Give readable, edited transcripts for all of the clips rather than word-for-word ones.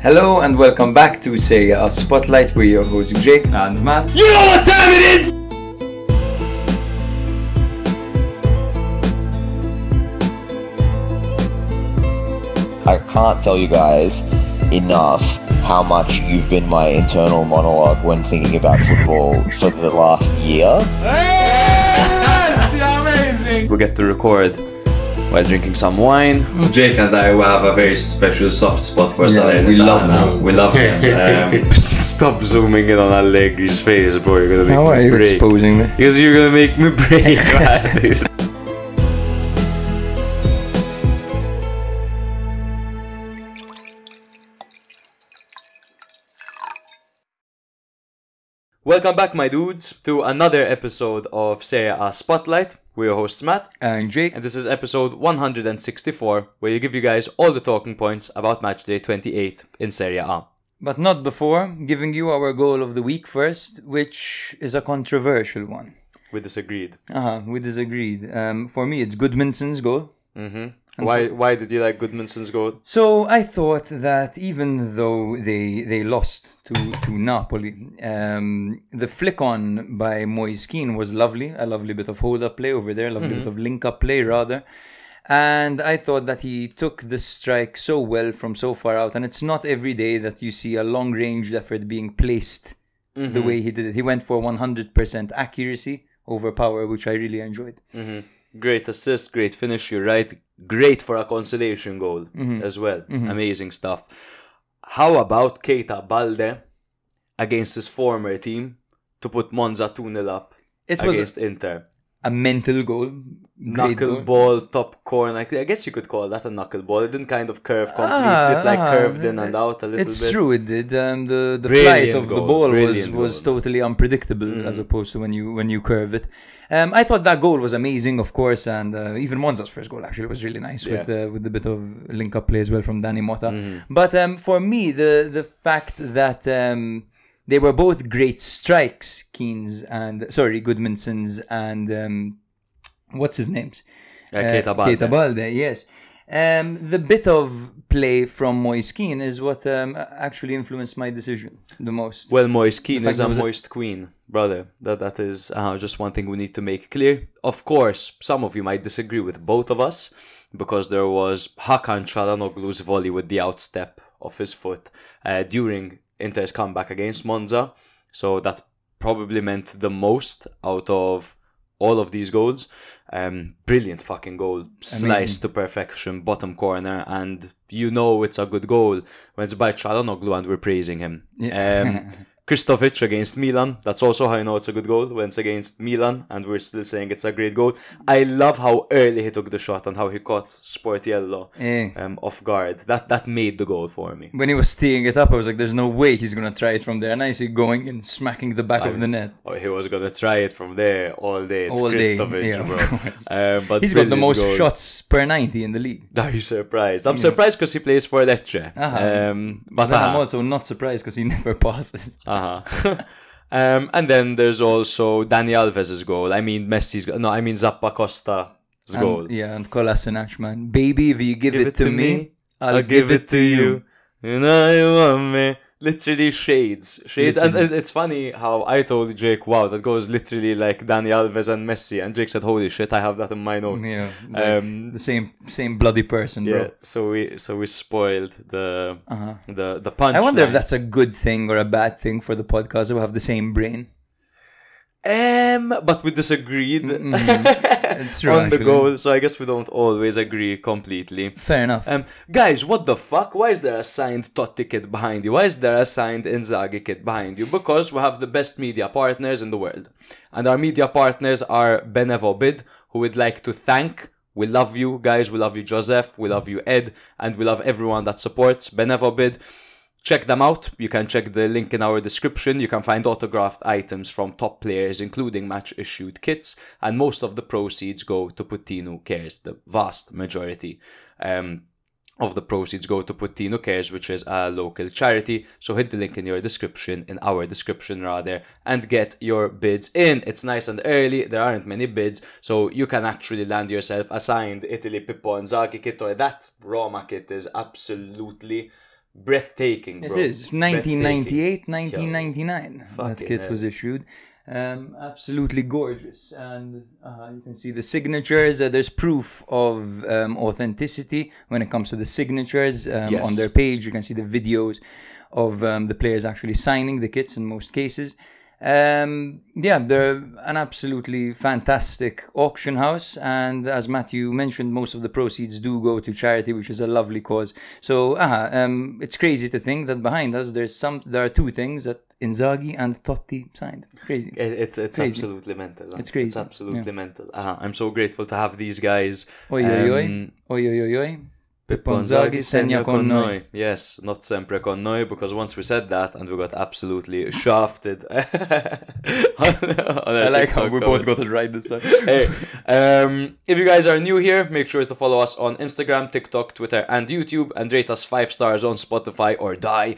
Hello and welcome back to Serie A Spotlight. We're your hosts Jake and Matt. You know what time it is! I can't tell you guys enough how much you've been my internal monologue when thinking about football for the last year. Yes, amazing! We get to record while drinking some wine. Jake and I will have a very special soft spot for Salernitana. we love them. We love them. Stop zooming in on Allegri's face, bro. You're gonna make How are me you break. exposing me? Because you're gonna make me break. Man. Welcome back, my dudes, to another episode of Serie A Spotlight. We're your hosts, Matt. And Jake. And this is episode 164, where you give you guys all the talking points about Matchday 28 in Serie A. But not before giving you our goal of the week first, which is a controversial one. We disagreed. We disagreed. For me, it's Goodmanson's goal. Mm-hmm. Why did you like Goodmanson's goal? So I thought that even though they lost to Napoli, the flick on by Moise Kean was lovely. A lovely bit of hold-up play over there, a lovely bit of link-up play rather. And I thought that he took the strike so well from so far out. And it's not every day that you see a long-range effort being placed the way he did it. He went for 100% accuracy over power, which I really enjoyed. Great assist, great finish, you're right. Great for a consolation goal as well. Amazing stuff. How about Keita Balde against his former team to put Monza 2-0 up against Inter? A mental goal. Knuckleball, top corner. I guess you could call that a knuckleball. It didn't kind of curve completely. It like curved in and out a little bit. It's true, it did. The Brilliant flight of goal, the ball brilliant was goal. totally unpredictable as opposed to when you curve it. I thought that goal was amazing, of course, and even Monza's first goal actually was really nice with the bit of link-up play as well from Dani Mota. But for me, the fact that they were both great strikes, Goodmanson's and what's his name's? Keita Balde. Keita Balde, yes. The bit of play from Moise Kean is what actually influenced my decision the most. Well, Moise Kean The is fact a that moist queen, brother. That is just one thing we need to make clear. Of course, some of you might disagree with both of us because there was Hakan Çalhanoğlu's volley with the outstep of his foot during Inter's comeback against Monza. So that probably meant the most out of all of these goals. Brilliant fucking goal. Sliced to perfection, bottom corner, and you know it's a good goal when it's by Çalhanoğlu and we're praising him. Kristovic against Milan. That's also how you know it's a good goal, when it's against Milan and we're still saying it's a great goal. I love how early he took the shot and how he caught Sportiello off guard. That made the goal for me. When he was teeing it up, I was like, there's no way he's going to try it from there. And I see going and smacking the back of the net. Oh, he was going to try it from there all day. It's All day, Kristovic, yeah, bro. But he's got the most goal. shots per 90 in the league. Are you surprised? I'm surprised because he plays for Lecce. But then I'm also not surprised because he never passes. And then there's also Dani Alves's goal. I mean Zappa Costa's goal. And Kolasinac, man. Baby, if you give it to me, I'll give it to you. You know you want me. Literally shades. And it's funny how I told Jake, wow, that goes literally like Dani Alves and Messi. And Jake said, holy shit, I have that in my notes. Yeah, the same bloody person, bro. Yeah, so we spoiled the punch. I wonder if that's a good thing or a bad thing for the podcast. We have the same brain. But we disagreed It's true, on the actually. goal, so I guess we don't always agree completely. Fair enough. Guys, what the fuck? Why is there a signed Totti kit behind you? Why is there a signed Inzaghi kit behind you? Because we have the best media partners in the world. And our media partners are Benevobid, who we'd like to thank. We love you, guys. We love you, Joseph. We love you, Ed. And we love everyone that supports Benevobid. Check them out. You can check the link in our description. You can find autographed items from top players, including match-issued kits, and most of the proceeds go to Puttino Cares. The vast majority of the proceeds go to Puttino Cares, which is a local charity. So hit the link in our description, and get your bids in. It's nice and early. There aren't many bids, so you can actually land yourself a signed Italy Pippo Inzaghi kit, or that Roma kit is absolutely breathtaking, bro. It is. 1998, 1999. That Fucking kit hell. was issued. Absolutely gorgeous. And you can see the signatures. There's proof of authenticity when it comes to the signatures. Yes. On their page, you can see the videos of the players actually signing the kits in most cases. Yeah, they're an absolutely fantastic auction house, and as Matthew mentioned, most of the proceeds do go to charity, which is a lovely cause. So it's crazy to think that behind us there are two things that Inzaghi and Totti signed. Crazy. It's Crazy. absolutely mental. It's crazy. It's absolutely mental. I'm so grateful to have these guys. Oi oi oi. Oi oi oi oi. Pippo Inzaghi segna con noi. Yes, not sempre con noi, because once we said that and we got absolutely shafted. I like how we both got it right this time. Hey, if you guys are new here, make sure to follow us on Instagram, TikTok, Twitter, and YouTube, and rate us 5 stars on Spotify or die,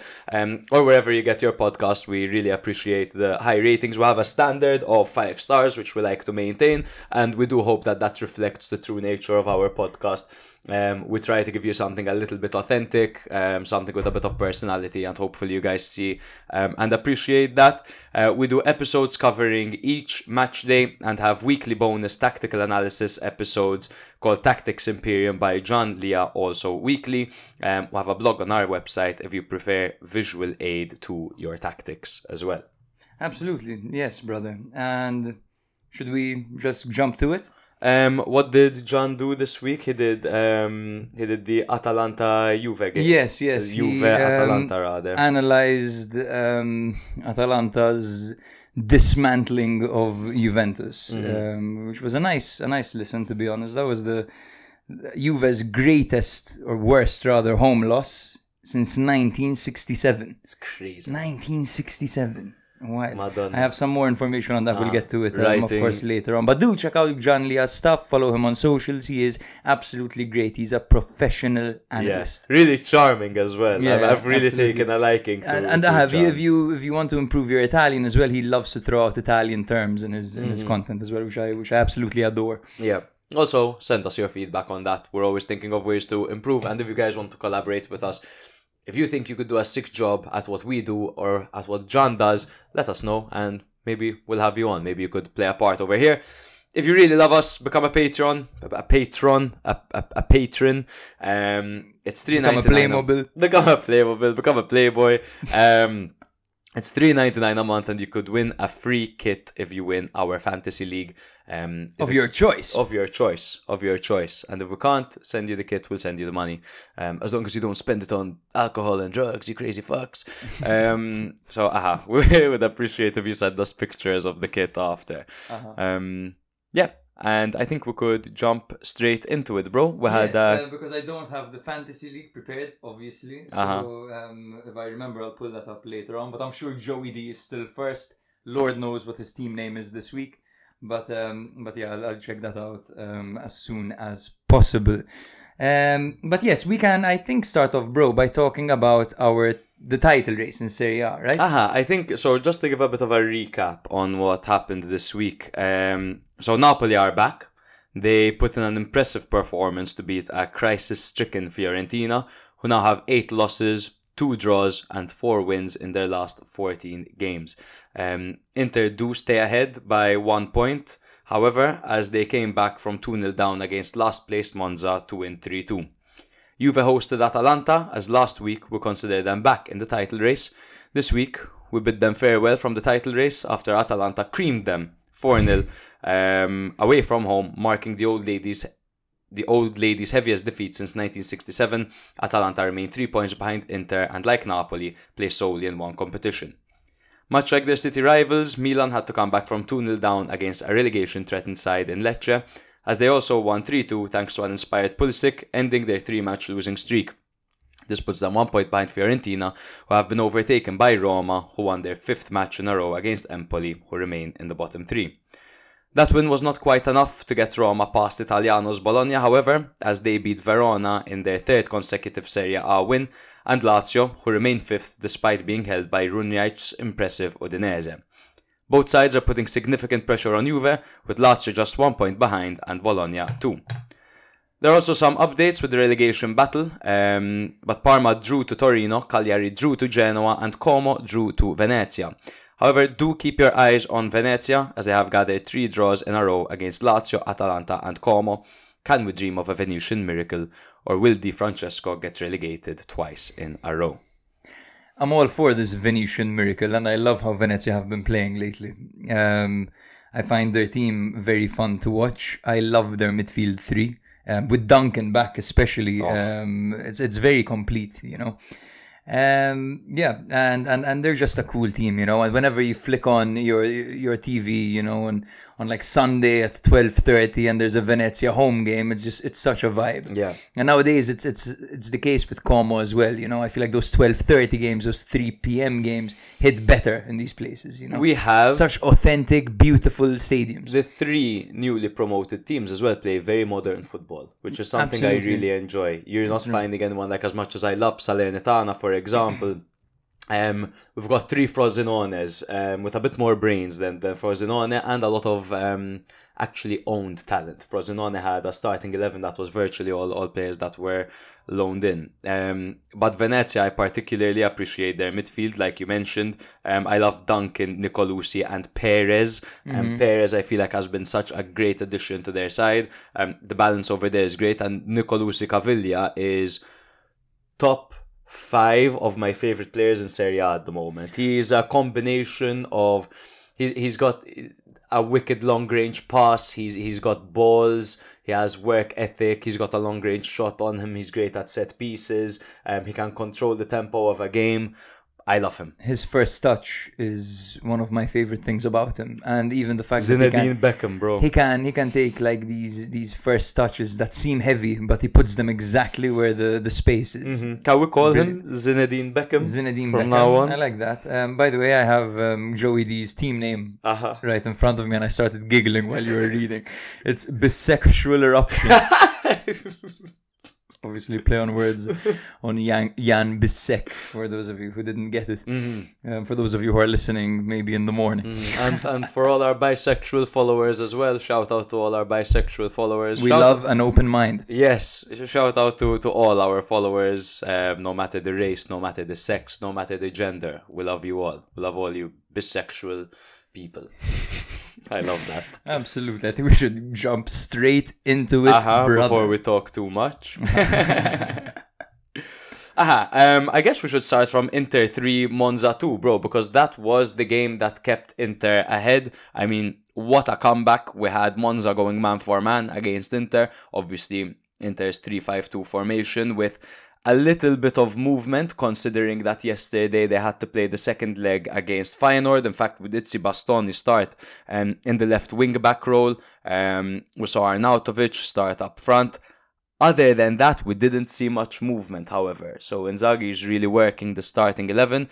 or wherever you get your podcast. We really appreciate the high ratings. We have a standard of 5 stars, which we like to maintain, and we do hope that that reflects the true nature of our podcast. We try to give you something a little bit authentic, something with a bit of personality, and hopefully you guys see and appreciate that. We do episodes covering each match day and have weekly bonus tactical analysis episodes called Tactics Imperium by John Leah, also weekly. We have a blog on our website if you prefer visual aid to your tactics as well. Absolutely, yes, brother. And should we just jump to it? What did John do this week? He did the Atalanta Juve game. Yes. Juve Atalanta rather. Analyzed Atalanta's dismantling of Juventus, which was a nice listen, to be honest. That was the Juve's greatest, or worst rather, home loss since 1967. It's crazy. 1967. Wow. Madonna. I have some more information on that. We'll get to it, of writing. course, later on. But do check out John Leah's stuff. Follow him on socials. He is absolutely great. He's a professional analyst. Yes, really charming as well. Yeah, I've really absolutely. taken a liking to And to if John. you want to improve your Italian as well, he loves to throw out Italian terms in his content as well, which I absolutely adore. Yeah. Also, send us your feedback on that. We're always thinking of ways to improve. And if you guys want to collaborate with us, if you think you could do a sick job at what we do or at what John does, let us know and maybe we'll have you on. Maybe you could play a part over here. If you really love us, become a patron. It's $3.99. Become a Playmobil. Become a Playmobil. Become a Playboy. It's $3.99 a month, and you could win a free kit if you win our fantasy league. Of your choice. Of your choice. And if we can't send you the kit, we'll send you the money. As long as you don't spend it on alcohol and drugs, you crazy fucks. We would appreciate if you send us pictures of the kit after. Yeah. And I think we could jump straight into it, bro. Because I don't have the fantasy league prepared, obviously. So if I remember, I'll pull that up later on. But I'm sure Joey D is still first. Lord knows what his team name is this week. But yeah, I'll check that out as soon as possible. But yes, we can, I think, start off, bro, by talking about the title race in Serie A, right? I think so. Just to give a bit of a recap on what happened this week. So Napoli are back. They put in an impressive performance to beat a crisis-stricken Fiorentina, who now have 8 losses, 2 draws, and 4 wins in their last 14 games. Inter do stay ahead by 1 point. However, as they came back from 2-0 down against last-placed Monza to win 3-2. Juve hosted Atalanta, as last week we considered them back in the title race. This week, we bid them farewell from the title race after Atalanta creamed them 4-0 away from home, marking the old ladies' heaviest defeat since 1967. Atalanta remain 3 points behind Inter and, like Napoli, play solely in one competition. Much like their city rivals, Milan had to come back from 2-0 down against a relegation-threatened side in Lecce, as they also won 3-2 thanks to an inspired Pulisic, ending their 3-match losing streak. This puts them 1 point behind Fiorentina, who have been overtaken by Roma, who won their 5th match in a row against Empoli, who remain in the bottom 3. That win was not quite enough to get Roma past Italiano's Bologna, however, as they beat Verona in their 3rd consecutive Serie A win, and Lazio, who remain 5th despite being held by Runjaj's impressive Udinese. Both sides are putting significant pressure on Juve, with Lazio just 1 point behind and Bologna 2. There are also some updates with the relegation battle, but Parma drew to Torino, Cagliari drew to Genoa, and Como drew to Venezia. However, do keep your eyes on Venezia, as they have gathered 3 draws in a row against Lazio, Atalanta, and Como. Can we dream of a Venetian miracle, or will Di Francesco get relegated twice in a row? I'm all for this Venetian miracle, and I love how Venezia have been playing lately. I find their team very fun to watch. I love their midfield 3. With Duncan back especially, it's very complete, you know. Yeah, and they're just a cool team, you know. And whenever you flick on your TV, you know, and on like Sunday at 12:30, and there's a Venezia home game, it's such a vibe. Yeah. And nowadays it's the case with Como as well, you know. I feel like those 12:30 games, those 3 p.m. games hit better in these places, you know. We have such authentic, beautiful stadiums. The 3 newly promoted teams as well play very modern football, which is something I really enjoy. You're not finding anyone like, as much as I love Salernitana, for example. We've got 3 Frosinones with a bit more brains than Frosinone, and a lot of actually owned talent. Frosinone had a starting 11 that was virtually all players that were loaned in. But Venezia, I particularly appreciate their midfield, like you mentioned. I love Duncan, Nicolucci, and Perez. Perez, I feel like, has been such a great addition to their side. The balance over there is great, and Nicolucci Caviglia is top 5 of my favorite players in Serie A at the moment. He's a combination of he's got a wicked long range pass, he's got balls, he has work ethic, he's got a long range shot on him, he's great at set pieces, he can control the tempo of a game. I love him. His first touch is one of my favorite things about him, and even the fact Zinedine Beckham, bro. He can take like these first touches that seem heavy, but he puts them exactly where the space is. Can we call him Zinedine Beckham? Zinedine from Beckham. now on? I like that. By the way, I have Joey D's team name right in front of me, and I started giggling while you were reading. It's Bisexual Eruption. Obviously, play on words on Jan Bissek, for those of you who didn't get it. For those of you who are listening, maybe in the morning. And for all our bisexual followers as well, shout out to all our bisexual followers. We love an open mind. Yes, shout out to all our followers, no matter the race, no matter the sex, no matter the gender. We love you all. We love all you bisexual people. I love that. Absolutely. I think we should jump straight into it, brother. Before we talk too much. I guess we should start from Inter 3, Monza 2, bro, because that was the game that kept Inter ahead. I mean, what a comeback. We had Monza going man for man against Inter. Obviously, Inter's 3-5-2 formation with a little bit of movement, considering that yesterday they had to play the second leg against Feyenoord. In fact, we did see Bastoni start in the left wing-back role. We saw Arnautovic start up front. Other than that, we didn't see much movement, however. So Inzaghi is really working the starting 11.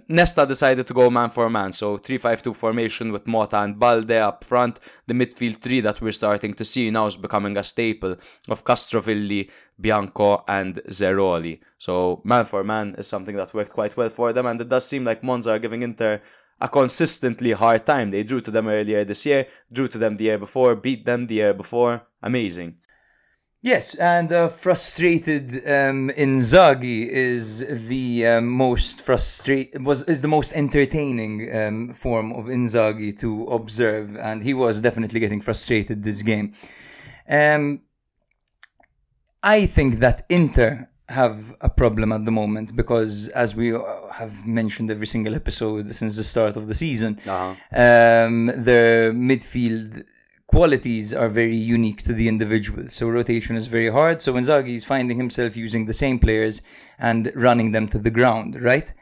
Nesta decided to go man for man. So 3-5-2 formation with Mota and Balde up front. The midfield 3 that we're starting to see now is becoming a staple of Castrovilli, Bianco and Zeroli. So man for man is something that worked quite well for them. And it does seem like Monza are giving Inter a consistently hard time. They drew to them earlier this year, drew to them the year before, beat them the year before. Amazing. Yes, and frustrated Inzaghi is the most entertaining form of Inzaghi to observe, and he was definitely getting frustrated this game. I think that Inter have a problem at the moment because, as we have mentioned every single episode since the start of the season, their midfield qualities are very unique to the individual. So rotation is very hard. So Inzaghi is finding himself using the same players and running them to the ground, right?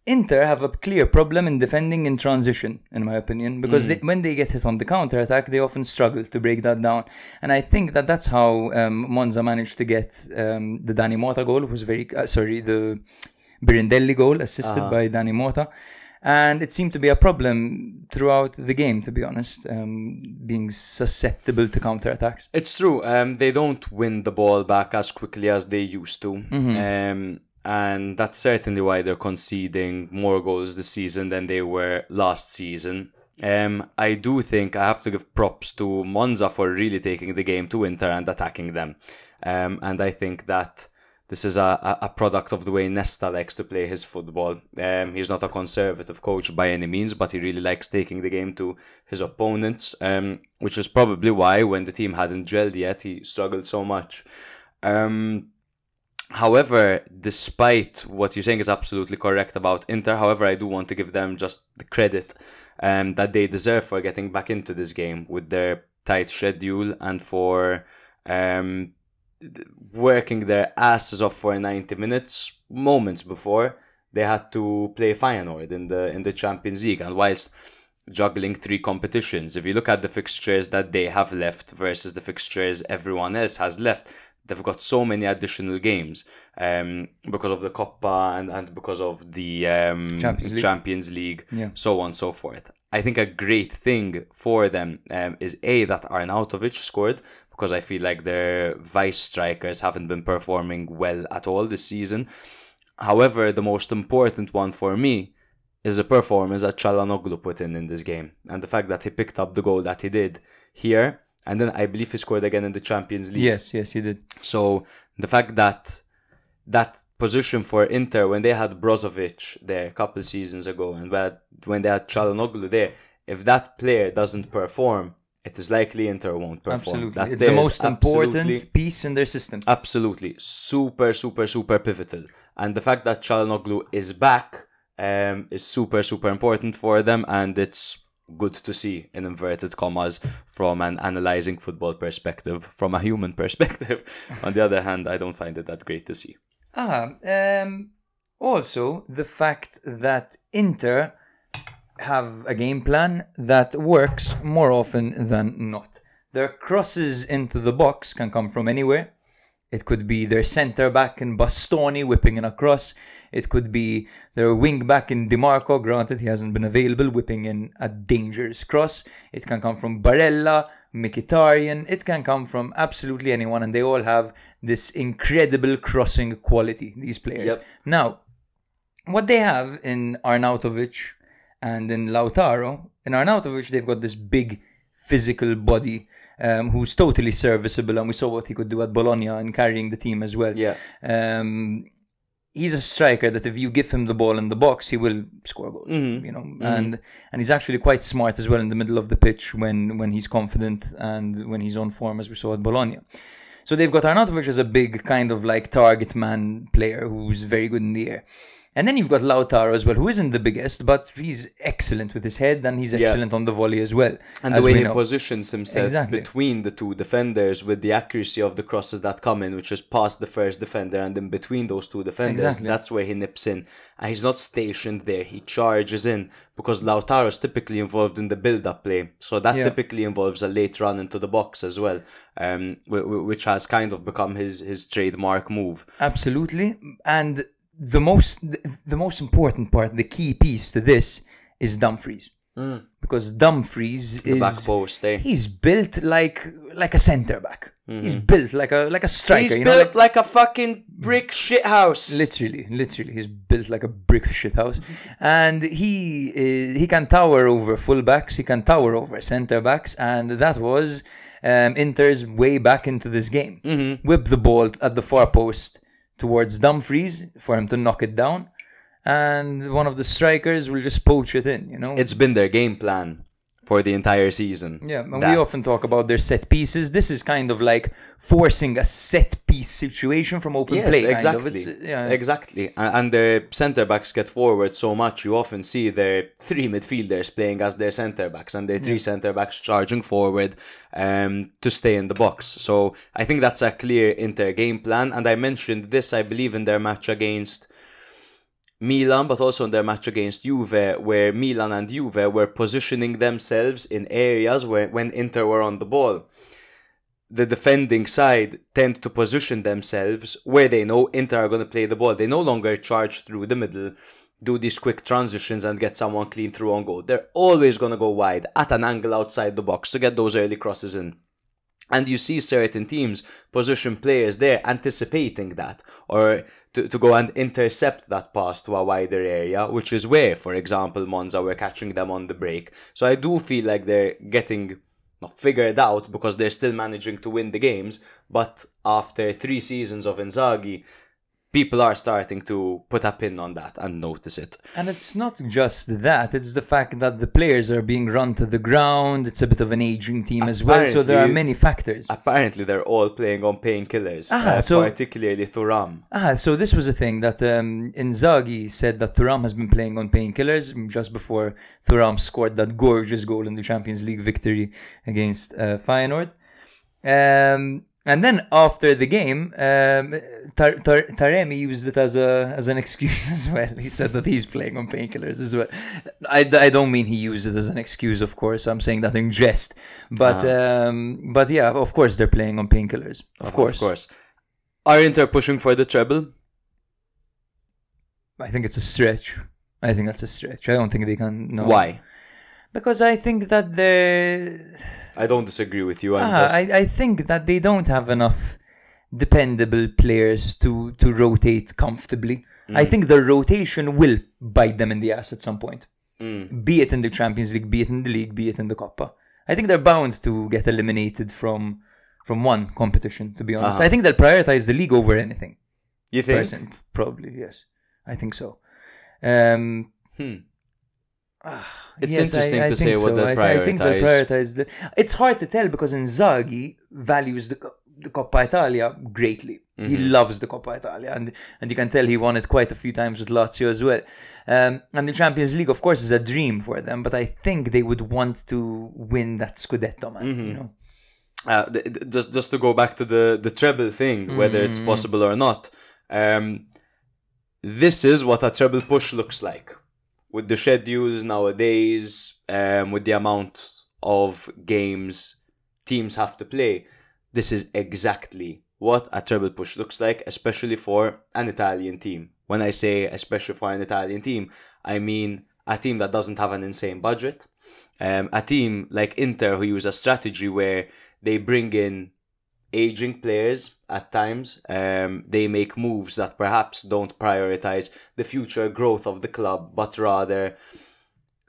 Inter have a clear problem in defending in transition, in my opinion, because when they get hit on the counter-attack, they often struggle to break that down. And I think that that's how Monza managed to get the Dani Mota goal, was the Birindelli goal, assisted by Dani Mota. And it seemed to be a problem throughout the game, to be honest, being susceptible to counterattacks. It's true. They don't win the ball back as quickly as they used to. And that's certainly why they're conceding more goals this season than they were last season. I do think I have to give props to Monza for really taking the game to Inter and attacking them. And I think that this is a product of the way Nesta likes to play his football. He's not a conservative coach by any means, but he really likes taking the game to his opponents, which is probably why when the team hadn't gelled yet, he struggled so much. However, despite what you're saying is absolutely correct about Inter, however, I do want to give them just the credit that they deserve for getting back into this game with their tight schedule and for working their asses off for 90 minutes moments before they had to play Feyenoord in the Champions League, and whilst juggling 3 competitions. If you look at the fixtures that they have left versus the fixtures everyone else has left, they've got so many additional games because of the Coppa and because of the Champions League, so on and so forth. I think a great thing for them is that Arnautovic scored, because I feel like their vice strikers haven't been performing well at all this season. However, the most important one for me is the performance that Çalhanoğlu put in this game, and the fact that he picked up the goal that he did here, and then I believe he scored again in the Champions League. Yes, he did. So the fact that that position for Inter, when they had Brozovic there a couple of seasons ago, and when they had Çalhanoğlu there, if that player doesn't perform, it is likely Inter won't perform. Absolutely. It's the most important piece in their system. Absolutely. Super, super, super pivotal. And the fact that Çalhanoğlu is back is super, super important for them, and it's good to see, in inverted commas, from an analyzing football perspective, from a human perspective. On the other hand, I don't find it that great to see. Also, the fact that Inter have a game plan that works more often than not. Their crosses into the box can come from anywhere. It could be their centre-back in Bastoni whipping in a cross. It could be their wing-back in Di Marco, granted he hasn't been available, whipping in a dangerous cross. It can come from Barella, Mkhitaryan. It can come from absolutely anyone, and they all have this incredible crossing quality, these players. Yep. Now, what they have in Arnautovic and in Lautaro, in Arnautovic they've got this big physical body who's totally serviceable, and we saw what he could do at Bologna and carrying the team as well. He's a striker that if you give him the ball in the box, he will score goals. And he's actually quite smart as well in the middle of the pitch when he's confident and when he's on form, as we saw at Bologna. So they've got Arnautovic as a big kind of like target man player who's very good in the air. And then you've got Lautaro as well, who isn't the biggest, but he's excellent with his head, and he's excellent on the volley as well. And the way he positions himself between the two defenders with the accuracy of the crosses that come in, which is past the first defender and in between those two defenders, that's where he nips in. And he's not stationed there, he charges in, because Lautaro is typically involved in the build-up play. So that typically involves a late run into the box as well, which has kind of become his trademark move. Absolutely. And the most important part, the key piece to this, is Dumfries. Because Dumfries is back post, he's built like a centre back. He's built like a striker. He's built like a fucking brick shithouse. Literally, he's built like a brick shithouse. And he can tower over fullbacks. He can tower over centre backs, and that was Inter's way back into this game. Whip the ball at the far post towards Dumfries for him to knock it down, and one of the strikers will just poach it in, It's been their game plan for the entire season. Yeah, and we often talk about their set pieces. This is kind of like forcing a set piece situation from open play. Exactly. Exactly. And their centre-backs get forward so much, you often see their 3 midfielders playing as their centre-backs and their 3 centre-backs charging forward to stay in the box. So I think that's a clear Inter game plan. And I mentioned this, I believe, in their match against Milan, but also in their match against Juve, where Milan and Juve were positioning themselves in areas where, when Inter were on the ball, the defending side tend to position themselves where they know Inter are going to play the ball. They no longer charge through the middle, do these quick transitions and get someone clean through on goal. They're always going to go wide at an angle outside the box to get those early crosses in. And you see certain teams position players there anticipating that, or to go and intercept that pass to a wider area, which is where, for example, Monza were catching them on the break. So I do feel like they're getting not figured out, because they're still managing to win the games, but after 3 seasons of Inzaghi, people are starting to put a pin on that and notice it. And it's not just that, it's the fact that the players are being run to the ground. It's a bit of an aging team as well, so there are many factors. Apparently, they're all playing on painkillers, particularly Thuram. So this was a thing that Inzaghi said, that Thuram has been playing on painkillers just before Thuram scored that gorgeous goal in the Champions League victory against Feyenoord. And then after the game, Taremi used it as an excuse as well. He said that he's playing on painkillers as well. I don't mean he used it as an excuse, of course. I'm saying that in jest. But yeah, of course they're playing on painkillers. Of course. Are Inter pushing for the treble? I think it's a stretch. I think that's a stretch. I don't think they can. No. Why? Because I think that they're... I don't disagree with you. I think that they don't have enough dependable players to rotate comfortably. I think the rotation will bite them in the ass at some point. Be it in the Champions League, be it in the league, be it in the Coppa. I think they're bound to get eliminated from one competition, to be honest. I think they'll prioritize the league over anything. You think? Probably, yes. I think so. It's interesting to say what they prioritize. I think they prioritize it's hard to tell, because Inzaghi values the Coppa Italia greatly. He loves the Coppa Italia, and you can tell he won it quite a few times with Lazio as well. And the Champions League, of course, is a dream for them, but I think they would want to win that Scudetto, man. You know? Just to go back to the treble thing, whether it's possible or not. This is what a treble push looks like. With the schedules nowadays, with the amount of games teams have to play, this is exactly what a treble push looks like, especially for an Italian team. When I say especially for an Italian team, I mean a team that doesn't have an insane budget. A team like Inter, who use a strategy where they bring in aging players at times. They make moves that perhaps don't prioritize the future growth of the club, but rather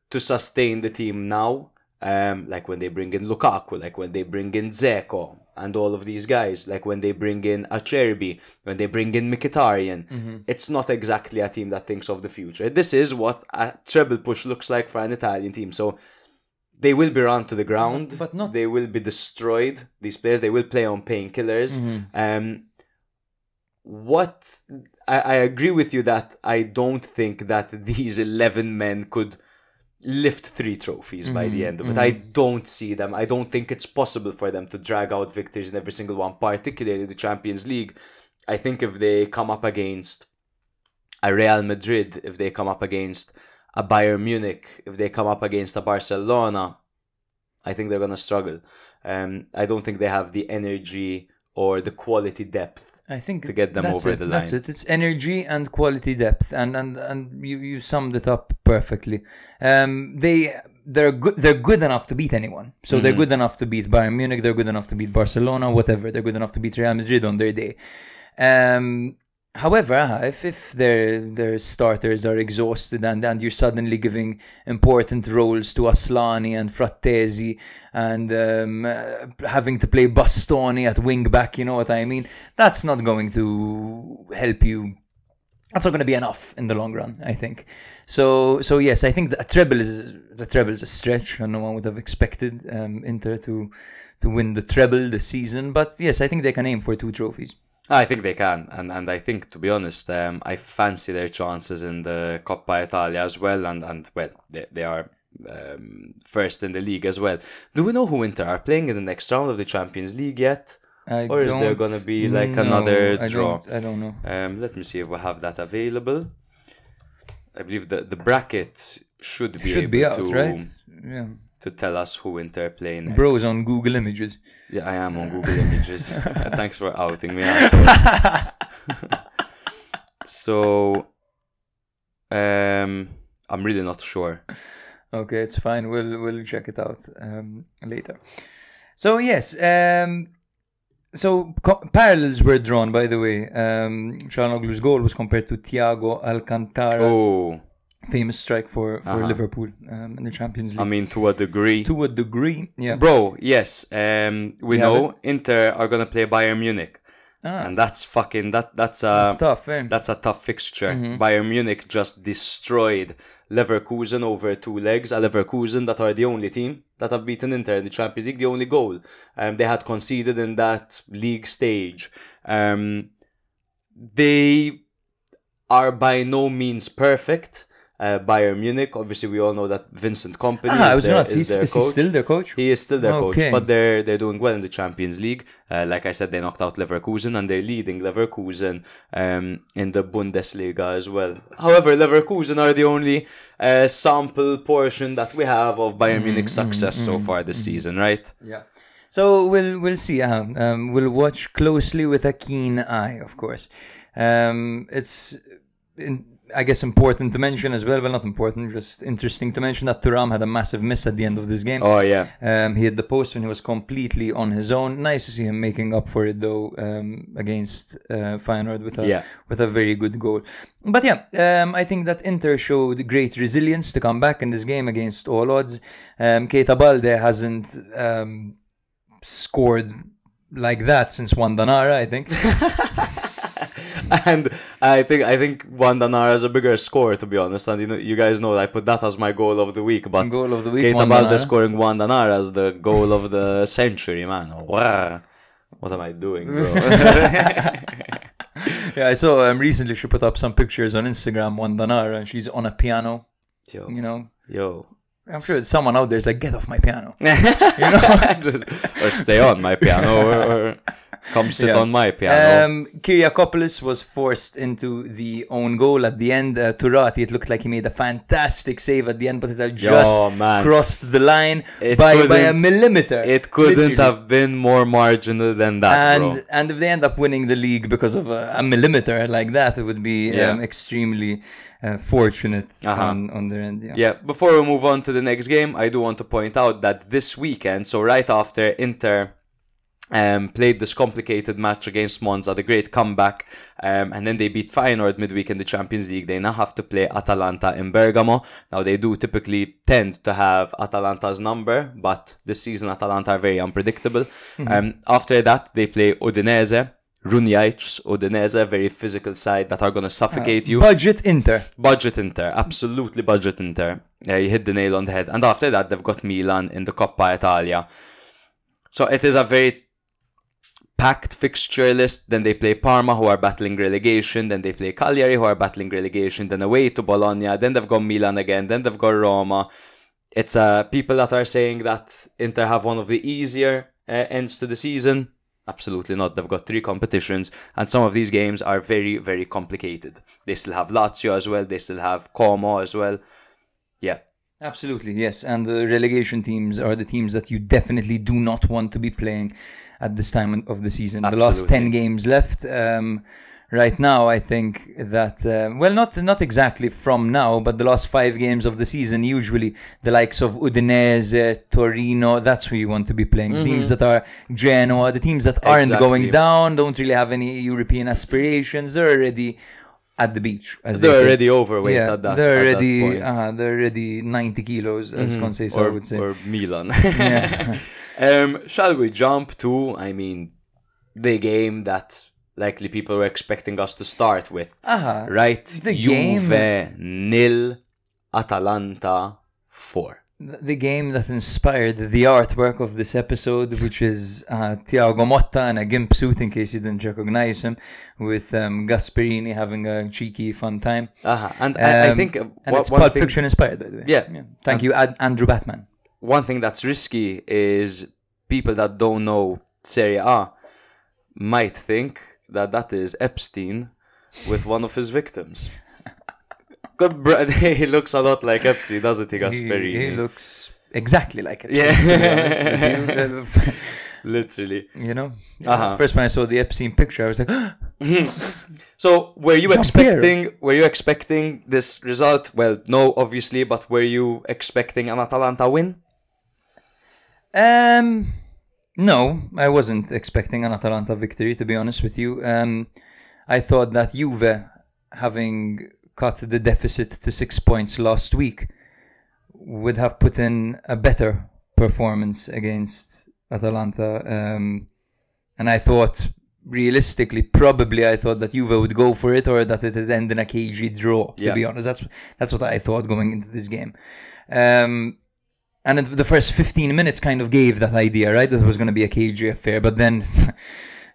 to sustain the team now. Like when they bring in Lukaku, like when they bring in Dzeko and all of these guys, like when they bring in Acerbi, when they bring in Mkhitaryan. It's not exactly a team that thinks of the future. This is what a treble push looks like for an Italian team. So they will be run to the ground, but not... They will be destroyed, these players. They will play on painkillers. I agree with you that I don't think that these 11 men could lift 3 trophies by the end of it. I don't see them. I don't think it's possible for them to drag out victories in every single one, particularly the Champions League. I think if they come up against a Real Madrid, if they come up against a Bayern Munich, if they come up against a Barcelona, I think they're going to struggle. I don't think they have the energy or the quality depth to get them over the line. That's it. It's energy and quality depth, and you summed it up perfectly. They're good enough to beat anyone. So they're good enough to beat Bayern Munich. They're good enough to beat Barcelona. Whatever. They're good enough to beat Real Madrid on their day. However, if their starters are exhausted and you're suddenly giving important roles to Aslani and Frattesi and having to play Bastoni at wing back, you know what I mean? That's not going to help you. That's not going to be enough in the long run, I think. So yes, I think the treble is a stretch, and no one would have expected Inter to win the treble this season. But yes, I think they can aim for 2 trophies. I think they can, and I think, to be honest, I fancy their chances in the Coppa Italia as well, and well, they are first in the league as well. Do we know who Inter are playing in the next round of the Champions League yet? Or is there going to be another draw? I don't know. Let me see if we have that available. I believe the bracket should be able out, right? Yeah. To tell us who Inter are playing next. Bro's on Google Images. Yeah, I am on Google Images. Thanks for outing me. So, I'm really not sure. Okay, it's fine. We'll check it out later. So yes, parallels were drawn, by the way. Çalhanoğlu's goal was compared to Thiago Alcantara's famous strike for Liverpool in the Champions League. I mean, to a degree. To a degree, yeah. Bro, yes. We know Inter are going to play Bayern Munich. And that's fucking... That's tough, eh? That's a tough fixture. Bayern Munich just destroyed Leverkusen over 2 legs. Leverkusen that are the only team that have beaten Inter in the Champions League. The only goal they had conceded in that league stage. They are by no means perfect. Bayern Munich, obviously we all know that Vincent Kompany is their coach. Is he still their coach? He is still their coach, but they're doing well in the Champions League. Like I said, they knocked out Leverkusen and they're leading Leverkusen in the Bundesliga as well. However, Leverkusen are the only sample portion that we have of Bayern Munich's success so far this season, right? Yeah. So we'll see. We'll watch closely with a keen eye, of course. It's I guess important to mention as well. Well, not important, just interesting to mention that Thuram had a massive miss at the end of this game. Oh, yeah. He hit the post when he was completely on his own. Nice to see him making up for it, though, against Feyenoord with a very good goal. But yeah, I think that Inter showed great resilience to come back in this game against all odds. Keita Balde hasn't scored like that since Wandanara, I think. And I think Wandanara is a bigger score, to be honest. And you guys know I put that as my goal of the week. But goal of the week, Keita Balde scoring Wandanara as the goal of the century, man. Wow. What am I doing, bro? Yeah, I saw recently she put up some pictures on Instagram, Wandanara, and she's on a piano. Yo. You know? Yo. I'm sure someone out there is like, get off my piano. You know? Or stay on my piano, or come sit on my piano. Kyriakopoulos was forced into the own goal at the end. Turati, it looked like he made a fantastic save at the end, but it had just crossed the line by a millimeter. It couldn't have been more marginal than that, bro. And if they end up winning the league because of a millimeter like that, it would be extremely fortunate on their end. Yeah, before we move on to the next game, I do want to point out that this weekend, so right after Inter played this complicated match against Monza, the great comeback, and then they beat Feyenoord midweek in the Champions League. They now have to play Atalanta in Bergamo. Now they do typically tend to have Atalanta's number, but this season Atalanta are very unpredictable. After that they play Udinese. Runjaic, Udinese, very physical side that are going to suffocate you. Budget Inter, absolutely budget Inter. You hit the nail on the head. And after that, they've got Milan in the Coppa Italia. So it is a very packed fixture list. Then they play Parma, who are battling relegation. Then they play Cagliari, who are battling relegation. Then away to Bologna. Then they've got Milan again. Then they've got Roma. It's people that are saying that Inter have one of the easier ends to the season. Absolutely not. They've got 3 competitions, and some of these games are very, very complicated. They still have Lazio as well. They still have Como as well. Yeah. Absolutely, yes. And the relegation teams are the teams that you definitely do not want to be playing at this time of the season. Absolutely. The last 10 games left. Right now, I think that, not exactly from now, but the last 5 games of the season, usually the likes of Udinese, Torino, that's who you want to be playing. Teams that are Genoa, the teams that aren't going down, don't really have any European aspirations. They're already at the beach, as they're they say. already overweight at that they're point. They're already 90 kilos, as Conceição would say. Or Milan. Yeah. Shall we jump to, the game that likely people were expecting us to start with, right? The Juve game 0, Atalanta 4. The game that inspired the artwork of this episode, which is Thiago Motta in a gimp suit, in case you didn't recognize him, with Gasperini having a cheeky fun time. And I think it's Pulp Fiction inspired, by the way. Yeah. Thank you, Andrew Batman. One thing that's risky is people that don't know Serie A might think that is Epstein with one of his victims. He looks a lot like Epstein, doesn't he, Gasperini? He looks exactly like Epstein. Yeah. Literally. You know? First when I saw the Epstein picture, I was like, So, were you expecting this result? Well, no, obviously, but were you expecting an Atalanta win? No, I wasn't expecting an Atalanta victory, to be honest with you. I thought that Juve, having cut the deficit to 6 points last week, would have put in a better performance against Atalanta. And I thought, realistically, probably I thought that Juve would go for it, or that it would end in a cagey draw, to be honest. That's what I thought going into this game. And the first 15 minutes kind of gave that idea, right? That it was going to be a cagey affair. But then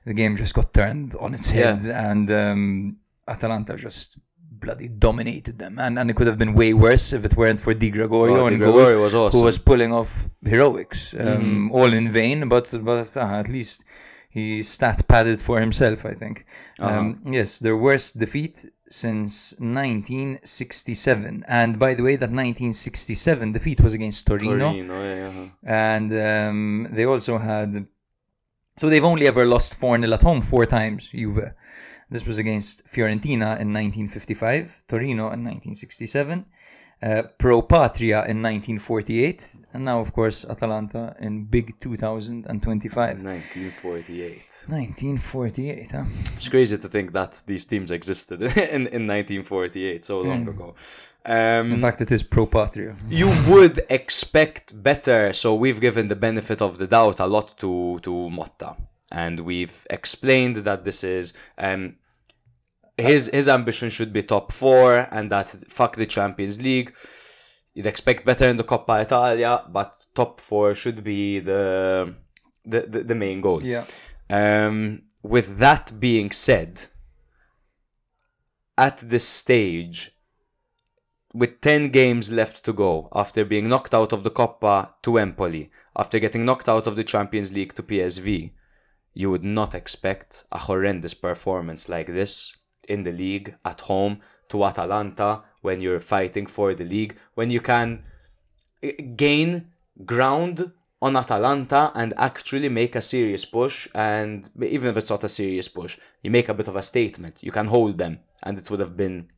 the game just got turned on its head, and Atalanta just bloody dominated them. And it could have been way worse if it weren't for Di Gregorio, Di Gregorio was awesome. who was pulling off heroics, all in vain. But at least he stat padded for himself, I think. Yes, their worst defeat since 1967. And by the way, that 1967 defeat was against Torino. And they also had... So they've only ever lost 4-0 at home 4 times, Juve. This was against Fiorentina in 1955, Torino in 1967, Pro Patria in 1948, and now, of course, Atalanta in big 2025. 1948, huh? It's crazy to think that these teams existed in 1948, so long ago. In fact, it is Pro Patria. You would expect better, so we've given the benefit of the doubt a lot to Motta, and we've explained that this is... His ambition should be top 4, and that fuck the Champions League. You'd expect better in the Coppa Italia, but top 4 should be the main goal. Yeah. With that being said, at this stage, with 10 games left to go, after being knocked out of the Coppa to Empoli, after getting knocked out of the Champions League to PSV, you would not expect a horrendous performance like this in the league at home to Atalanta when you're fighting for the league, when you can gain ground on Atalanta and actually make a serious push. And even if it's not a serious push, you make a bit of a statement. You can hold them, and it would have been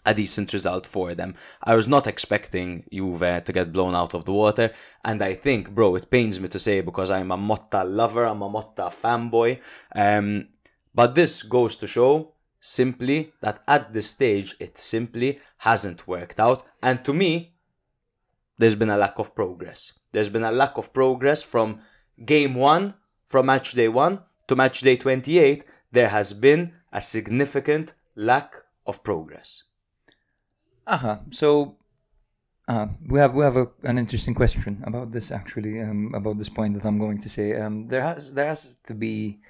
a decent result for them. I was not expecting Juve to get blown out of the water, and I think, bro, it pains me to say, because I'm a Motta lover, I'm a Motta fanboy, but this goes to show simply that at this stage it simply hasn't worked out. And to me, there's been a lack of progress. There's been a lack of progress from game 1, from match day 1 to match day 28. There has been a significant lack of progress. So we have an interesting question about this, actually, about this point that I'm going to say. There has to be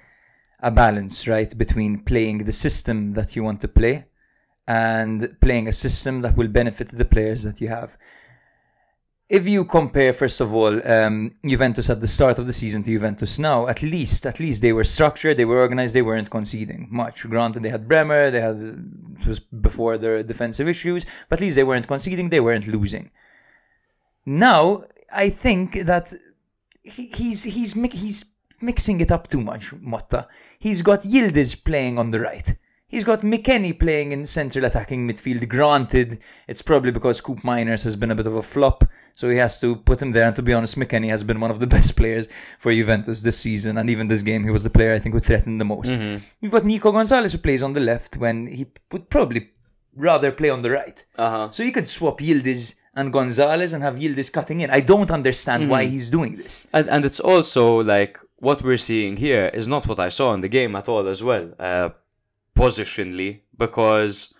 a balance, right, between playing the system that you want to play and playing a system that will benefit the players that you have. If you compare, first of all, Juventus at the start of the season to Juventus now, at least they were structured, they were organized, they weren't conceding much. Granted, they had Bremer, it was before their defensive issues, but at least they weren't conceding, they weren't losing. Now, I think that he's mixing it up too much, Motta. He's got Yildiz playing on the right. He's got McKennie playing in central attacking midfield. Granted, it's probably because Coop Miners has been a bit of a flop, so he has to put him there. And to be honest, McKennie has been one of the best players for Juventus this season. And even this game, he was the player I think who threatened the most. You've got Nico Gonzalez who plays on the left when he would probably rather play on the right. So you could swap Yildiz and Gonzalez and have Yildiz cutting in. I don't understand why he's doing this. And it's also like, what we're seeing here is not what I saw in the game at all as well, positionally, because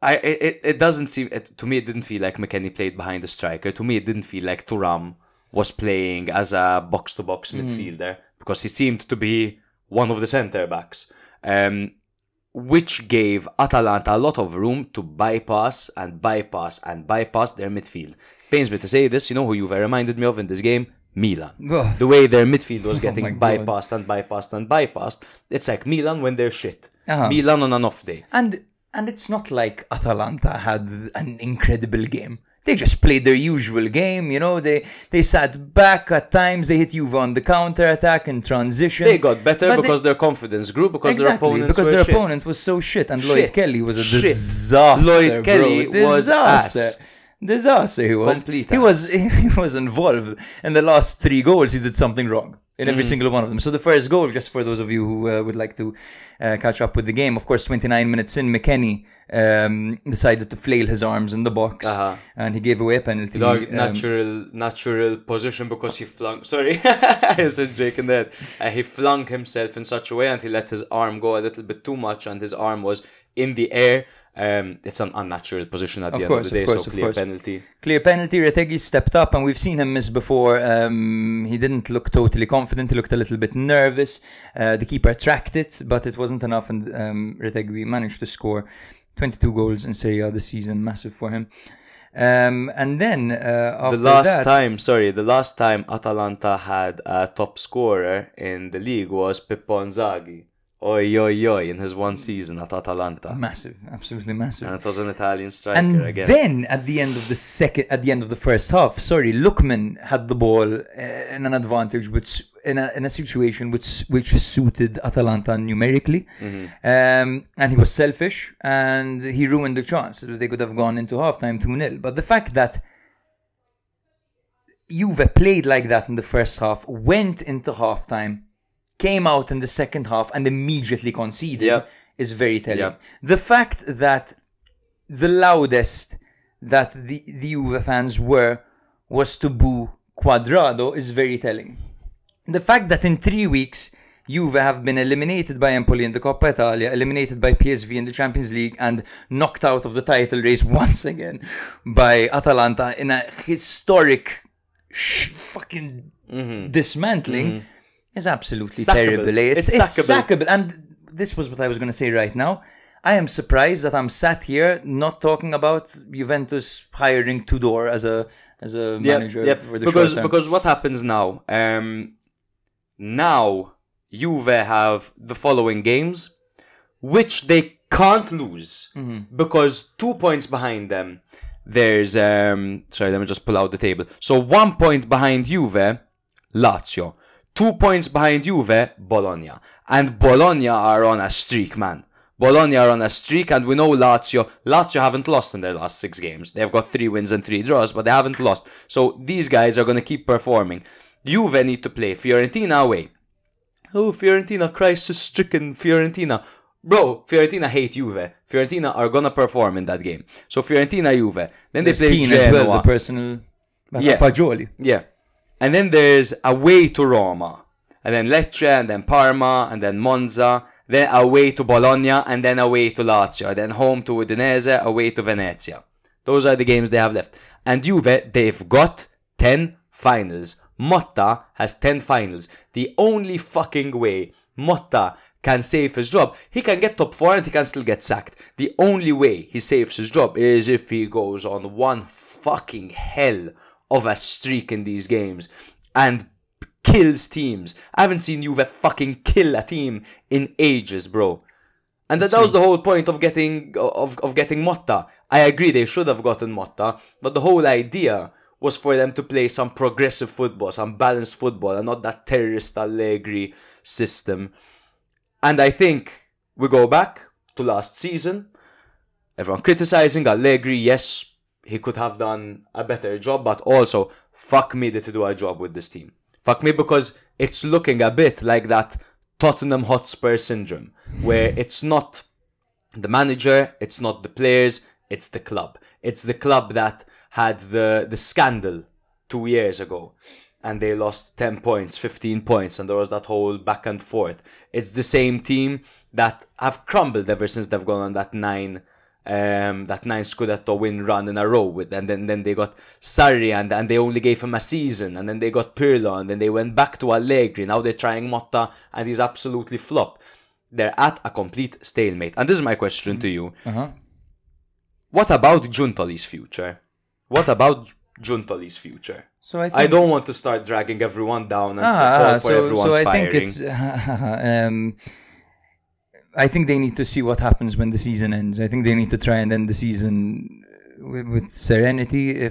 it doesn't seem, to me it didn't feel like McKennie played behind the striker. To me it didn't feel like Thuram was playing as a box-to-box midfielder, because he seemed to be one of the centre-backs, which gave Atalanta a lot of room to bypass their midfield. Pains me to say this, you know who Juve reminded me of in this game? Milan. The way their midfield was getting bypassed. It's like Milan when they're shit. Milan on an off day. And it's not like Atalanta had an incredible game. They just played their usual game, you know. They sat back at times. They hit Juve on the counter-attack and transition. They got better because their confidence grew, because their opponent was so shit. And Lloyd Kelly was a disaster. Lloyd Kelly was ass. Disaster he was. Complete he was involved in the last 3 goals. He did something wrong. in every single one of them. So the first goal, just for those of you who would like to catch up with the game, of course, 29 minutes in, McKennie decided to flail his arms in the box, and he gave away a penalty. Natural position because he flung. Sorry, I said Jake in that. He flung himself in such a way, and he let his arm go a little bit too much, and his arm was in the air. It's an unnatural position at the end of the day, so clear penalty. Clear penalty. Retegui stepped up, and we've seen him miss before. He didn't look totally confident. He looked a little bit nervous. The keeper tracked it, but it wasn't enough, and Retegui managed to score 22 goals in Serie A this season. Massive for him. And then after the last time Atalanta had a top scorer in the league was Pippo Inzaghi. In his one season at Atalanta. Massive, absolutely massive. And it was an Italian striker and again. Then at the end of the first half, Lookman had the ball in an advantage, in a situation which suited Atalanta numerically, and he was selfish and he ruined the chance. They could have gone into halftime 2-0. But the fact that Juve played like that in the first half, went into halftime, came out in the second half and immediately conceded is very telling. The fact that the loudest that the Juve fans was to boo Quadrado is very telling. The fact that in 3 weeks Juve have been eliminated by Empoli in the Coppa Italia, eliminated by PSV in the Champions League, and knocked out of the title race once again by Atalanta in a historic fucking dismantling is absolutely terrible. It's sackable. And this was what I was going to say right now. I am surprised that I'm sat here not talking about Juventus hiring Tudor as a manager for the short term. Because what happens now? Now Juve have the following games, which they can't lose because 2 points behind them. There's sorry, let me just pull out the table. So 1 point behind Juve, Lazio. 2 points behind Juve, Bologna. And Bologna are on a streak, man. Bologna are on a streak, and we know Lazio haven't lost in their last 6 games. They've got 3 wins and 3 draws, but they haven't lost. So these guys are going to keep performing. Juve need to play Fiorentina away. Oh, Fiorentina, crisis-stricken Fiorentina. Bro, Fiorentina hate Juve. Fiorentina are going to perform in that game. So Fiorentina, Juve. Then they play Genoa. As well, the personal Fagioli. Yeah. And then there's away to Roma, and then Lecce, and then Parma, and then Monza, then away to Bologna, and then away to Lazio, and then home to Udinese, away to Venezia. Those are the games they have left. And Juve, they've got 10 finals. Motta has 10 finals. The only fucking way Motta can save his job, he can get top 4 and he can still get sacked. The only way he saves his job is if he goes on one fucking hell of a streak in these games and kills teams. I haven't seen Juve fucking kill a team in ages, bro. And that was the whole point of getting Motta. I agree they should have gotten Motta, but the whole idea was for them to play some progressive football, some balanced football, and not that terrorist Allegri system. And I think we go back to last season. Everyone criticizing Allegri, yes, he could have done a better job, but also, fuck me to do a job with this team. Fuck me, because it's looking a bit like that Tottenham Hotspur syndrome, where it's not the manager, it's not the players, it's the club. It's the club that had the scandal 2 years ago, and they lost 10 points, 15 points, and there was that whole back and forth. It's the same team that have crumbled ever since they've gone on that 9 Scudetto win run in a row with, and then they got Sarri, and they only gave him a season, and then they got Pirlo, and then they went back to Allegri. Now they're trying Motta, and he's absolutely flopped. They're at a complete stalemate. And this is my question to you. What about Giuntoli's future? So I don't want to start dragging everyone down and call for everyone's firing. I think they need to see what happens when the season ends. I think they need to try and end the season with serenity,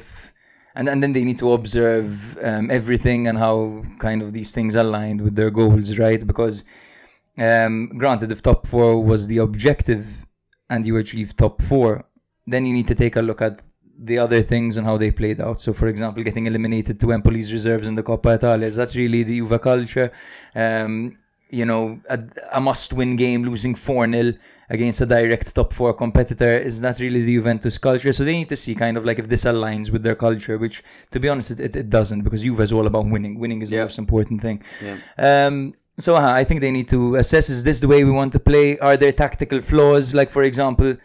and then they need to observe everything and how kind of these things aligned with their goals, right? Because granted, if top 4 was the objective and you achieve top 4, then you need to take a look at the other things and how they played out. So, for example, getting eliminated to Empoli's reserves in the Coppa Italia, is that really the Juve culture? You know, a must-win game, losing 4-0 against a direct top 4 competitor, is that really the Juventus culture? So they need to see kind of like if this aligns with their culture, which, to be honest, it doesn't, because Juve is all about winning. Winning is the most important thing. So I think they need to assess, is this the way we want to play? Are there tactical flaws? Like, for example,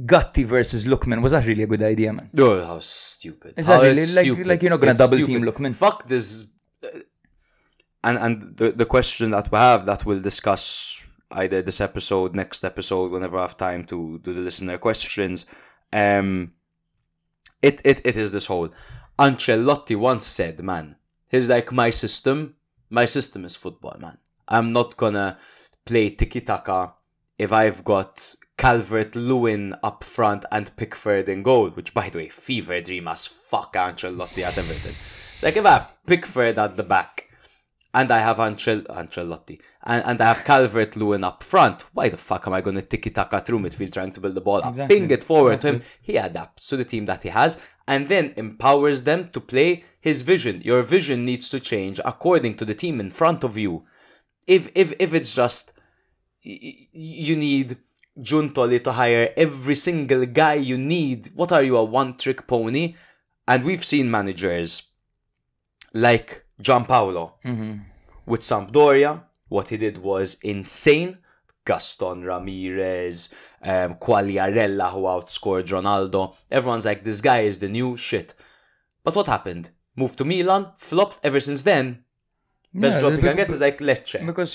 Gatti versus Lookman. Was that really a good idea, man? Oh, how stupid. Is that really like you're not going to double team Lookman? Fuck this. And the question that we have, that we'll discuss either this episode, next episode, whenever I have time to do the listener questions, it is this whole... Ancelotti once said, man, he's like, my system is football, man. I'm not gonna play tiki-taka if I've got Calvert-Lewin up front and Pickford in goal, which, by the way, fever dream as fuck Ancelotti at Everton. Like, if I have Pickford at the back, and I have Ancelotti, and I have Calvert-Lewin up front, why the fuck am I going to tiki-taka through midfield trying to build the ball up? Ping it forward to him. He adapts to the team that he has, and then empowers them to play his vision. Your vision needs to change according to the team in front of you. If it's just, you need Giuntoli to hire every single guy you need, what are you, a one-trick pony? And we've seen managers like Gianpaolo with Sampdoria. What he did was insane. Gaston Ramirez, Quagliarella, who outscored Ronaldo. Everyone's like, this guy is the new shit. But what happened? Moved to Milan, flopped ever since then. Best job he can get is like Lecce. Because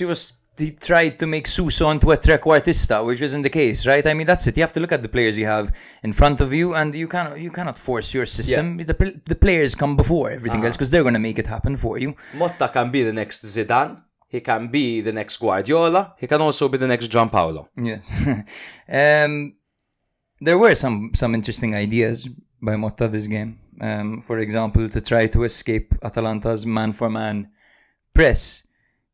he tried to make Suso into a trequartista, which isn't the case, right? I mean, that's it. You have to look at the players you have in front of you, and you cannot force your system. The players come before everything else, because they're going to make it happen for you. Motta can be the next Zidane. He can be the next Guardiola. He can also be the next Gianpaolo. Yes. There were some interesting ideas by Motta this game. For example, to try to escape Atalanta's man-for-man press,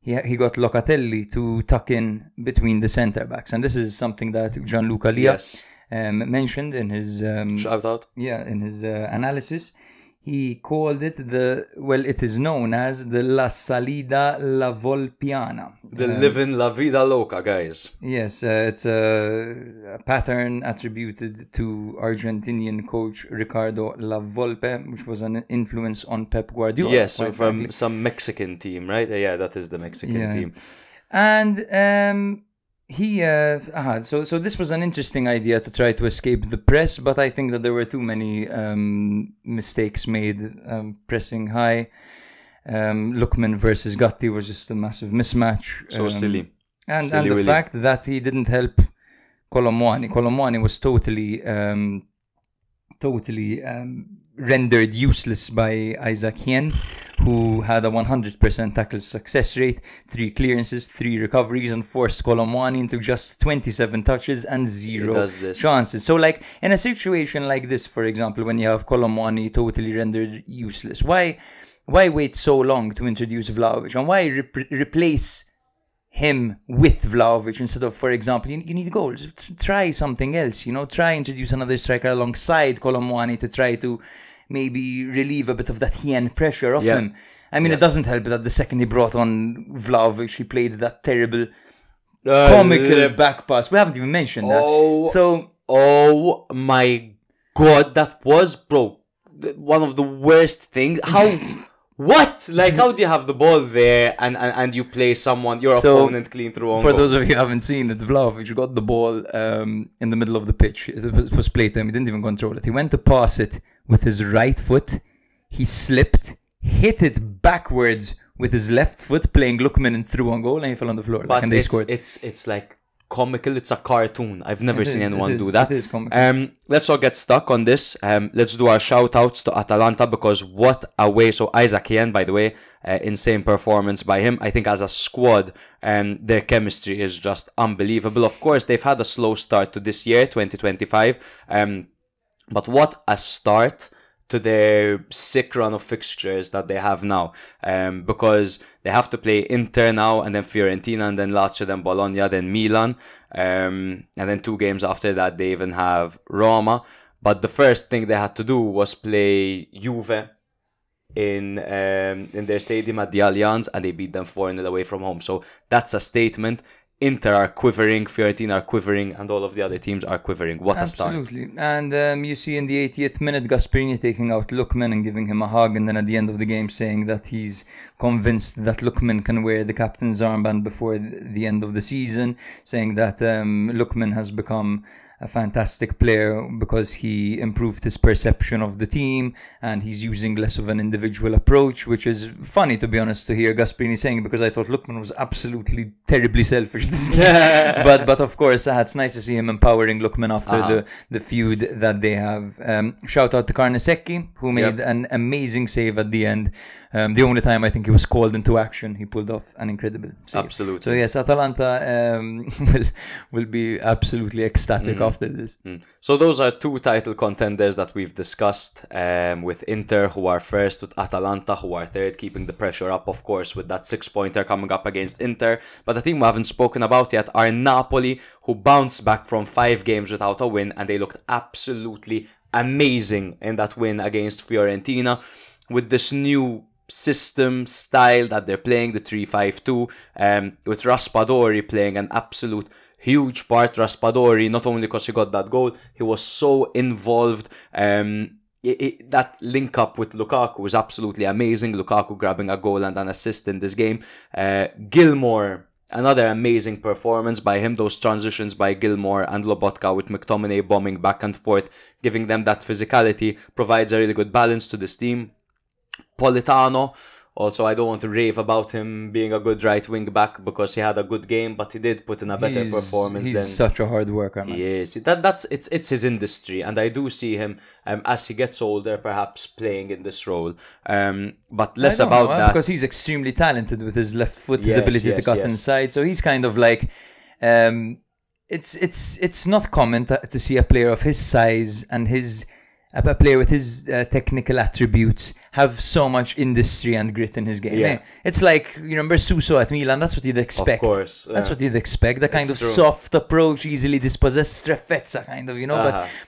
he got Locatelli to tuck in between the centre-backs. And this is something that Gianluca Lia mentioned in his... Shout out. Yeah, in his analysis. He called it it is known as the La Salida La Volpiana. The living La Vida Loca, guys. Yes, it's a pattern attributed to Argentinian coach Ricardo La Volpe, which was an influence on Pep Guardiola. Yes, so from some Mexican team, right? Yeah, that is the Mexican team. And so this was an interesting idea to try to escape the press, but I think that there were too many mistakes made pressing high. Lookman versus Gatti was just a massive mismatch. So silly. And the fact that he didn't help Colomwani. Colomwani was totally rendered useless by Isaac Hien, who had a 100% tackle success rate, 3 clearances, 3 recoveries, and forced Colomwani into just 27 touches and 0 chances. So, like, in a situation like this, for example, when you have Colomwani totally rendered useless, why wait so long to introduce Vlahovic? And why replace him with Vlahovic instead of, for example, you need goals. Try something else, try introduce another striker alongside Colomwani to try to maybe relieve a bit of that Hien pressure off him. I mean, it doesn't help that the second he brought on Vlahovic, he played that terrible comical back pass. We haven't even mentioned that. Oh my God, that was, bro, one of the worst things. How... What? Like, how do you have the ball there and you play your opponent clean through on For goal? those of you who haven't seen it, Vlahovic got the ball in the middle of the pitch. It was played to him. He didn't even control it. He went to pass it with his right foot. He slipped, hit it backwards with his left foot, playing Lookman and through on goal, and he fell on the floor. But and they scored. It's like comical. It's a cartoon. I've never seen anyone do that. It is comical. Let's not get stuck on this. Let's do our shout outs to Atalanta, because what a way. So Isaac Hien, by the way, insane performance by him. I think as a squad, their chemistry is just unbelievable. Of course, they've had a slow start to this year, 2025. But what a start to their sick run of fixtures that they have now, because they have to play Inter now, and then Fiorentina, and then Lazio, then Bologna, then Milan, and then 2 games after that they even have Roma. But the first thing they had to do was play Juve in their stadium at the Allianz, and they beat them 4-0 away from home. So that's a statement. Inter are quivering, Fiorentina are quivering, and all of the other teams are quivering. What a start. Absolutely. And you see in the 80th minute, Gasperini taking out Lookman and giving him a hug, and then at the end of the game saying that he's convinced that Lookman can wear the captain's armband before the end of the season, saying that Lookman has become a fantastic player because he improved his perception of the team and he's using less of an individual approach, which is funny, to be honest, to hear Gasperini saying, because I thought Lookman was absolutely terribly selfish this game. but of course, it's nice to see him empowering Lookman after the feud that they have. Shout out to Carnesecchi, who made an amazing save at the end. The only time I think he was called into action, he pulled off an incredible save. Absolutely. So yes, Atalanta will be absolutely ecstatic after this. So those are two title contenders that we've discussed, with Inter, who are first, with Atalanta, who are third, keeping the pressure up, of course, with that 6-pointer coming up against Inter. But the team we haven't spoken about yet are Napoli, who bounced back from 5 games without a win, and they looked absolutely amazing in that win against Fiorentina, with this new system style that they're playing, the 3-5-2, with Raspadori playing an absolute huge part. Raspadori, not only because he got that goal, he was so involved. That link up with Lukaku was absolutely amazing. Lukaku grabbing a goal and an assist in this game. Gilmour, another amazing performance by him. Those transitions by Gilmour and Lobotka, with McTominay bombing back and forth, giving them that physicality, provides a really good balance to this team. Politano, also, I don't want to rave about him being a good right wing back because he had a good game, but he did put in a better performance. He's than such a hard worker, man. Yes, it's his industry, and I do see him as he gets older, perhaps playing in this role. But less about that, because he's extremely talented with his left foot, his ability to cut inside. So he's kind of like, it's not common to see a player of his size and a player with his technical attributes have so much industry and grit in his game. Yeah. It's like, you remember Suso at Milan, that's what you'd expect. Of course. That's what you'd expect. The kind of soft approach, easily dispossessed, strefezza kind of,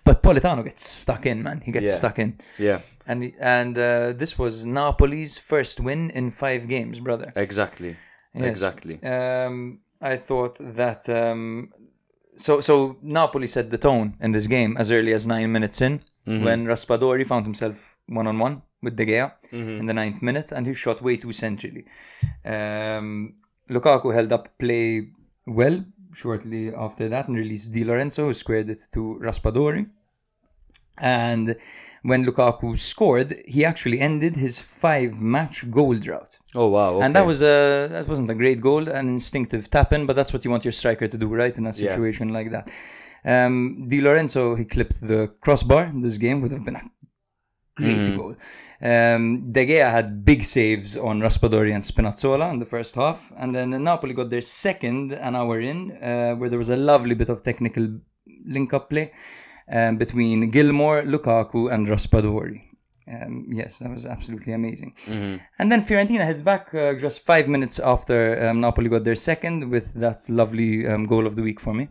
But Politano gets stuck in, man. He gets stuck in. Yeah. And this was Napoli's first win in 5 games, brother. Exactly. Yes. Exactly. I thought that... So Napoli set the tone in this game as early as 9 minutes in, when Raspadori found himself one-on-one with De Gea in the 9th minute, and he shot way too centrally. Lukaku held up play well shortly after that and released Di Lorenzo, who squared it to Raspadori. And when Lukaku scored, he actually ended his 5-match goal drought. Oh, wow. Okay. And that wasn't a great goal, an instinctive tap-in, but that's what you want your striker to do, right, in a situation like that. Di Lorenzo, he clipped the crossbar in this game, would have been a great goal. De Gea had big saves on Raspadori and Spinazzola in the first half, and then Napoli got their second an hour in, where there was a lovely bit of technical link-up play between Gilmour, Lukaku and Raspadori. Yes, that was absolutely amazing. And then Fiorentina headed back just 5 minutes after Napoli got their second with that lovely goal of the week for me.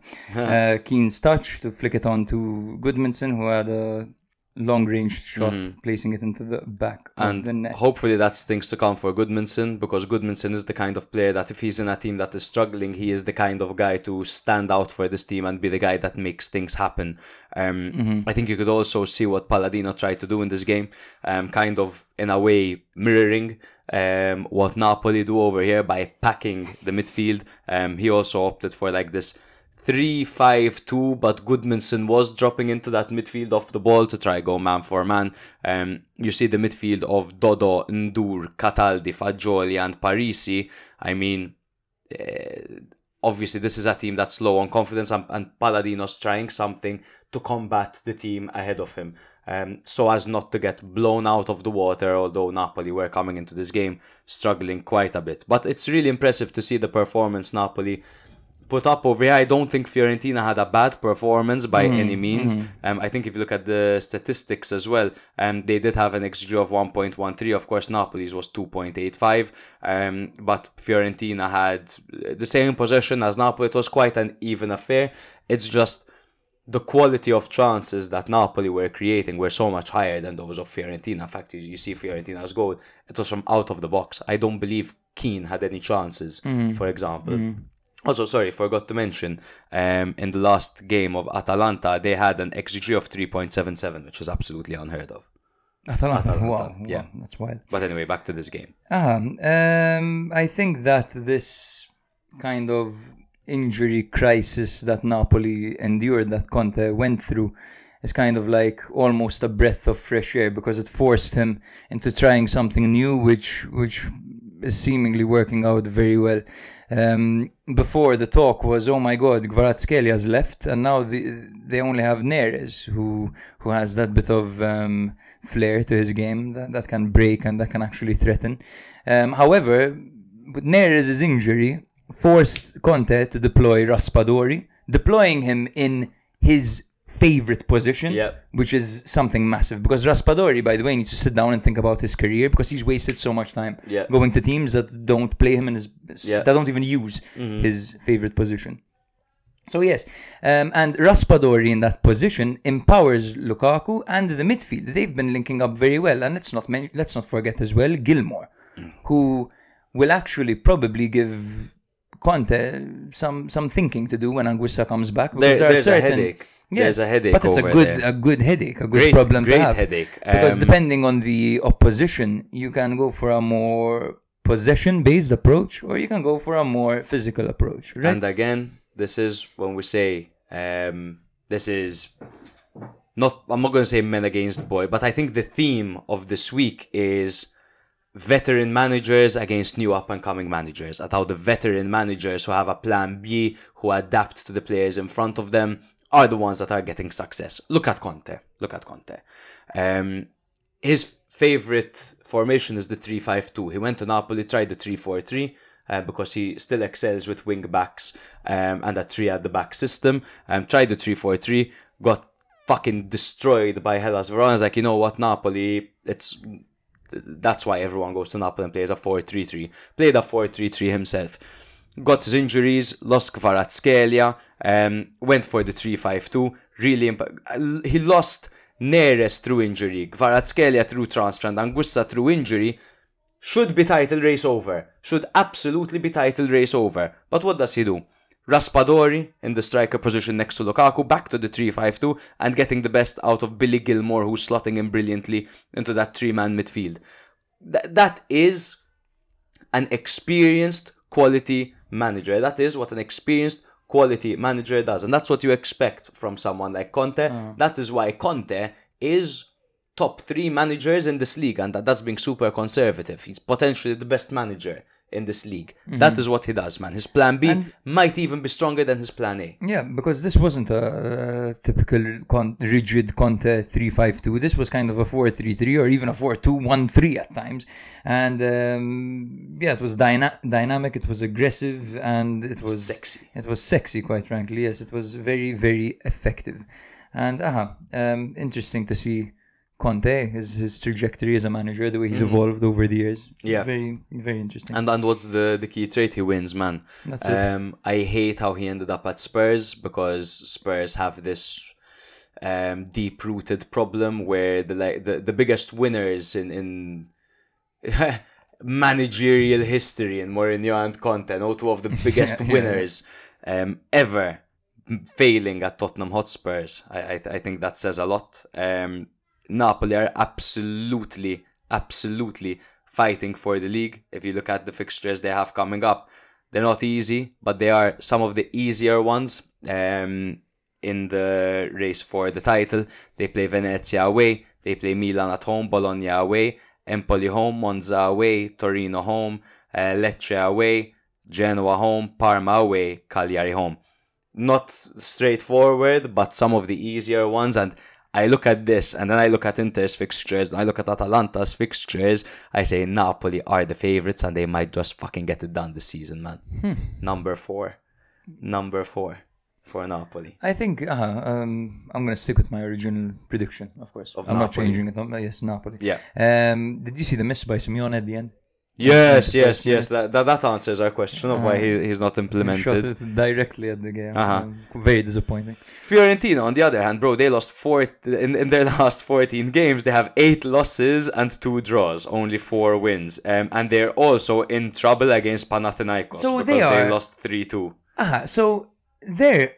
Keane's touch to flick it on to Goodmanson, who had a long-range shot, placing it into the back of the net. Hopefully that's things to come for Goodmanson, because Goodmanson is the kind of player that if he's in a team that is struggling, he is the kind of guy to stand out for this team and be the guy that makes things happen. I think you could also see what Palladino tried to do in this game, kind of in a way mirroring what Napoli do over here by packing the midfield. He also opted for like this 3-5-2, but Goodmanson was dropping into that midfield off the ball to try go man for man. You see the midfield of Dodo, Ndur, Cataldi, Fagioli and Parisi. I mean, obviously this is a team that's low on confidence, and Palladino's trying something to combat the team ahead of him, so as not to get blown out of the water, although Napoli were coming into this game struggling quite a bit. But it's really impressive to see the performance Napoli put up over here. I don't think Fiorentina had a bad performance by any means. I think if you look at the statistics as well, they did have an XG of 1.13. Of course, Napoli's was 2.85. But Fiorentina had the same possession as Napoli. It was quite an even affair. It's just the quality of chances that Napoli were creating were so much higher than those of Fiorentina. In fact, you see Fiorentina's goal, it was from out of the box. I don't believe Keane had any chances, for example. Also, sorry, forgot to mention, in the last game of Atalanta, they had an XG of 3.77, which is absolutely unheard of. Atalanta. Wow, yeah. That's wild. But anyway, back to this game. I think that this kind of injury crisis that Napoli endured, that Conte went through, is kind of like almost a breath of fresh air, because it forced him into trying something new, which is seemingly working out very well. Before, the talk was, oh my god, Kvaratskhelia left, and now they only have Neres, who has that bit of flair to his game that can break and that can actually threaten. However, with Neres' injury forced Conte to deploy Raspadori, deploying him in his favorite position, which is something massive, because Raspadori, by the way, needs to sit down and think about his career, because he's wasted so much time going to teams that don't play him in his that don't even use his favorite position. So yes, and Raspadori in that position empowers Lukaku and the midfield. They've been linking up very well, and let's not forget as well Gilmour, who will actually probably give Conte some thinking to do when Anguissa comes back, because there's a headache. Yes, there's a headache, but it's a good headache, a good problem to have. Headache. Because depending on the opposition, you can go for a more possession-based approach, or you can go for a more physical approach. Right? And again, this is when we say this is not. I'm not going to say men against boy, but I think the theme of this week is veteran managers against new up-and-coming managers, and how the veteran managers who have a plan B, who adapt to the players in front of them, are the ones that are getting success. Look at Conte. His favorite formation is the 3-5-2. He went to Napoli, tried the 3-4-3, because he still excels with wing backs and a 3 at the back system. Tried the 3-4-3, got fucking destroyed by Hellas Verona. It's like, you know what, Napoli, that's why everyone goes to Napoli and plays a 4-3-3. Played a 4-3-3 himself. Got his injuries, lost Kvaratskhelia, went for the 3-5-2. Really, he lost Neres through injury, Kvaratskhelia through transfer, and Anguissa through injury. Should be title race over. Should absolutely be title race over. But what does he do? Raspadori in the striker position next to Lukaku, back to the 3-5-2, and getting the best out of Billy Gilmour, who's slotting him brilliantly into that 3-man midfield. That is an experienced quality manager. That is what an experienced quality manager does, and that's what you expect from someone like Conte. That is why Conte is top 3 managers in this league, and that's being super conservative. He's potentially the best manager in this league. That is what he does, man. His plan B might even be stronger than his plan A. Yeah, because this wasn't a typical rigid Conte 3-5-2. This was kind of a 4-3-3, or even a 4-2-1-3 at times. And it was dynamic, it was aggressive, and it was sexy. It was sexy, quite frankly. Yes, it was very, very effective. And interesting to see Conte, his trajectory as a manager, the way he's evolved over the years. Yeah, very, very interesting. And what's the key trait? He wins, man. That's it. I hate how he ended up at Spurs, because Spurs have this deep-rooted problem where the biggest winners in managerial history in Mourinho and Conte, no two of the biggest winners ever failing at Tottenham Hotspurs. I think that says a lot. Napoli are absolutely fighting for the league. If you look at the fixtures they have coming up, they're not easy, but they are some of the easier ones in the race for the title. They play Venezia away, they play Milan at home, Bologna away, Empoli home, Monza away, Torino home, Lecce away, Genoa home, Parma away, Cagliari home. Not straightforward, but some of the easier ones. And I look at this, and then I look at Inter's fixtures, and I look at Atalanta's fixtures. I say Napoli are the favourites, and they might just fucking get it done this season, man. Number 4 for Napoli. I think I'm going to stick with my original prediction, of course. I'm not changing it. Yes, Napoli. Yeah. Did you see the miss by Simeone at the end? Yes. That answers our question of why he's not Shot implemented. it directly at the game. Uh-huh. Very disappointing. Fiorentina, on the other hand, bro, they lost in their last 14 games. They have 8 losses and 2 draws, only 4 wins. And they're also in trouble against Panathinaikos because they lost 3-2. So they're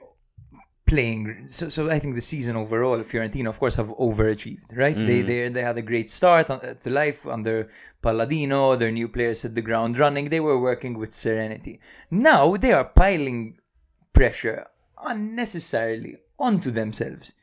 playing. So I think the season overall, Fiorentina, of course, have overachieved, right? They had a great start to life under Palladino. Their new players hit the ground running. They were working with serenity. Now they are piling pressure unnecessarily onto themselves,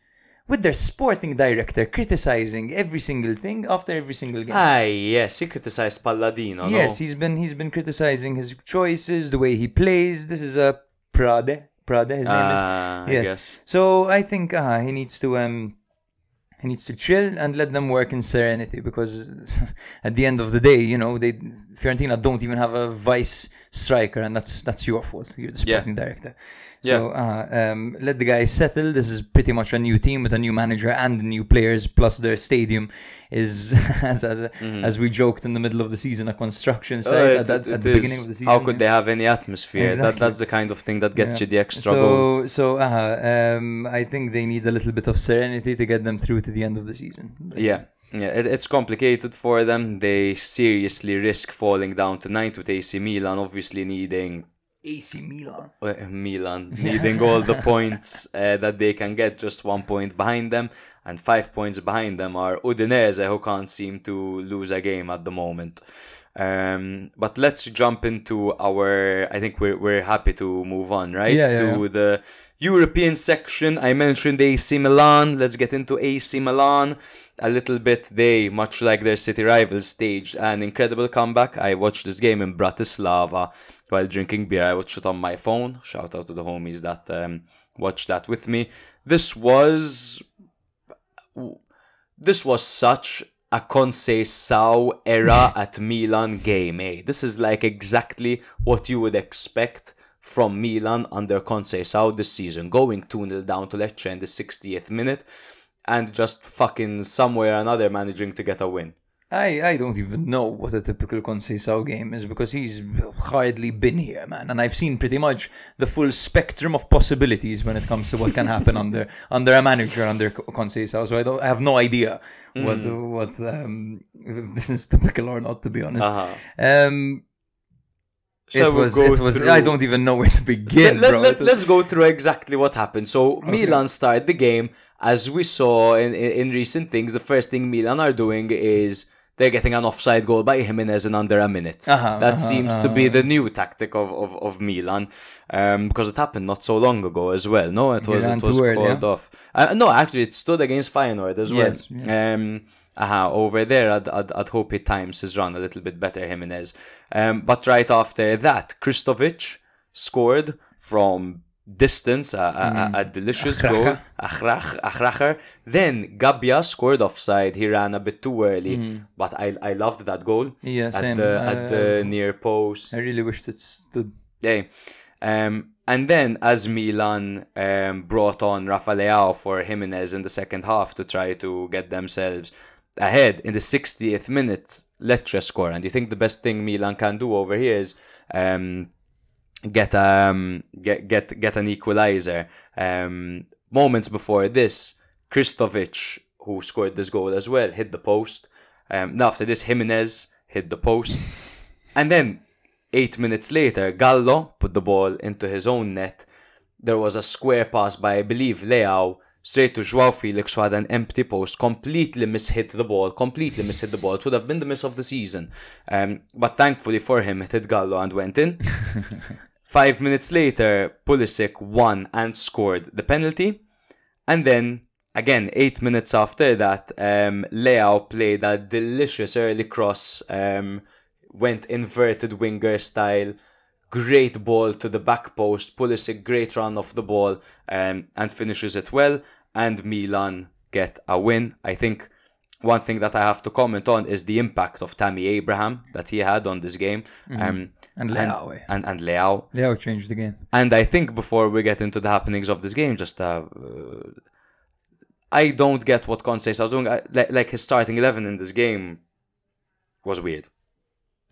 with their sporting director criticizing every single thing after every single game. Yes, he criticized Palladino. Yes, he's been criticizing his choices, the way he plays. This is a Prade, his name is. I guess. So I think he needs to chill and let them work in serenity, because at the end of the day, Fiorentina don't even have a vice striker, and that's your fault. You're the sporting director. So let the guys settle. This is pretty much a new team with a new manager and new players, plus their stadium is, as we joked in the middle of the season, a construction site at the beginning of the season. How could they have any atmosphere? Exactly. That's the kind of thing that gets you the extra goal. So I think they need a little bit of serenity to get them through to the end of the season. Yeah, it's complicated for them. They seriously risk falling down tonight with AC Milan, obviously needing needing all the points that they can get. Just 1 point behind them, and 5 points behind them are Udinese, who can't seem to lose a game at the moment. But let's jump into I think we're happy to move on, right? To the European section. I mentioned AC Milan. Let's get into AC Milan a little bit. They, much like their city rivals, staged an incredible comeback. I watched this game in Bratislava while drinking beer. I watched it on my phone. Shout out to the homies that watched that with me. This was such a Conceição era at Milan game, eh? This is like exactly what you would expect from Milan under Conceição this season. Going 2-0 down to Lecce in the 60th minute and just fucking somewhere or another managing to get a win. I don't even know what a typical Conceição game is, because he's hardly been here, man. And I've seen pretty much the full spectrum of possibilities when it comes to what can happen under a manager under Conceição. So I have no idea what if this is typical or not, to be honest. It was. I don't even know where to begin, bro. Let's go through exactly what happened. So Milan started the game, as we saw in recent things. The first thing Milan are doing is they're getting an offside goal by Jimenez in under a minute. That seems to be the new tactic of Milan, because it happened not so long ago as well. No, it was called off. No, actually, it stood against Feyenoord as well. Yes, yeah. Over there, I'd hope he times his run a little bit better, Jimenez. But right after that, Kristovic scored from distance, a delicious goal, a Then Gabbia scored offside. He ran a bit too early, but I loved that goal. Yeah, same. At the near post. I really wished it stood. Yeah. And then, as Milan brought on Rafa Leao for Jimenez in the second half to try to get themselves ahead, in the 60th minute, Lecce score. And you think the best thing Milan can do over here is get an equalizer. Moments before this, Kristovic, who scored this goal as well, hit the post. Now after this, Jimenez hit the post. And then 8 minutes later, Gallo put the ball into his own net. There was a square pass by, I believe, Leao, straight to João Felix, who had an empty post, completely mishit the ball. It would have been the miss of the season. But thankfully for him, it hit Gallo and went in. 5 minutes later, Pulisic won and scored the penalty. And then, again, 8 minutes after that, Leao played a delicious early cross, went inverted winger style, great ball to the back post. Pulisic, great run off the ball, and finishes it well. And Milan get a win. I think one thing that I have to comment on is the impact of Tammy Abraham that he had on this game. And Leao. And Leao. Leao changed the game. And I think before we get into the happenings of this game, just I don't get what Conceição was doing. Like his starting 11 in this game was weird.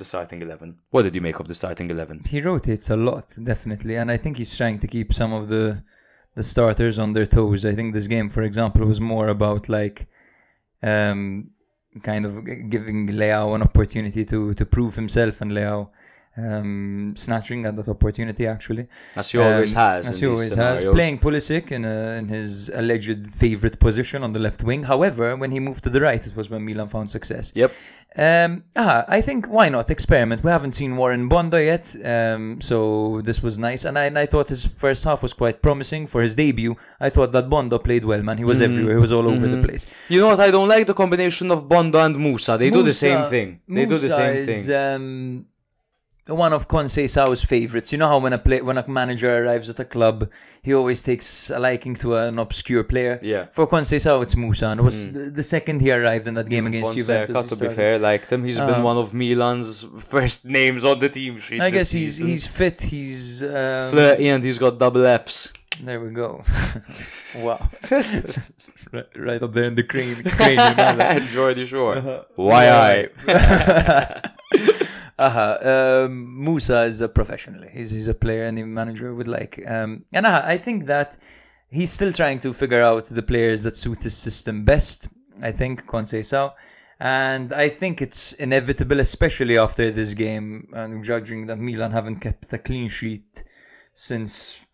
the starting 11. What did you make of the starting 11? He rotates a lot, definitely, and I think he's trying to keep some of the starters on their toes. I think this game, for example, was more about like kind of giving Leao an opportunity to prove himself, and Leao snatching at that opportunity, actually. As he always has. As he always has. Playing Pulisic in his alleged favourite position on the left wing. However, when he moved to the right, it was when Milan found success. Yep. I think, why not experiment? We haven't seen Warren Bondo yet, so this was nice. And I thought his first half was quite promising for his debut. I thought that Bondo played well, man. He was everywhere. He was all over the place. You know what? I don't like the combination of Bondo and Musa. They do the same thing. They do the same thing. One of Conceição's favourites. You know how when a manager arrives at a club, he always takes a liking to an obscure player. Yeah. For Conceição, it's Musa. And it was the second he arrived in that game against Juventus. To be fair, liked him. He's been one of Milan's first names on the team sheet. I guess he's fit. He's flirty, and he's got double Fs. There we go. Wow. right up there in the crane. Jordy Shore. Why Musa is a professional. He's a player and a manager would like. I think that he's still trying to figure out the players that suit his system best. I think Conceição. And I think it's inevitable, especially after this game, and judging that Milan haven't kept a clean sheet since,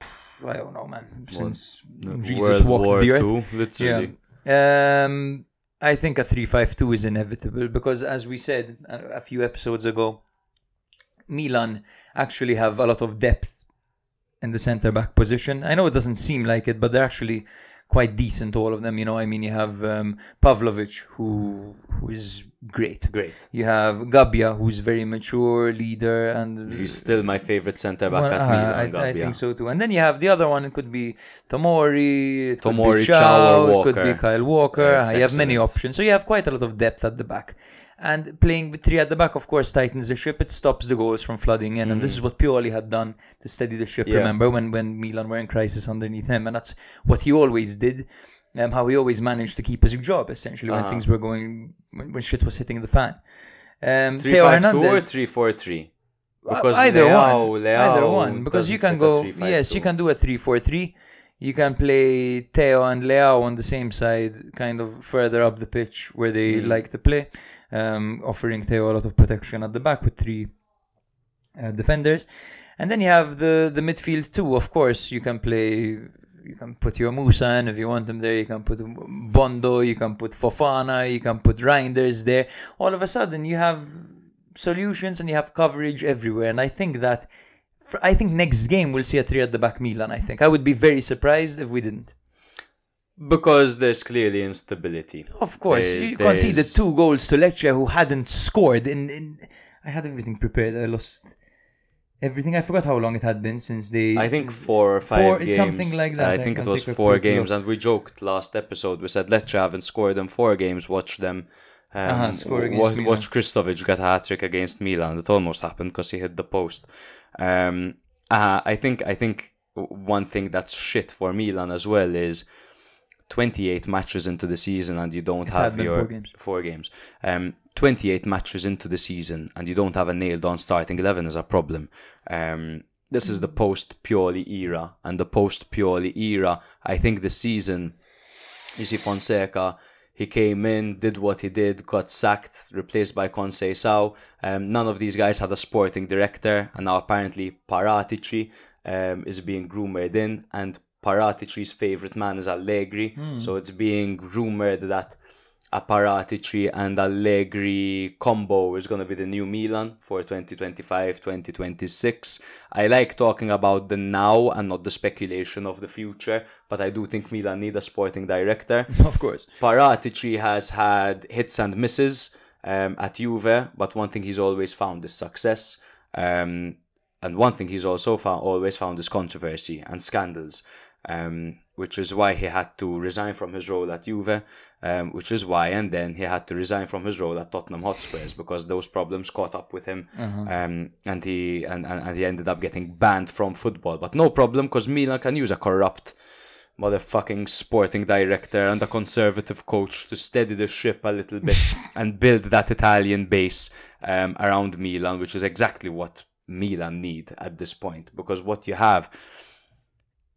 I don't know, man, since Jesus walked the earth. World War II, literally. Yeah. I think a 3-5-2 is inevitable because, as we said a few episodes ago, Milan actually have a lot of depth in the centre-back position. I know it doesn't seem like it, but they're actually quite decent, all of them. You know, I mean, you have Pavlovic, who is great. You have Gabbia, who's very mature, leader, and he's still my favourite centre-back at Milan, Gabbia. I think so too. And then you have the other one. It could be Tomori, it could be Chow, it could be Kyle Walker. You have many options. So you have quite a lot of depth at the back. And playing with three at the back, of course, tightens the ship. It stops the goals from flooding in. And this is what Pioli had done to steady the ship, remember, when Milan were in crisis underneath him. And that's what he always did. How he always managed to keep his job, essentially, when things were going, when shit was hitting the fan. 3-5-2 or 3-4-3? Because either Leao one. Because you can go, yes, you can do a 3-4-3. You can play Theo and Leao on the same side, kind of further up the pitch where they like to play, offering Theo a lot of protection at the back with three defenders. And then you have the midfield too. Of course, you can put your Musa in if you want him there. You can put Bondo, you can put Fofana, you can put Reinders there. All of a sudden, you have solutions and you have coverage everywhere. And I think next game we'll see a 3 at the back Milan. I would be very surprised if we didn't. Because there's clearly instability. Of course, you conceded 2 goals to Lecce, who hadn't scored. I had everything prepared. I lost everything. I forgot how long it had been since they. I think 4 or 5 games. Something like that. I think it was 4 games, and we joked last episode. We said Lecce haven't scored in 4 games. Watch them. Watch Kristovic get a hat-trick against Milan. It almost happened because he hit the post. I think one thing that's shit for Milan as well is 28 matches into the season and you don't have your 4 games. 28 matches into the season and you don't have a nailed-on starting 11 is a problem. This is the post-Pioli era, and the post-Pioli era, I think the season, you see Fonseca, he came in, did what he did, got sacked, replaced by Conceição. None of these guys had a sporting director, and now apparently Paratici is being rumoured in, and Paratici's favourite man is Allegri. So it's being rumoured that a Paratici and Allegri combo is going to be the new Milan for 2025-2026. I like talking about the now and not the speculation of the future, but I do think Milan need a sporting director. Of course. Paratici has had hits and misses at Juve, but one thing he's always found is success. And one thing he's also always found is controversy and scandals. Which is why he had to resign from his role at Juve, and then he had to resign from his role at Tottenham Hotspurs because those problems caught up with him, and he ended up getting banned from football. But no problem, because Milan can use a corrupt motherfucking sporting director and a conservative coach to steady the ship a little bit and build that Italian base. around Milan, which is exactly what Milan need at this point, because what you have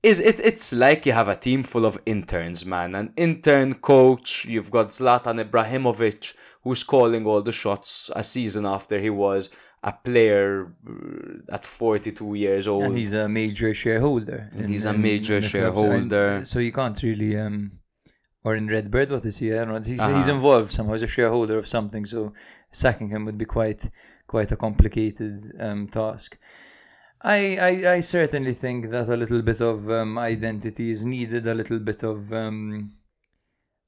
is it's like you have a team full of interns, man. An intern coach, you've got Zlatan Ibrahimovic, who's calling all the shots a season after he was a player at 42 years old. And he's a major shareholder. He's a major shareholder. So you can't really... or in Redbird, what is he? I don't know. He's involved somehow. He's a shareholder of something. So sacking him would be quite a complicated task. I certainly think that a little bit of identity is needed, a little bit of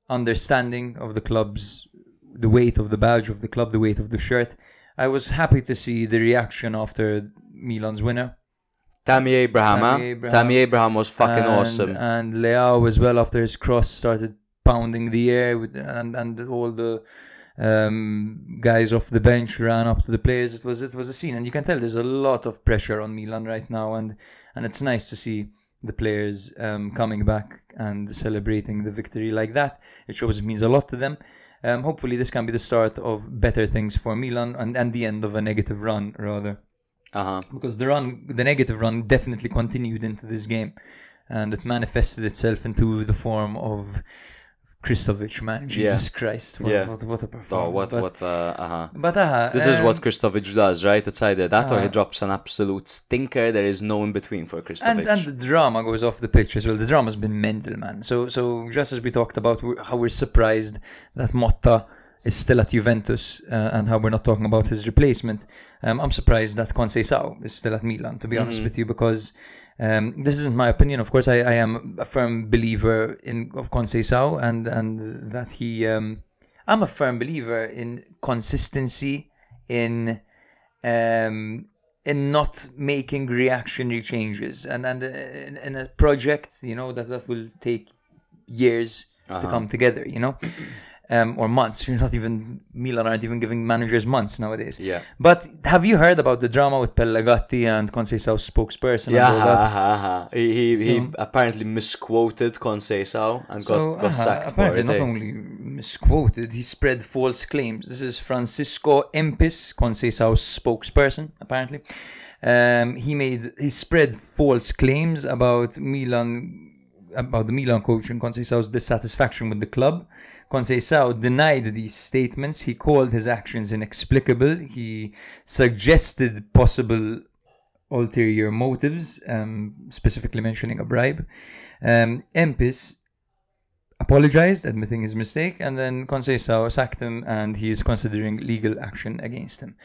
understanding of the club's, the weight of the badge of the club, the weight of the shirt. I was happy to see the reaction after Milan's winner. Tammy Abraham was fucking awesome. And Leao as well, after his cross, started pounding the air and all the guys off the bench ran up to the players. It was a scene, and you can tell there's a lot of pressure on Milan right now, and it's nice to see the players coming back and celebrating the victory like that. It shows it means a lot to them. Hopefully this can be the start of better things for Milan and the end of a negative run, rather. Because the negative run definitely continued into this game, and it manifested itself into the form of Kristovic, man. Jesus Christ. What a performance. This is what Kristovic does, right? It's either that or he drops an absolute stinker. There is no in between for Kristovic. And the drama goes off the pitch as well. The drama's been mental, man. So just as we talked about how we're surprised that Motta is still at Juventus and how we're not talking about his replacement, I'm surprised that Conceição is still at Milan, to be honest with you, because this isn't my opinion. Of course, I am a firm believer of Conceição and that he... I'm a firm believer in consistency, in not making reactionary changes, and in a project, that will take years to come together, or months. Milan aren't even giving managers months nowadays. Yeah. But have you heard about the drama with Pellegrino and Conceição's spokesperson? He apparently misquoted Conceição and got sacked for it. Apparently not only misquoted, he spread false claims. This is Francisco Empis, Conceição's spokesperson, apparently. He spread false claims about the Milan coach and Conceição's dissatisfaction with the club. Conceição denied these statements. He called his actions inexplicable. He suggested possible ulterior motives, specifically mentioning a bribe. Empis apologized, admitting his mistake, and then Conceição sacked him, and he is considering legal action against him.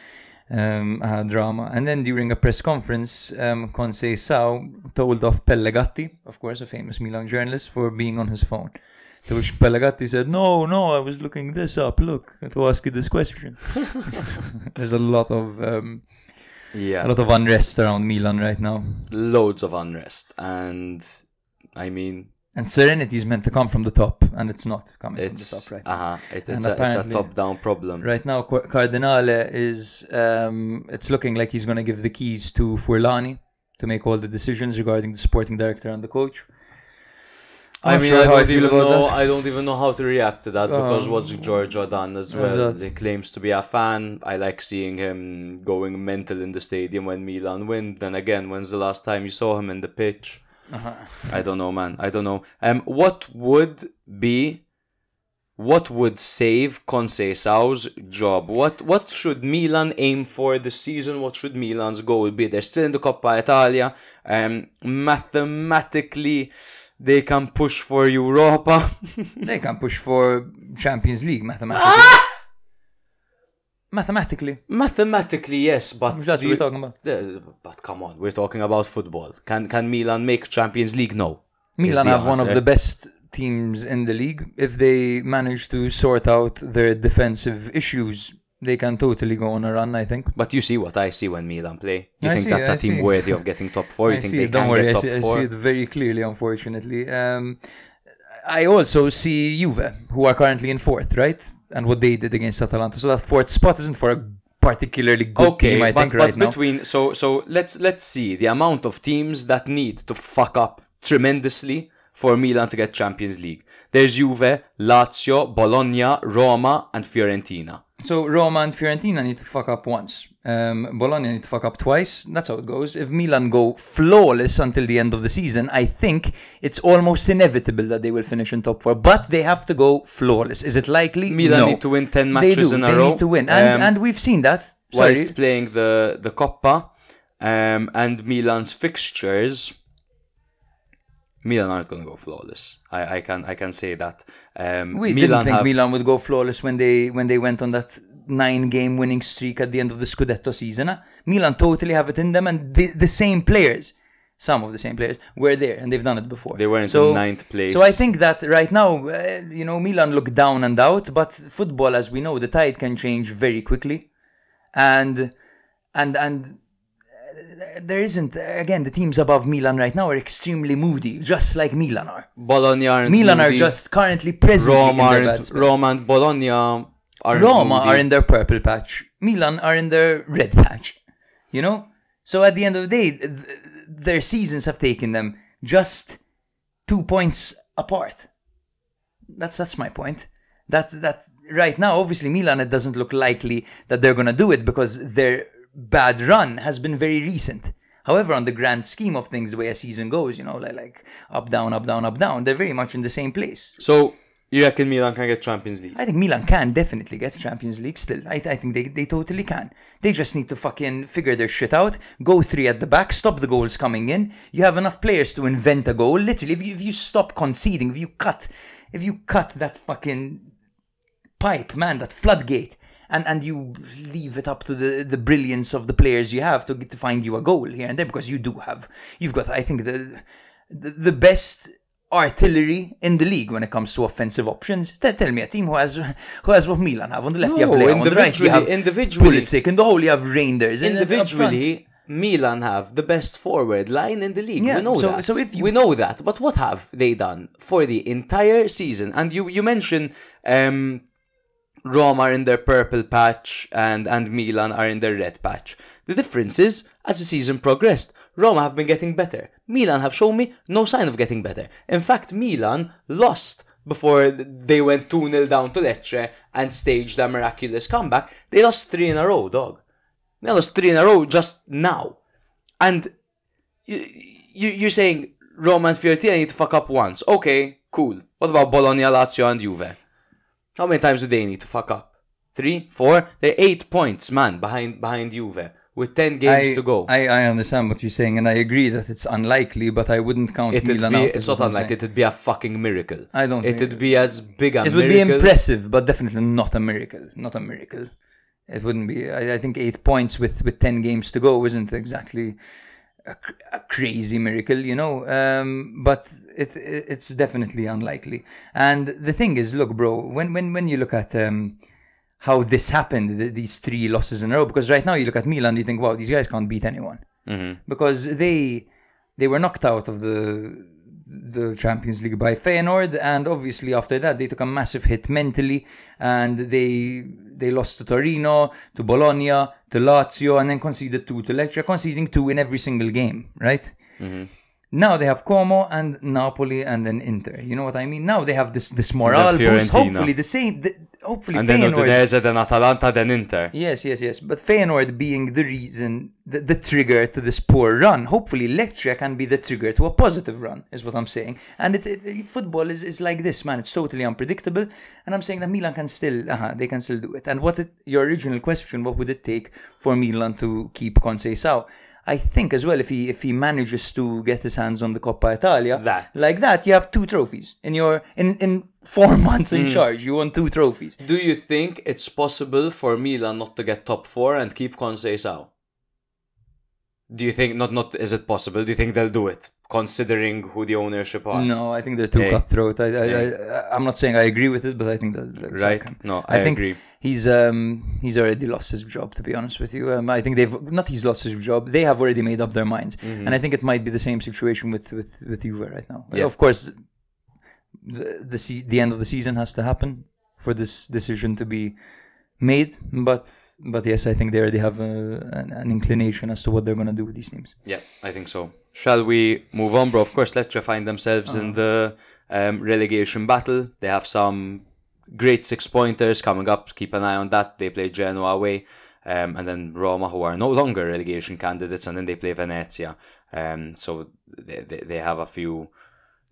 Drama. And then during a press conference, Conceição told off Pellegrini, of course, a famous Milan journalist, for being on his phone. To which Pellegrini said, no, I was looking this up, look, to ask you this question. There's a lot of unrest around Milan right now. Loads of unrest. And serenity is meant to come from the top, and it's not coming from the top right now. It's a top-down problem. Right now, Cardinale is... it's looking like he's going to give the keys to Furlani to make all the decisions regarding the sporting director and the coach. I don't even know how to react to that, because what's Giorgio done as well? He claims to be a fan. I like seeing him going mental in the stadium when Milan win. Then again, when's the last time you saw him in the pitch? I don't know, man. I don't know. What would save Conceição's job? What should Milan aim for this season? What should Milan's goal be? They're still in the Coppa Italia. Mathematically, they can push for Europa. They can push for Champions League, mathematically. Mathematically, yes, but... That's what you're talking about. But come on, we're talking about football. Can Milan make Champions League? No. Milan have one of the best teams in the league. If they manage to sort out their defensive issues, they can totally go on a run, I think. But you see what I see when Milan play. You think that's a team worthy of getting top four? You think they can get top four? I see it very clearly, unfortunately. I also see Juve, who are currently in fourth, right? And what they did against Atalanta. So that fourth spot isn't for a particularly good team, I think, right now. So let's see the amount of teams that need to fuck up tremendously for Milan to get Champions League. There's Juve, Lazio, Bologna, Roma, and Fiorentina. So Roma and Fiorentina need to fuck up once. Bologna need to fuck up twice. That's how it goes. If Milan go flawless until the end of the season, I think it's almost inevitable that they will finish in top 4. But they have to go flawless. Is it likely? Milan need to win 10 matches in a row. They need to win. And we've seen that. Whilst playing the Coppa. And Milan's fixtures... Milan aren't going to go flawless. I can say that. We didn't think Milan would go flawless when they went on that 9-game winning streak at the end of the Scudetto season. Milan totally have it in them, and the same players, some of the same players, were there, and they've done it before. They were in 9th place. So I think that right now, Milan look down and out, but football, as we know, the tide can change very quickly, and there isn't, again, the teams above Milan right now are extremely moody, just like Milan are. Bologna aren't Milan moody. are just currently present. Roma and Bologna are Roma moody. are in their purple patch. Milan are in their red patch. So at the end of the day, their seasons have taken them just 2 points apart. That's my point. That right now, obviously, Milan, it doesn't look likely that they're gonna do it because their bad run has been very recent. However, on the grand scheme of things, the way a season goes, like up, down, up, down, up, down, they're very much in the same place. So, you reckon Milan can get Champions League? I think Milan can definitely get Champions League still. I think they totally can. They just need to fucking figure their shit out, go 3 at the back, stop the goals coming in. You have enough players to invent a goal. Literally, if you stop conceding, if you cut that fucking pipe, man, that floodgate, and you leave it up to the brilliance of the players you have to find you a goal here and there, because you've got, I think, the best artillery in the league when it comes to offensive options. Tell me a team who has what Milan have. On the left you have Leo, on the right you have Pulisic, in the whole you have Reinders. Individually, Milan have the best forward line in the league. Yeah, we know that. We know that. But what have they done for the entire season? And you mentioned Roma are in their purple patch and Milan are in their red patch. The difference is, as the season progressed, Roma have been getting better. Milan have shown me no sign of getting better. In fact, Milan lost before they went 2-0 down to Lecce and staged a miraculous comeback. They lost 3 in a row, dog. They lost 3 in a row just now. And you're saying Roma and Fiorentina need to fuck up once. Okay, cool. What about Bologna, Lazio and Juve? How many times do they need to fuck up? 3? 4? They're 8 points, man, behind Juve, with 10 games to go. I understand what you're saying, and I agree that it's unlikely, but I wouldn't count Milan out. It's not unlikely. It'd be a fucking miracle. I don't think it'd be as big a miracle. It would be impressive, but definitely not a miracle. Not a miracle. It wouldn't be. I think 8 points with 10 games to go isn't exactly a crazy miracle, but it's definitely unlikely. And the thing is, look, bro, when you look at how this happened, these 3 losses in a row, because right now you look at Milan, you think, wow, these guys can't beat anyone, because they were knocked out of the Champions League by Feyenoord, and obviously after that they took a massive hit mentally, and they lost to Torino, to Bologna, to Lazio, and then conceded 2 to Lecce, conceding 2 in every single game, right? Now they have Como and Napoli and then Inter. You know what I mean? Now they have this morale boost. Hopefully the same. Hopefully and Feyenoord. then Udinese, then Atalanta, then Inter. Yes. But Feyenoord being the reason, the trigger to this poor run. Hopefully Lecce can be the trigger to a positive run, is what I'm saying. And football is like this, man. It's totally unpredictable. And I'm saying that Milan can still, they can still do it. And your original question, what would it take for Milan to keep Conceição? I think as well, if he manages to get his hands on the Coppa Italia, like that, you have 2 trophies in 4 months in charge. You won 2 trophies. Do you think it's possible for Milan not to get top 4 and keep Conceição? Do you think not? Is it possible? Do you think they'll do it, considering who the ownership are? No, I think they're too cutthroat. I'm not saying I agree with it, but I think that's right. Okay. No, I agree. He's already lost his job, to be honest with you. I think he's lost his job. They have already made up their minds, and I think it might be the same situation with Juve right now. Yeah. Of course, the end of the season has to happen for this decision to be made, but yes, I think they already have an inclination as to what they're going to do with these teams. Yeah, I think so. Shall we move on, bro? Of course, Lecce find themselves in the relegation battle. They have some great 6-pointers coming up. Keep an eye on that. They play Genoa away. And then Roma, who are no longer relegation candidates, and then they play Venezia. So they have a few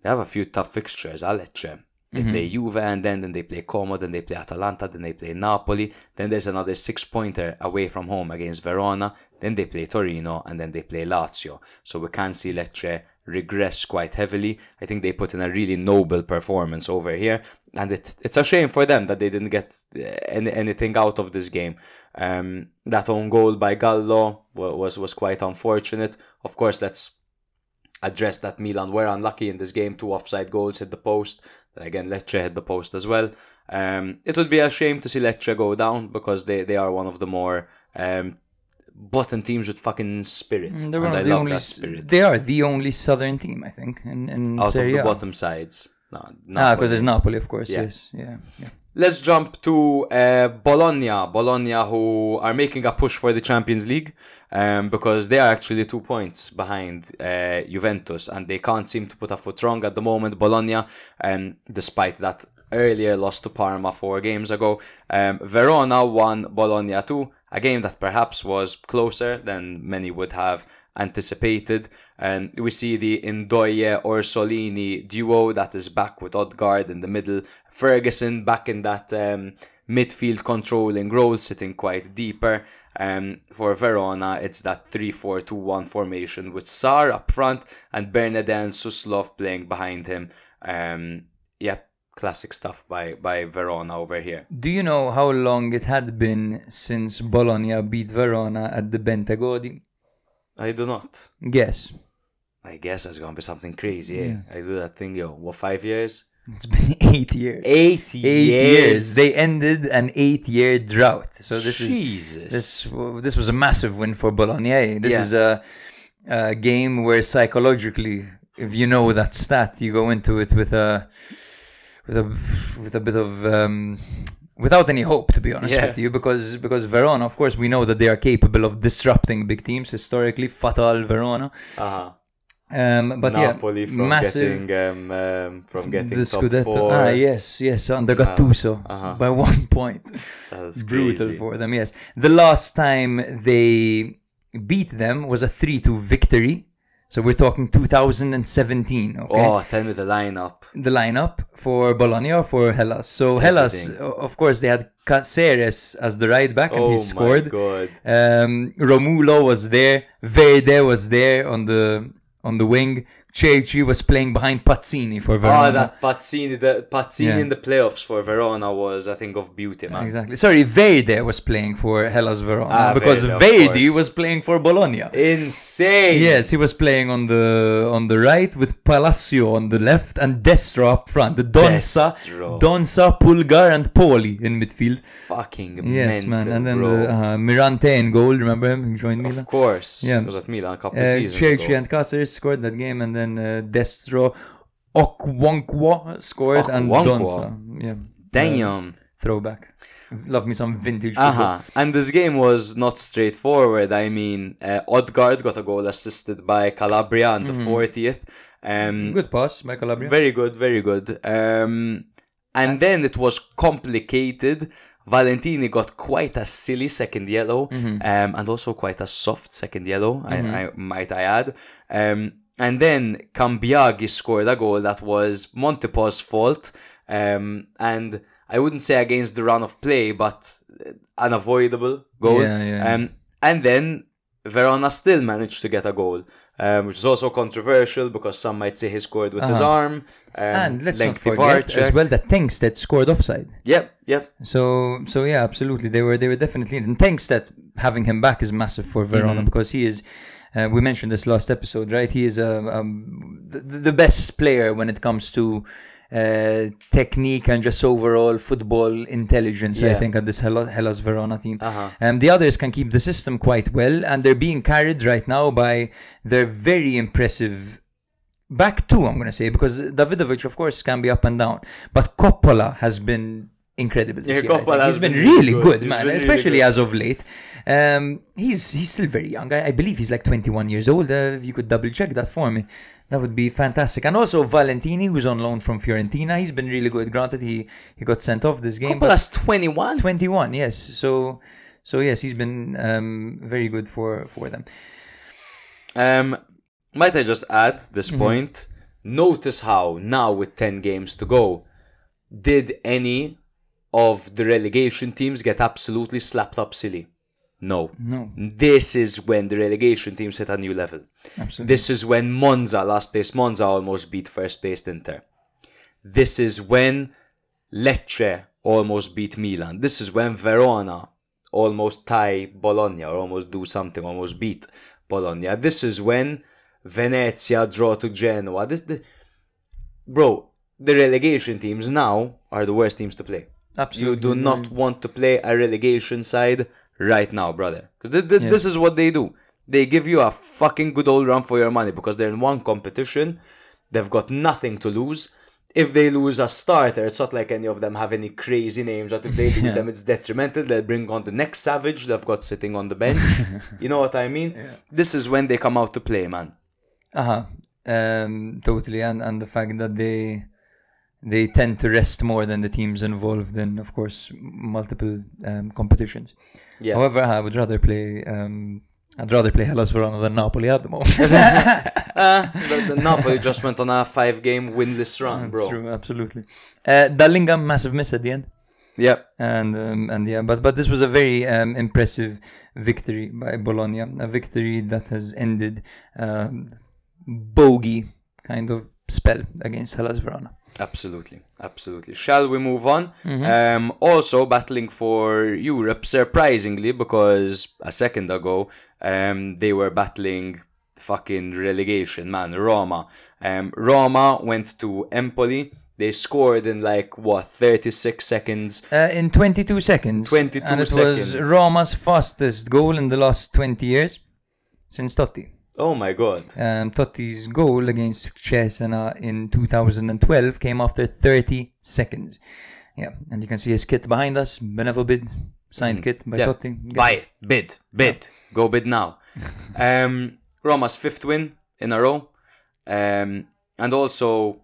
tough fixtures. Lecce. They play Juve, and then they play Como, then they play Atalanta, then they play Napoli. Then there's another 6-pointer away from home against Verona. Then they play Torino, and then they play Lazio. So we can see Lecce regress quite heavily. I think they put in a really noble performance over here, and it's a shame for them that they didn't get anything out of this game. That own goal by Gallo was quite unfortunate. Of course, let's address that Milan were unlucky in this game. 2 offside goals hit the post. Again, Lecce hit the post as well. It would be a shame to see Lecce go down, because they are one of the more bottom teams with fucking spirit. And I love that spirit. They are the only southern team, I think, in out Serie A. Of the bottom sides. Because there's Napoli, of course. Yeah. Yes, yeah. Let's jump to Bologna. Bologna, who are making a push for the Champions League, because they are actually 2 points behind Juventus, and they can't seem to put a foot wrong at the moment. Bologna, despite that earlier loss to Parma 4 games ago. Verona won Bologna 2, a game that perhaps was closer than many would have anticipated. And we see the Ndoye Orsolini duo that is back with Odegaard in the middle. Ferguson back in that midfield controlling role, sitting quite deeper. For Verona, it's that 3-4-2-1 formation with Sarr up front and Bernardin and Suslov playing behind him. Classic stuff by Verona over here. Do you know how long it had been since Bologna beat Verona at the Bentegodi? I do not. Guess. I guess it's going to be something crazy. Yeah. I do that thing, 5 years? It's been 8 years. 8 years. They ended an 8-year drought. So this Jesus. this was a massive win for Bologna. This is a game where psychologically, if you know that stat, you go into it with a bit of without any hope, to be honest with you, because Verona, of course, we know that they are capable of disrupting big teams historically. Fatal Verona. But Napoli from massive from getting the top Scudetto. 4. Yes, under Gattuso by 1 point. That's brutal crazy. for them. Yes, the last time they beat them was a 3-2 victory. So we're talking 2017. Okay? Tell me the lineup. The lineup for Bologna or for Hellas. So Hellas, of course, they had Caceres as the right back, and he scored. God. Romulo was there. Verde was there on the wing. Cerci was playing behind Pazzini for Verona. That Pazzini in the playoffs for Verona was a thing of beauty, man. Exactly. Sorry, Verde was playing for Hellas Verona because Verdi was playing for Bologna. Insane. Yes, he was playing on the right with Palacio on the left and Destro up front. The Donza, Pulgar, and Poli in midfield. Fucking yes, mental, man. And then bro. the Mirante in goal. Remember him? He joined Milan. Of course. Yeah. He was at Milan a couple of seasons Cerci ago. and Caceres scored that game, and then Destro, Okwonkwo scored, and Donza. Yeah. Damn. Throwback. Love me some vintage football. And this game was not straightforward. I mean, Odegaard got a goal assisted by Calabria on the 40th. Good pass by Calabria. Very good, very good. And then it was complicated. Valentini got quite a silly second yellow, and also quite a soft second yellow, I might add. And then Cambiaghi scored a goal that was Montepas's fault, and I wouldn't say against the run of play, but unavoidable goal. And then Verona still managed to get a goal, which is also controversial because some might say he scored with his arm. And let's not forget as well that Tengsted scored offside. Yep. So yeah, absolutely. They were definitely. And Tengsted, having him back is massive for Verona because he is. We mentioned this last episode, right? He is the best player when it comes to technique and just overall football intelligence, I think, at this Hellas Verona team. The others can keep the system quite well, and they're being carried right now by their very impressive back two, I'm going to say, because Davidovic, of course, can be up and down. But Coppola has been incredible this Yeah, year. He's been really good, man, especially as of late. He's still very young. I believe he's like 21 years old. If you could double check that for me, that would be fantastic. And also Valentini, who's on loan from Fiorentina, he's been really good. Granted, he got sent off this game. Plus 21? 21, yes. So yes, he's been very good for them. Might I just add this point? Notice how now with 10 games to go, did any of the relegation teams get absolutely slapped up silly? No. This is when the relegation teams hit a new level. Absolutely. This is when last place Monza almost beat first place Inter. This is when Lecce almost beat Milan. This is when Verona almost tie Bologna or almost do something, almost beat Bologna. This is when Venezia draw to Genoa. Bro, the relegation teams now are the worst teams to play. Absolutely. You do not want to play a relegation side right now, brother. Because this is what they do. They give you a fucking good old run for your money because they're in one competition. They've got nothing to lose. If they lose a starter, it's not like any of them have any crazy names. But if they lose them, it's detrimental. They'll bring on the next savage they've got sitting on the bench. You know what I mean? Yeah. This is when they come out to play, man. Totally. And the fact that they tend to rest more than the teams involved in, of course, multiple competitions. Yeah. However, I would rather play Hellas Verona than Napoli at the moment. The Napoli just went on a 5-game winless run, bro. That's true, absolutely. Dallingham, massive miss at the end. Yeah. And yeah, but this was a very impressive victory by Bologna, a victory that has ended bogey kind of spell against Hellas Verona. Absolutely. Shall we move on? Also battling for Europe, surprisingly, because a second ago they were battling fucking relegation, man. Roma went to Empoli. They scored in 36 seconds? In 22 seconds. 22 and it seconds. was Roma's fastest goal in the last 20 years since Totti. Oh my god. Totti's goal against Cesena in 2012 came after 30 seconds. Yeah, and you can see his kit behind us. Benevo bid, signed kit by Totti. Buy it. Bid. Yeah. Go bid now. Roma's 5th win in a row. And also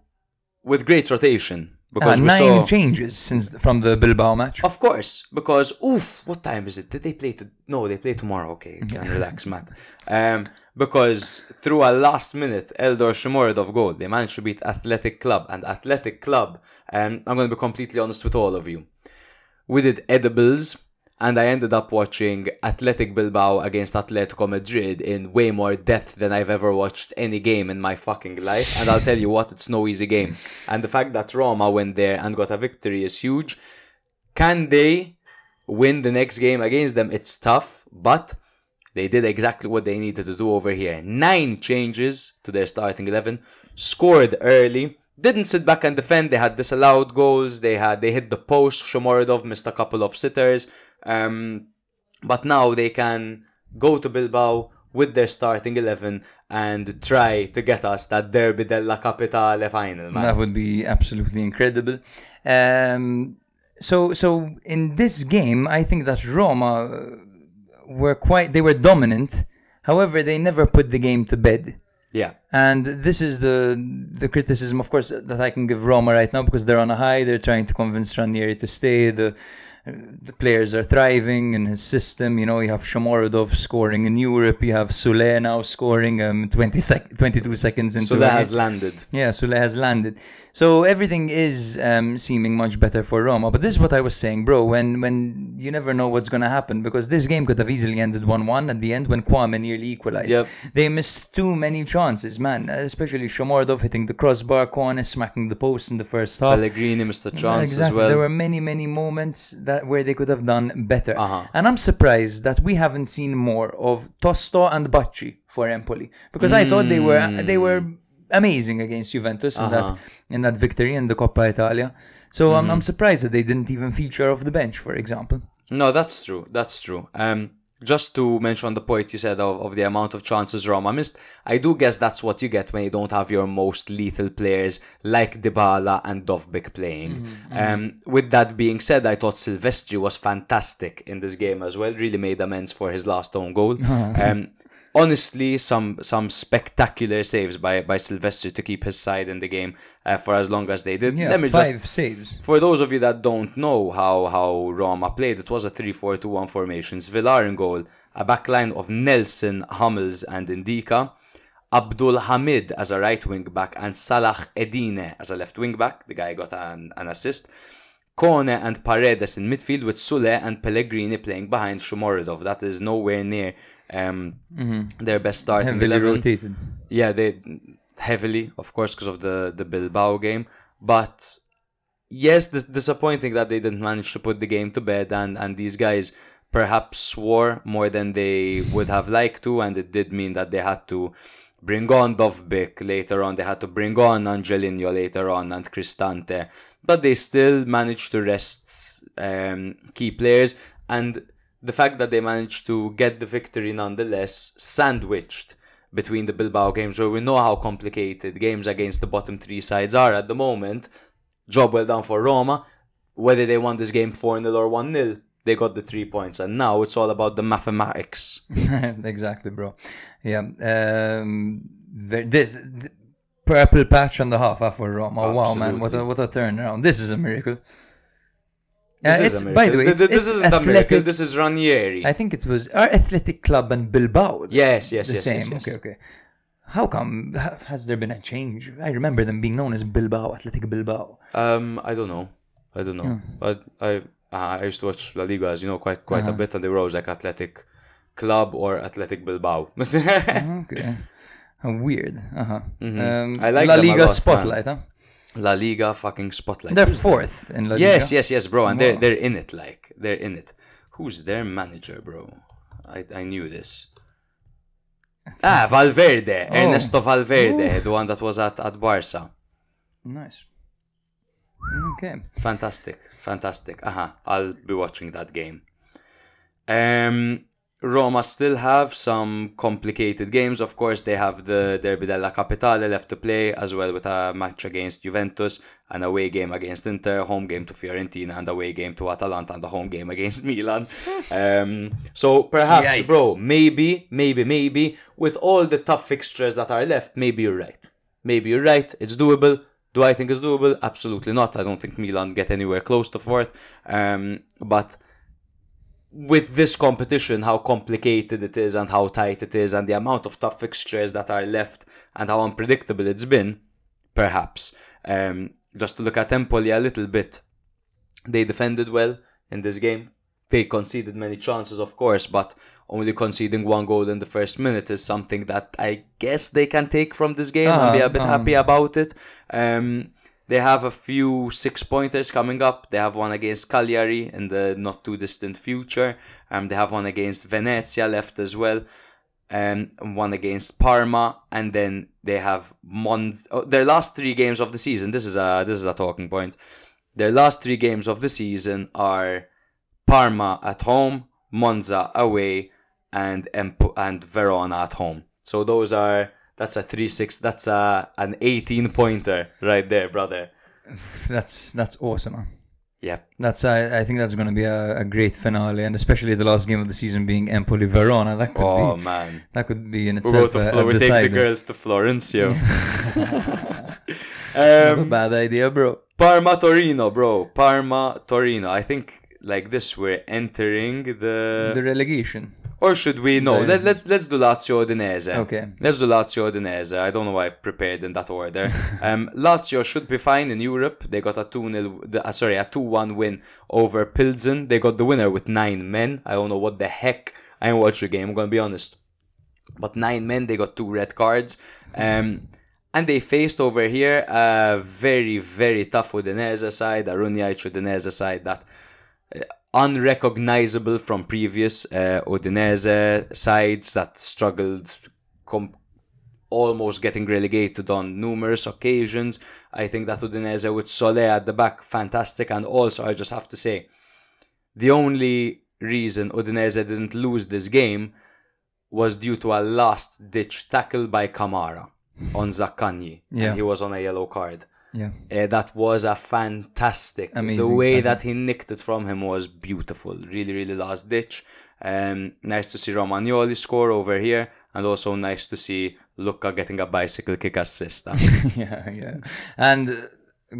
with great rotation. Because 9 changes from the Bilbao match. Of course, because what time is it? Did they play No, they play tomorrow. Okay, you can relax, Matt. Because through a last-minute Eldor Shomurodov goal, they managed to beat Athletic Club. And Athletic Club, I'm going to be completely honest with all of you. We did edibles, and I ended up watching Athletic Bilbao against Atletico Madrid in way more depth than I've ever watched any game in my fucking life. And I'll tell you what, it's no easy game. And the fact that Roma went there and got a victory is huge. Can they win the next game against them? It's tough, but they did exactly what they needed to do over here. 9 changes to their starting 11, scored early, didn't sit back and defend. They had disallowed goals, they hit the post. Shomurodov missed a couple of sitters. But now they can go to Bilbao with their starting 11 and try to get us that Derby della Capitale final, man. That would be absolutely incredible. So in this game, I think that Roma they were dominant. However, they never put the game to bed. Yeah. And this is the criticism, of course, that I can give Roma right now, because they're on a high. They're trying to convince Ranieri to stay. The players are thriving in his system. You have Shomurodov scoring in Europe. You have Soulé now scoring 22 seconds into Soulé has landed. Yeah, Soulé has landed. So everything is seeming much better for Roma. But this is what I was saying, bro, when you never know what's going to happen, because this game could have easily ended 1-1 at the end when Kwame nearly equalized. Yep. They missed too many chances, man, especially Shomurodov hitting the crossbar, Kwame smacking the post in the first half. Pellegrino missed a chance as well. There were many moments where they could have done better. And I'm surprised that we haven't seen more of Tosto and Bacci for Empoli, because I thought they were amazing against Juventus in that victory in the Coppa Italia. So I'm surprised that they didn't even feature off the bench, for example. No, that's true. just to mention the point you said of the amount of chances Roma missed, I do guess that's what you get when you don't have your most lethal players like Dybala and Dovbyk playing. With that being said, I thought Silvestri was fantastic in this game as well. Really made amends for his last own goal. Honestly, some spectacular saves by Silvestri to keep his side in the game for as long as they did. Yeah, 5 saves. For those of you that don't know how Roma played, it was a 3-4-2-1 formation. Villar in goal, a backline of Nelson, Hummels and Indika, Abdul Hamid as a right wing back, and Salah Edine as a left wing back. The guy got an assist. Kone and Paredes in midfield, with Sule and Pellegrini playing behind Shomorodov. That is nowhere near their best starting Heavily 11. rotated. Yeah, they heavily, of course, because of the Bilbao game. But yes, disappointing that they didn't manage to put the game to bed, and these guys perhaps swore more than they would have liked to, and it did mean that they had to bring on Dovbyk later on, they had to bring on Angelino later on, and Cristante, but they still managed to rest key players, and the fact that they managed to get the victory nonetheless, sandwiched between the Bilbao games, where we know how complicated games against the bottom 3 sides are at the moment. Job well done for Roma. Whether they won this game 4-0 or 1-0, they got the 3 points, and now it's all about the mathematics. Exactly, bro. Yeah. This purple patch on the half for Roma. Oh, wow, man, what a turnaround! This is a miracle. This is a miracle. By the way, this isn't a miracle. This is Ranieri. I think it was our Athletic Club and Bilbao. Yes. Same. Yes. Okay. How come? Has there been a change? I remember them being known as Bilbao, Athletic Bilbao. I don't know. But I used to watch La Liga, as you know, quite a bit, and they were always like Athletic Club or Athletic Bilbao. Okay. Weird. I like La them a Liga lot, Spotlight, huh? La Liga fucking Spotlight. They're 4th in La Liga. Yes, bro, and they're in it, like they're in it. Who's their manager, bro? I knew this. Valverde, Ernesto Valverde, the one that was at Barca. Nice. Okay. Fantastic. I'll be watching that game. Roma still have some complicated games. Of course, they have the Derby della Capitale left to play, as well with a match against Juventus, an away game against Inter, home game to Fiorentina, and away game to Atalanta, and a home game against Milan. So perhaps, yikes, bro, maybe, with all the tough fixtures that are left, maybe you're right. It's doable. Do I think it's doable? Absolutely not. I don't think Milan get anywhere close to 4th. But with this competition, how complicated it is and how tight it is, and the amount of tough fixtures that are left and how unpredictable it's been, perhaps. Just to look at Empoli a little bit, they defended well in this game. They conceded many chances, of course, but only conceding 1 goal in the first minute is something that I guess they can take from this game and be a bit happy about it. They have a few 6-pointers coming up. They have one against Cagliari in the not too distant future. They have one against Venezia left as well. One against Parma, and then they have their last 3 games of the season. This is a talking point. Their last 3 games of the season are Parma at home, Monza away, and Verona at home. So that's a 3-6. That's an 18-pointer right there, brother. That's awesome, man. Yeah. I think that's going to be a great finale, and especially the last game of the season being Empoli Verona. That could be in itself. We take the girls to Florencio. Not a bad idea, bro. Parma Torino. I think like this we're entering the relegation. Or should we? No, let's do Lazio Udinese. Okay. Let's do Lazio Udinese. I don't know why I prepared in that order. Lazio should be fine in Europe. They got a 2-1 win over Pilsen. They got the winner with 9 men. I don't know what the heck. I didn't watch the game, I'm going to be honest. But 9 men, they got 2 red cards. And they faced over here a very, very tough Udinese side, a Runjaic Udinese side that... unrecognizable from previous Udinese sides that struggled almost getting relegated on numerous occasions. I think that Udinese with Solé at the back, fantastic. And also, I just have to say, the only reason Udinese didn't lose this game was due to a last-ditch tackle by Kamara on Zaccagni. Yeah. And he was on a yellow card. Yeah. That was a fantastic. Amazing the way tackle. that he nicked it from him was beautiful. Really, really last-ditch. Nice to see Romagnoli score over here. And also nice to see Luca getting a bicycle kick assist. Yeah. And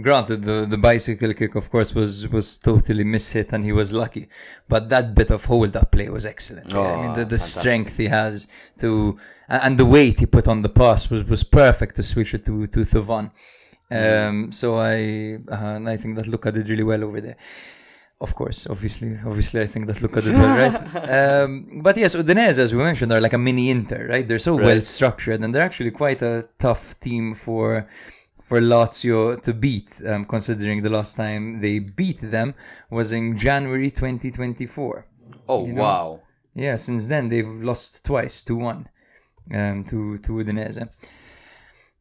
granted, the bicycle kick, of course, was totally mishit and he was lucky. But that bit of hold-up play was excellent. I mean, the fantastic. strength he has to... And the weight he put on the pass was perfect to switch it to Thuvan. So I think that Luca did really well over there. Of course, obviously, I think that Luca did well, right? But yes, Udinese, as we mentioned, are like a mini Inter, right? They're so well structured, and they're actually quite a tough team for Lazio to beat, considering the last time they beat them was in January 2024. Oh, wow. Yeah, since then they've lost twice, 2-1 to Udinese.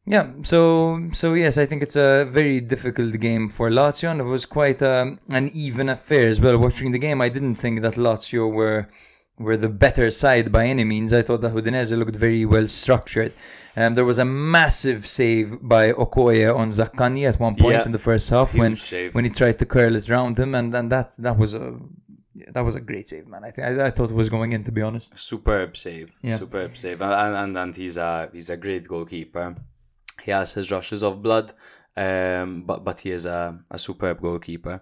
Yeah, so yes, I think it's a very difficult game for Lazio, and it was quite an even affair as well. Watching the game, I didn't think that Lazio were the better side by any means. I thought that Udinese looked very well structured. There was a massive save by Okoye on Zaccagni at one point in the first half when he tried to curl it around him, and that was a great save, man. I thought it was going in, to be honest. Superb save, and he's a great goalkeeper. He has his rushes of blood, but he is a superb goalkeeper.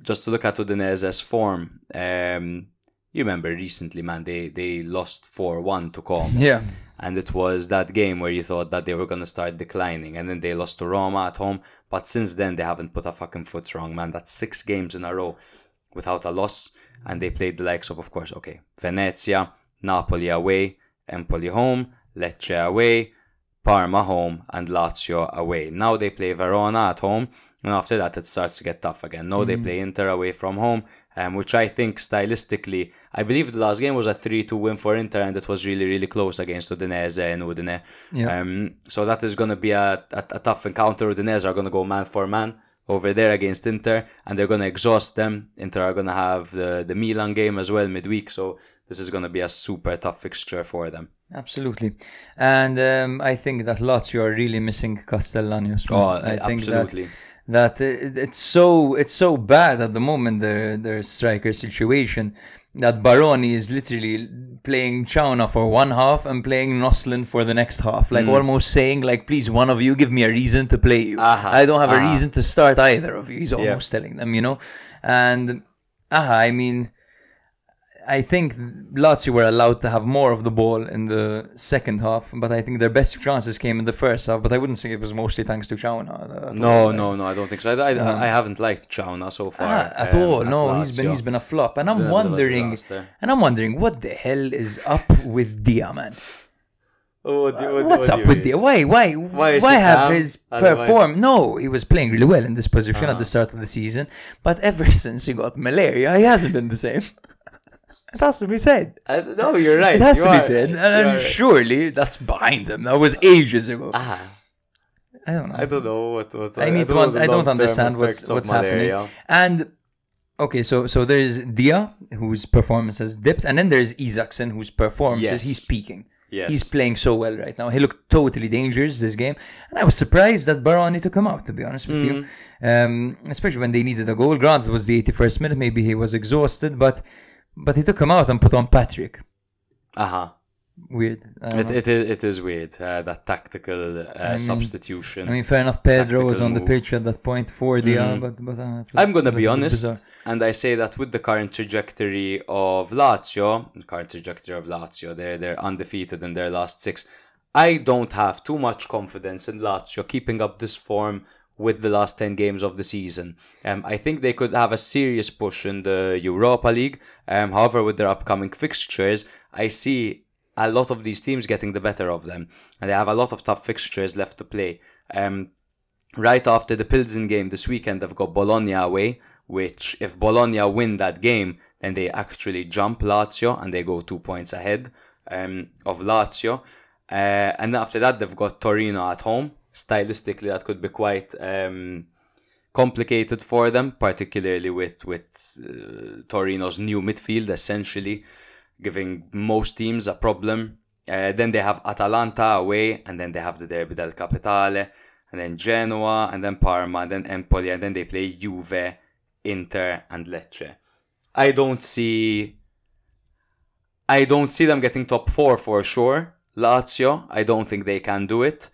Just to look at Udinese's form, you remember recently, man, they lost 4-1 to Como. Yeah. And it was that game where you thought that they were going to start declining. And then they lost to Roma at home. But since then, they haven't put a fucking foot wrong, man. That's 6 games in a row without a loss. And they played the likes of course, Venezia, Napoli away, Empoli home, Lecce away, Parma home, and Lazio away. Now they play Verona at home, and after that it starts to get tough again. Now they play Inter away from home, which I think stylistically, I believe the last game was a 3-2 win for Inter, and it was really, really close against Udinese and Udine. Yeah. So that is going to be a tough encounter. Udinese are going to go man for man over there against Inter, and they're going to exhaust them. Inter are going to have the Milan game as well midweek, so this is going to be a super tough fixture for them. Absolutely. And I think that Lazio are really missing Castellani as well. I think absolutely. That it's so bad at the moment, their striker situation, that Baroni is literally playing Chauna for one half and playing Noslin for the next half. Like almost saying, like, please, one of you give me a reason to play you. I don't have a reason to start either of you. He's almost telling them, And I mean, I think Lazio were allowed to have more of the ball in the second half, but I think their best chances came in the first half. But I wouldn't say it was mostly thanks to Chauna. No, I don't think so. I haven't liked Chauna so far at all. No, Lazio. he's been a flop, and I'm wondering what the hell is up with Dia, man. What's up with Dia? Why have his perform? No, he was playing really well in this position at the start of the season, but ever since he got malaria, he hasn't been the same. It has to be said. No, you're right. It has to be said. And surely that's behind them. That was ages ago. I don't know. I don't know what I don't understand what's happening. And okay, so there's Dia, whose performance has dipped, and then there's Isaacson, whose performance he's peaking. Yes. He's playing so well right now. He looked totally dangerous this game, and I was surprised that Baroni took him out, to be honest with you. Especially when they needed a goal. Granted, it was the 81st minute. Maybe he was exhausted, but he took him out and put on Patrick. Weird. It is weird, that tactical substitution. I mean, fair enough, Pedro was on the pitch at that point for Dia, but I'm going to be honest, and I say that with the current trajectory of Lazio, they're undefeated in their last 6. I don't have too much confidence in Lazio keeping up this form with the last 10 games of the season. I think they could have a serious push in the Europa League. However, with their upcoming fixtures, I see a lot of these teams getting the better of them. And they have a lot of tough fixtures left to play. Right after the Pilsen game this weekend, they've got Bologna away, which if Bologna win that game, then they actually jump Lazio and they go 2 points ahead of Lazio. And after that, they've got Torino at home. Stylistically, that could be complicated for them, particularly with Torino's new midfield, essentially giving most teams a problem. Then they have Atalanta away, and then they have the Derby del Capitale, and then Genoa, and then Parma, and then Empoli, and then they play Juve, Inter, and Lecce. I don't see them getting top 4 for sure. Lazio, I don't think they can do it.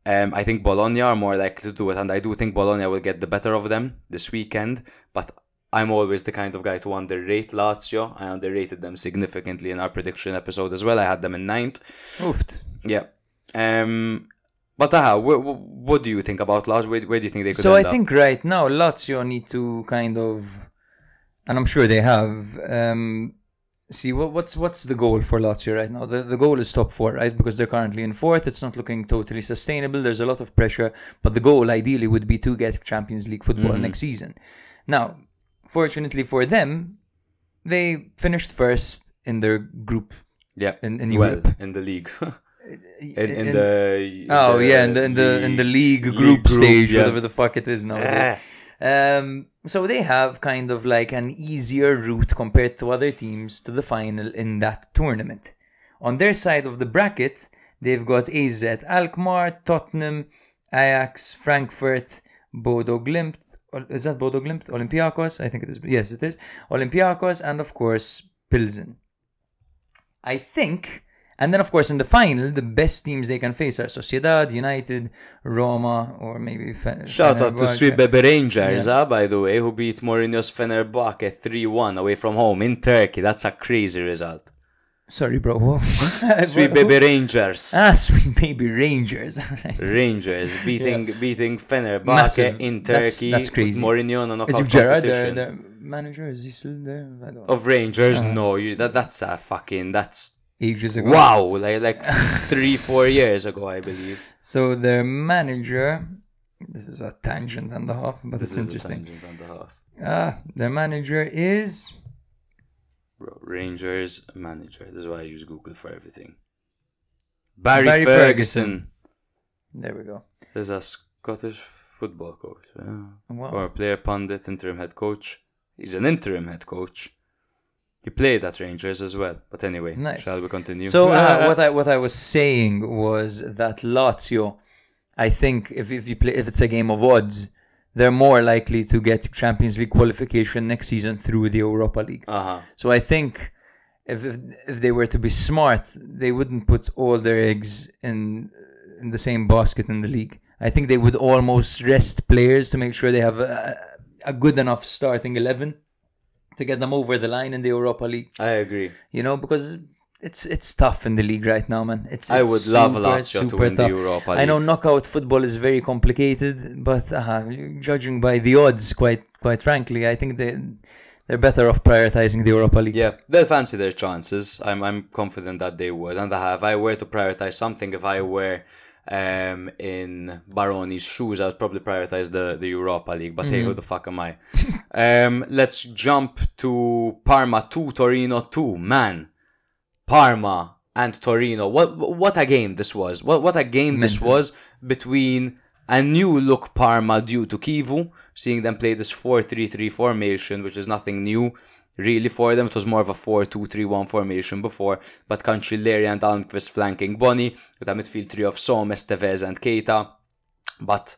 I think Bologna are more likely to do it, and I do think Bologna will get the better of them this weekend. But I'm always the kind of guy to underrate Lazio. I underrated them significantly in our prediction episode as well. I had them in 9th. Oofed. Yeah. But what do you think about Lazio? Where do you think they could So end I think right now Lazio need to kind of, and I'm sure they have, see what's the goal for Lazio right now. The goal is top 4, right? Because they're currently in 4th. It's not looking totally sustainable. There's a lot of pressure, but the goal ideally would be to get Champions League football next season. Now, fortunately for them, they finished first in their group. Yeah, in Europe. In the league. in the league group stage, whatever the fuck it is now. So they have kind of like an easier route compared to other teams to the final in that tournament. On their side of the bracket, they've got AZ Alkmaar, Tottenham, Ajax, Frankfurt, Bodo Glimt. Is that Bodo Glimt? Olympiacos? I think it is. Yes, it is. Olympiacos, and of course, Pilsen. I think. And then, of course, in the final, the best teams they can face are Sociedad, United, Roma, or maybe Shout out to Sweet Baby Rangers, by the way, who beat Mourinho's Fenerbahce 3-1 away from home in Turkey. That's a crazy result. Sorry, bro. Sweet Baby Rangers. Sweet Baby Rangers. Rangers beating Fenerbahce in Turkey. That's crazy. Mourinho on a knockout Is Gerrard competition. their manager? Is he still there? I don't know. Of Rangers? No, that's a fucking... That's ages ago. Wow, like 3-4 years ago, I believe. So their manager, this is a tangent and a half, but This it's is interesting. a tangent and a half. Their manager is Bro, Rangers manager. This is why I use Google for everything. Barry Ferguson. There we go. There's a Scottish football coach. Wow. Or player pundit, interim head coach. He's an interim head coach. He played at Rangers as well. But anyway, Nice. Shall we continue? So what I was saying was that Lazio, I think if it's a game of odds, they're more likely to get Champions League qualification next season through the Europa League. So I think if they were to be smart, they wouldn't put all their eggs in the same basket in the league. I think they would almost rest players to make sure they have a good enough starting 11 to get them over the line in the Europa League. I agree. You know, because it's tough in the league right now, man. I would love Lazio to win the Europa League. I know knockout football is very complicated, but judging by the odds, quite frankly, I think they're better off prioritizing the Europa League. Yeah, they'll fancy their chances. I'm confident that they would. And if I were to prioritize something, if I were in Baroni's shoes, I would probably prioritize the Europa League. But hey, who the fuck am I? Let's jump to Parma 2, Torino 2. Man, Parma and Torino. What a game this was. What a game this was between a new look Parma due to Kivu, seeing them play this 4-3-3 formation, which is nothing new really for them. It was more of a 4-2-3-1 formation before, but Cancelleri and Almqvist flanking Boni with a midfield trio of Somes, Tevez and Keita. But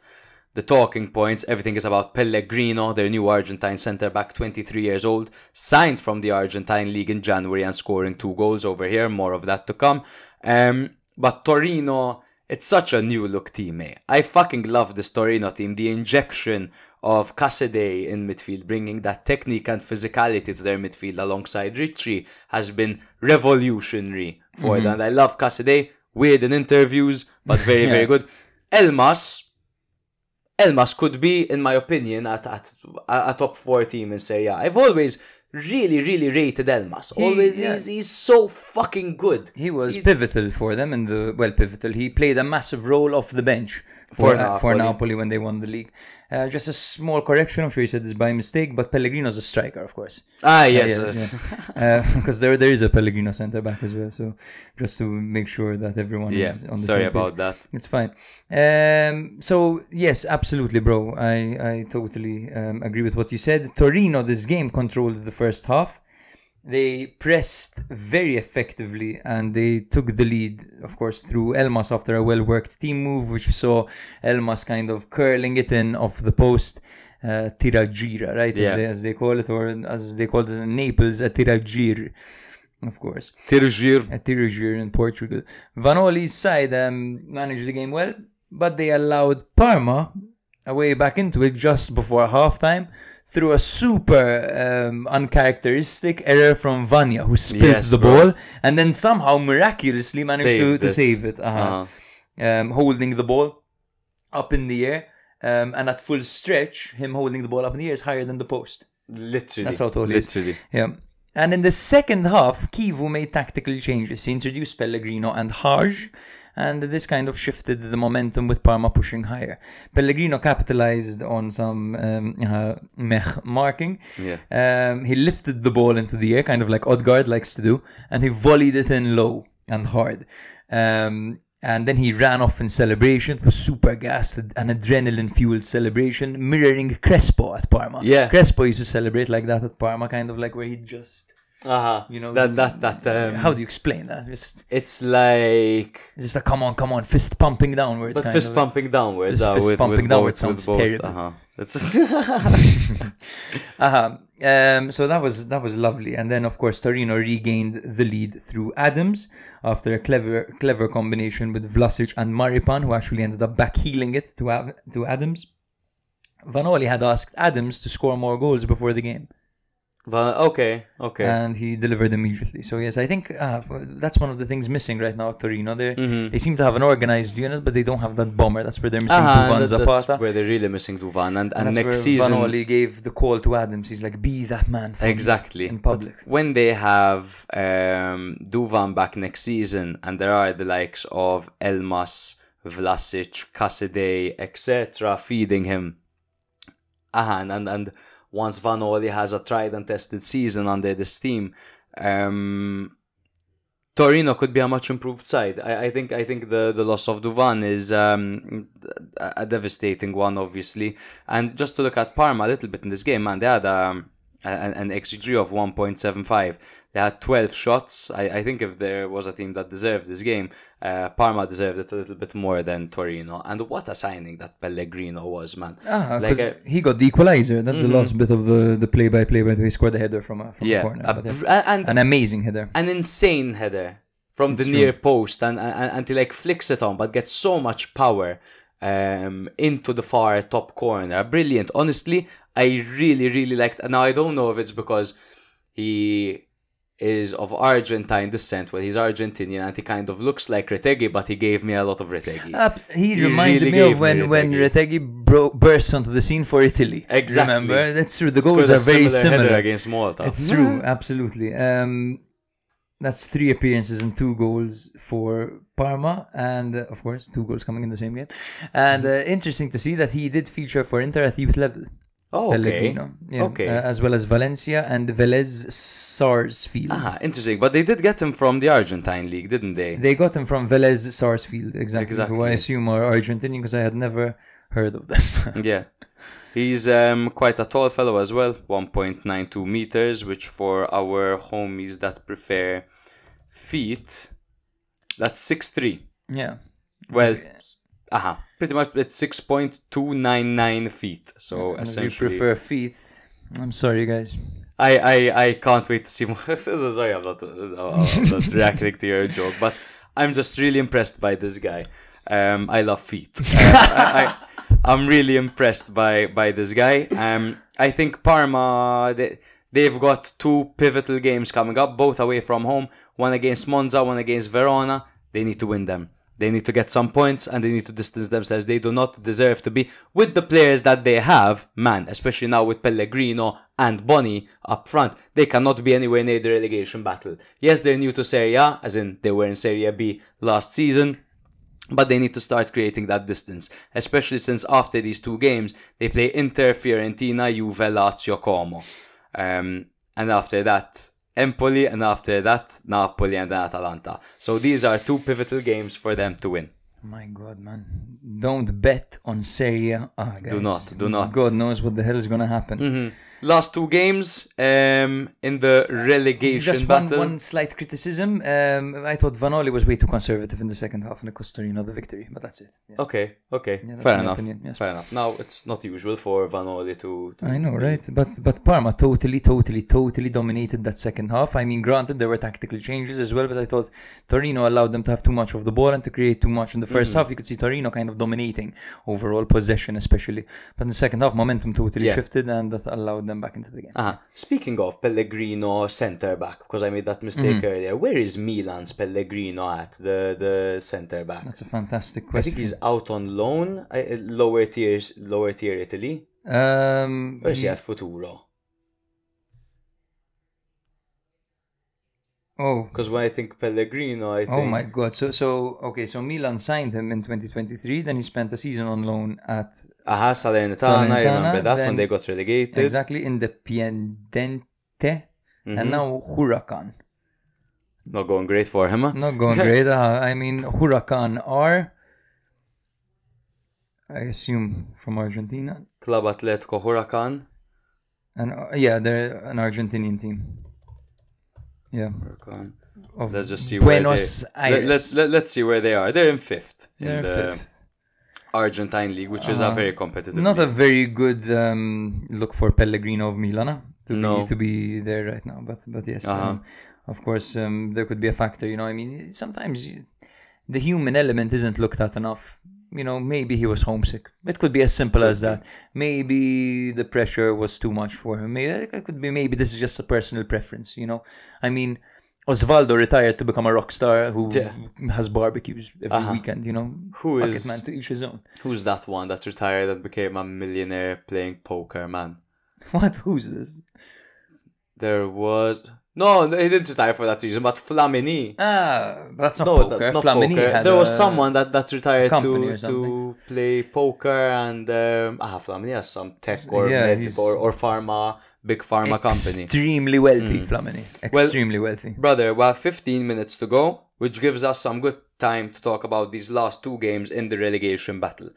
the talking points, everything is about Pellegrino, their new Argentine centre-back, 23 years old, signed from the Argentine League in January and scoring 2 goals over here. More of that to come. But Torino, it's such a new look team, eh? I fucking love this Torino team. The injection of Cassidy in midfield, bringing that technique and physicality to their midfield alongside Ricci, has been revolutionary for them. And I love Cassidy, weird in interviews, but very, very good. Elmas could be, in my opinion, a top 4 team in Serie A. I've always really, really rated Elmas. He's so fucking good. He was pivotal for them pivotal. He played a massive role off the bench for Napoli. Napoli when they won the league. Just a small correction, I'm sure you said this by mistake, but Pellegrino's a striker, of course. Yes. Because there is a Pellegrino centre back as well, so just to make sure that everyone is on the sorry same about page. that. It's fine. So yes, absolutely, bro. I totally agree with what you said. Torino, this game, controlled the first half. They pressed very effectively and they took the lead, of course, through Elmas after a well-worked team move, which saw Elmas kind of curling it in off the post. Tiraggira, right? Yeah. As they call it, or as they call it in Naples, a tiragir, of course. Tiragir. A tiragir in Portugal. Vanoli's side managed the game well, but they allowed Parma a way back into it just before halftime, through a super uncharacteristic error from Vanya, who spilled the ball and then somehow miraculously managed to save it. Holding the ball up in the air, and at full stretch, him holding the ball up in the air is higher than the post. Literally. That's how tall it is. Literally. Yeah. And in the second half, Kivu made tactical changes. He introduced Pellegrino and Haj, and this kind of shifted the momentum with Parma pushing higher. Pellegrino capitalized on some marking. Yeah. He lifted the ball into the air, kind of like Odegaard likes to do, and he volleyed it in low and hard. And then he ran off in celebration. It was super gassed, an adrenaline-fueled celebration, mirroring Crespo at Parma. Yeah. Crespo used to celebrate like that at Parma, kind of like where he just... You know, how do you explain that? It's like just a come on, fist pumping downwards. But fist pumping downwards. Fist pumping downwards sounds terrible. So that was lovely. And then of course Torino regained the lead through Adams after a clever combination with Vlasic and Maripan, who actually ended up backheeling it to Adams. Vanoli had asked Adams to score more goals before the game. Okay. And he delivered immediately. So yes, I think that's one of the things missing right now at Torino. They seem to have an organized unit, but they don't have that bomber. That's where they're missing Duvan Zapata. That's where they're really missing Duvan. And next where season... Vanoli gave the call to Adams. He's like, be that man for exactly. me in public. But when they have Duvan back next season, and there are the likes of Elmas, Vlasic, Casadei, etc. feeding him, and once Vanoli has a tried and tested season under this team, Torino could be a much improved side. I think the loss of Duvan is a devastating one, obviously. And just to look at Parma a little bit in this game, man, they had an XG of 1.75. They had 12 shots. I think if there was a team that deserved this game, Parma deserved it a little bit more than Torino. And what a signing that Pellegrino was, man. He got the equalizer. That's the last bit of the play-by-play. By the way, he scored a header from a corner. An amazing header. An insane header from the near post. And he like flicks it on, but gets so much power into the far top corner. Brilliant. Honestly, I really, really liked it. Now, I don't know if it's because he is of Argentine descent. Well, he's Argentinian and he kind of looks like Retegui, but he gave me a lot of Retegui. He reminded me of when Retegui burst onto the scene for Italy. Exactly. Remember? That's true. The goals are very similar. Against Malta. It's true, absolutely. That's 3 appearances and 2 goals for Parma, and of course 2 goals coming in the same game. And interesting to see that he did feature for Inter at youth level. Oh, okay. As well as Valencia and Velez Sarsfield. Interesting. But they did get him from the Argentine league, didn't they? They got him from Velez Sarsfield, exactly. Who I assume are Argentinian, because I had never heard of them. Yeah. He's quite a tall fellow as well, 1.92 meters, which for our homies that prefer feet, that's 6'3". Yeah. Well, pretty much it's 6.299 feet. So essentially, if you prefer feet, I'm sorry, guys. I can't wait to see more. Sorry, I'm not reacting to your joke, but I'm just really impressed by this guy. I love feet. I'm really impressed by this guy. I think Parma, they've got 2 pivotal games coming up, both away from home. One against Monza, one against Verona. They need to win them. They need to get some points and they need to distance themselves. They do not deserve to be with the players that they have, man, especially now with Pellegrino and Boni up front. They cannot be anywhere near the relegation battle. Yes, they're new to Serie A, as in they were in Serie B last season. But they need to start creating that distance, especially since after these 2 games, they play Inter, Fiorentina, Juve, Lazio, Como. And after that, Empoli, and after that, Napoli and then Atalanta. So these are 2 pivotal games for them to win. My God, man. Don't bet on Serie A, guys. Do not. God knows what the hell is going to happen. Last 2 games in the relegation Just battle. one slight criticism. I thought Vanoli was way too conservative in the second half and it cost Torino the victory, but that's it. Yeah. Okay. that's Fair my enough. opinion, yes. Fair enough. Now, it's not usual for Vanoli to I know, right? But Parma totally dominated that second half. I mean, granted, there were tactical changes as well, but I thought Torino allowed them to have too much of the ball and to create too much. In the first half, you could see Torino kind of dominating overall possession, especially. But in the second half, momentum totally shifted and that allowed them back into the game. Speaking of Pellegrino centre back, because I made that mistake earlier, where is Milan's Pellegrino at, the centre back? That's a fantastic I question. think he's out on loan, lower tier Italy. Where's he at Futuro? Oh, Because when I think Pellegrino, I think... oh my God! So Milan signed him in 2023. Then he spent a season on loan at Salernitana, I remember that, when then- they got relegated. exactly Independiente, and now Huracan. Not going great for him, huh? Not going great. I mean, Huracan are, I assume, from Argentina, Club Atletico Huracan. and they're an Argentinian team. Yeah, Huracan. of Let's just see Buenos where they... Aires. Let's see where they are. They're in 5th They're in the fifth. Argentine league, which is a very competitive Not a league. very good look for Pellegrino of Milan No. to be there right now. But yes, of course, there could be a factor. I mean, sometimes the human element isn't looked at enough. Maybe he was homesick. It could be as simple as that. Maybe the pressure was too much for him. Maybe this is just a personal preference. I mean, Osvaldo retired to become a rock star who has barbecues every weekend. Who Fuck is- it, man, to each his own. Who's that one that retired and became a millionaire playing poker, man? What? Who's this? There was... No, he didn't retire for that reason, but Flamini. That's not No, poker. not Flamini poker. had There was a someone that retired company or to something. play poker, and Flamini has some tech or Yeah, med he's or pharma, big pharma company. Extremely wealthy, Flamini. Extremely wealthy. Brother, we have 15 minutes to go, which gives us some good time to talk about these last 2 games in the relegation battle.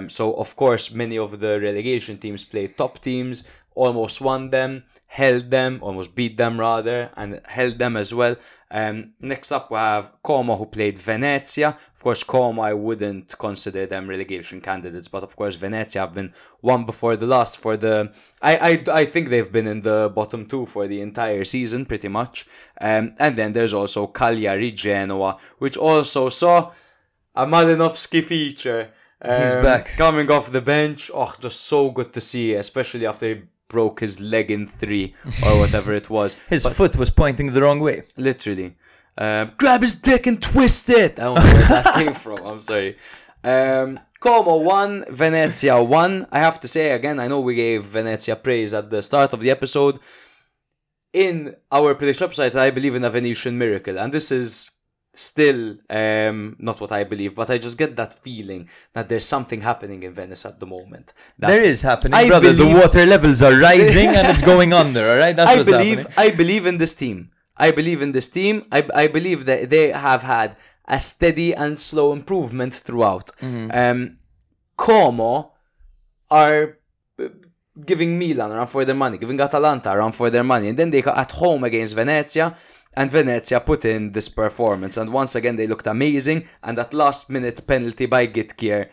So, of course, many of the relegation teams played top teams, almost won them, held them, almost beat them rather, and held them as well. Next up we have Como, who played Venezia. Of course, Como, I wouldn't consider them relegation candidates, but of course Venezia have been one before the last for the... I think they've been in the bottom 2 for the entire season, pretty much. And then there's also Cagliari Genoa, which also saw a Malinovsky feature. He's back. Coming off the bench. Oh, just so good to see, especially after he broke his leg in 3 or whatever it was. His foot was pointing the wrong way. Literally. Grab his dick and twist it! I don't know where that came from. I'm sorry. Como won, Venezia won. I have to say again, I know we gave Venezia praise at the start of the episode. In our prediction exercise, I believe in a Venetian miracle, and this is still not what I believe, but I just get that feeling that there's something happening in Venice at the moment. That There is happening, I brother. believe- The water levels are rising and it's going under, all right? That's what's happening. I believe in this team. I believe in this team. I believe that they have had a steady and slow improvement throughout. Como are giving Milan around for their money, giving Atalanta around for their money, and then they got at home against Venezia, and Venezia put in this performance, and once again they looked amazing, and that last minute penalty by Gitkier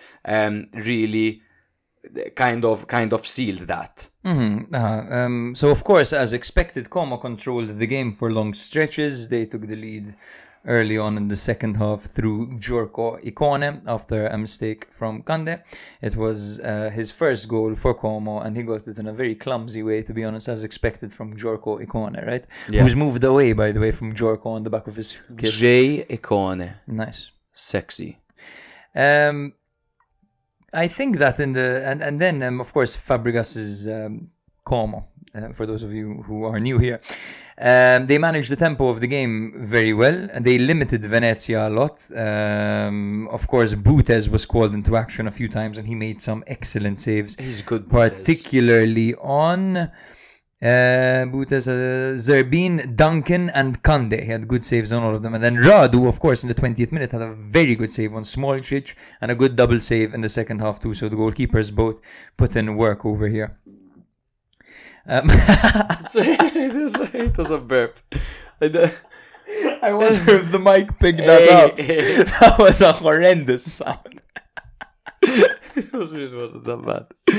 really kind of sealed that. So of course, as expected, Como controlled the game for long stretches. They took the lead early on in the second half through Giorgio Icone after a mistake from Kande. It was his first goal for Como, and he got it in a very clumsy way, to be honest, as expected from Giorgio Icone, right? Yeah. Who's moved away, by the way, from Giorgio on the back of his kit. J. Icone. Nice. Sexy. I think that in the and then of course Fabregas's Como, for those of you who are new here, They managed the tempo of the game very well, and they limited Venezia a lot. Of course, Butes was called into action a few times, and he made some excellent saves. He's good, particularly on Butes, Zerbin, Duncan, and Kande. He had good saves on all of them. And then Radu, of course, in the 20th minute had a very good save on Smolcic and a good double save in the second half too. So the goalkeepers both put in work over here. It was a burp. I wonder if the mic picked that up. That was a horrendous sound. It wasn't that bad. We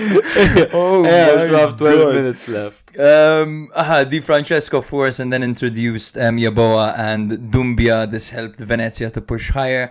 have 12 minutes left. Di Francesco, of course, and then introduced Yeboah and Dumbia. This helped Venezia to push higher.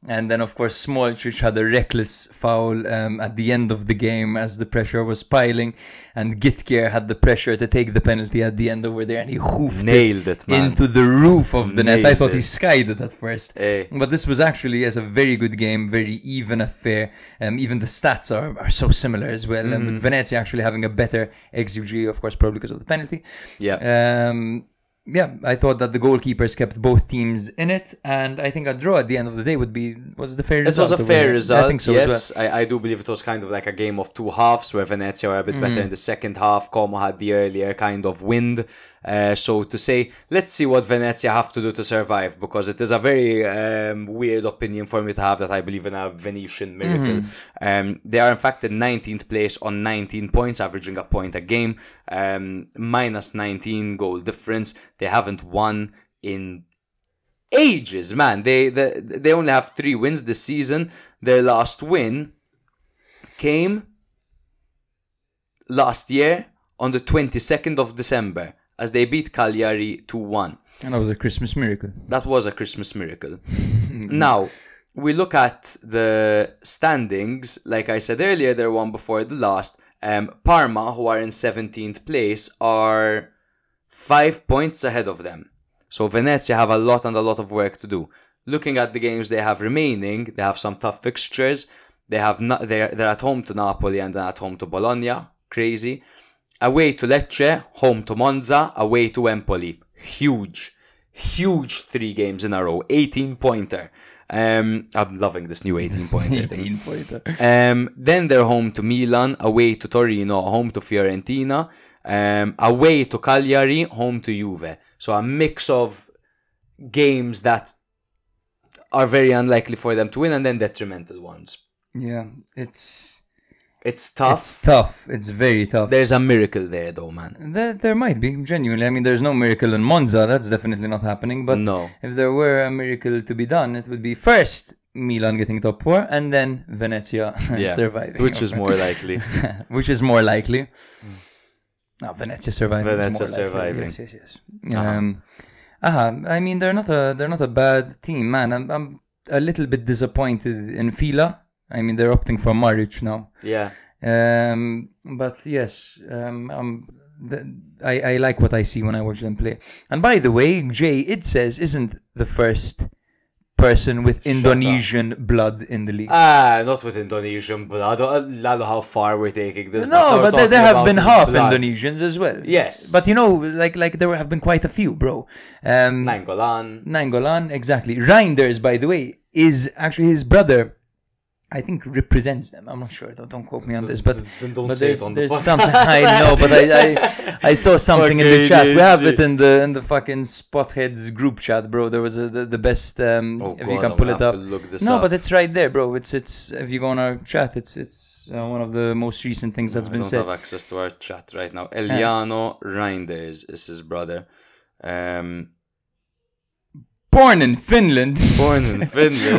And then, of course, Smolcic had a reckless foul at the end of the game as the pressure was piling. And Gitkier had the pressure to take the penalty at the end over there. And he hoofed it into the roof of the net. I thought he skied it at first. Hey. But this was actually a very good game, very even affair. Even the stats are so similar as well. With Venezia actually having a better XUG, of course, probably because of the penalty. Yeah. I thought that the goalkeepers kept both teams in it, and I think a draw at the end of the day was the fair result. It was a fair result. I think so. Yes, as well. I do believe it was kind of like a game of two halves, where Venezia were a bit better in the second half. Como had the earlier kind of wind, so to say. Let's see what Venezia have to do to survive, because it is a very weird opinion for me to have that I believe in a Venetian miracle. They are in fact in 19th place on 19 points, averaging a point a game, minus 19 goal difference. They haven't won in ages, man. They only have 3 wins this season. Their last win came last year on the 22nd of December as they beat Cagliari 2-1. And that was a Christmas miracle. That was a Christmas miracle. Now, we look at the standings. Like I said earlier, they're one before the last. Parma, who are in 17th place, are 5 points ahead of them. So Venezia have a lot of work to do. Looking at the games they have remaining, they have some tough fixtures. They're at home to Napoli and then at home to Bologna. Crazy. Away to Lecce, home to Monza, away to Empoli. Huge 3 games in a row. 18-pointer. I'm loving this new 18-pointer thing. 18-pointer. Then they're home to Milan, away to Torino, home to Fiorentina, away to Cagliari, home to Juve. So a mix of games that are very unlikely for them to win, and then detrimental ones. Yeah, it's tough. It's tough. It's very tough. There's a miracle there, though, man. There might be, genuinely. I mean, there's no miracle in Monza. That's definitely not happening. But no. If there were a miracle to be done, it would be first Milan getting top 4 and then Venezia surviving. Which is more likely. Which is more likely. No, Venezia surviving. Venezia surviving. Yes. I mean, they're not a bad team, man. I'm a little bit disappointed in Fila. I mean, they're opting for Maric now. Yeah. But yes, I like what I see when I watch them play. And by the way, Jay, it says, isn't the first person with Indonesian blood in the league. Not with Indonesian blood. I don't know how far we're taking this. No, but there have been half Indonesians as well. Yes. But like there have been quite a few, bro. Nainggolan, exactly. Reinders, by the way, is actually his brother. I think represents them. I'm not sure. Don't quote me on this, but there's something. I know, but I saw something in the chat. We have it in the fucking Spotheads group chat, bro. There was the best. If you can pull it up. No, but it's right there, bro. It's if you go on our chat, it's one of the most recent things that's been said. I don't have access to our chat right now. Eliano Reinders is his brother. Born in Finland.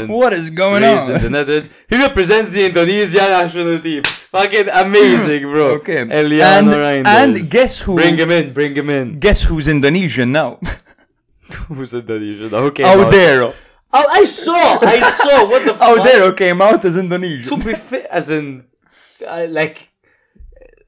What is going on? Raised in the Netherlands. He represents the Indonesian national team. Fucking amazing, bro. Okay. Eliano Reinders. And guess who? Bring him in. Guess who's Indonesian now? Who's Indonesian? Okay. Audero. Oh, I saw. What the fuck? Audero came out as Indonesian. To be fair, as in, like.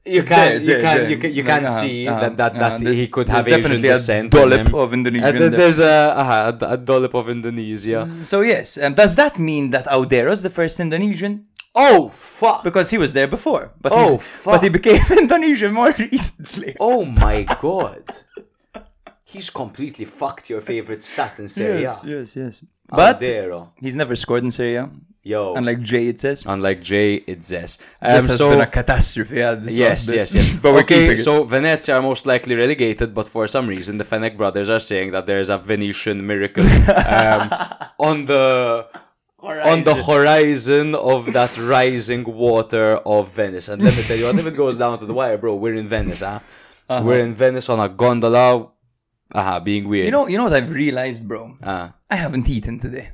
You can see that he could have Asian descent. There's definitely a dollop of Indonesia. There's a dollop of Indonesia. So yes, does that mean that Audero's the first Indonesian? Oh fuck! Because he was there before, but but he became Indonesian more recently. Oh my god! He's completely fucked your favorite stat in Serie A. Yes. But Aldero. he's never scored in Serie A. Yo. Unlike Jay, it says. It says. This has been a catastrophe. Yeah, this last bit. Yes. But we're keeping Okay, it. so Venezia are most likely relegated, but for some reason the Fenech brothers are saying that there is a Venetian miracle on the horizon of that rising water of Venice. And let me tell you what, if it goes down to the wire, bro, we're in Venice, huh? We're in Venice on a gondola. Being weird. You know what I've realized, bro? I I haven't eaten today.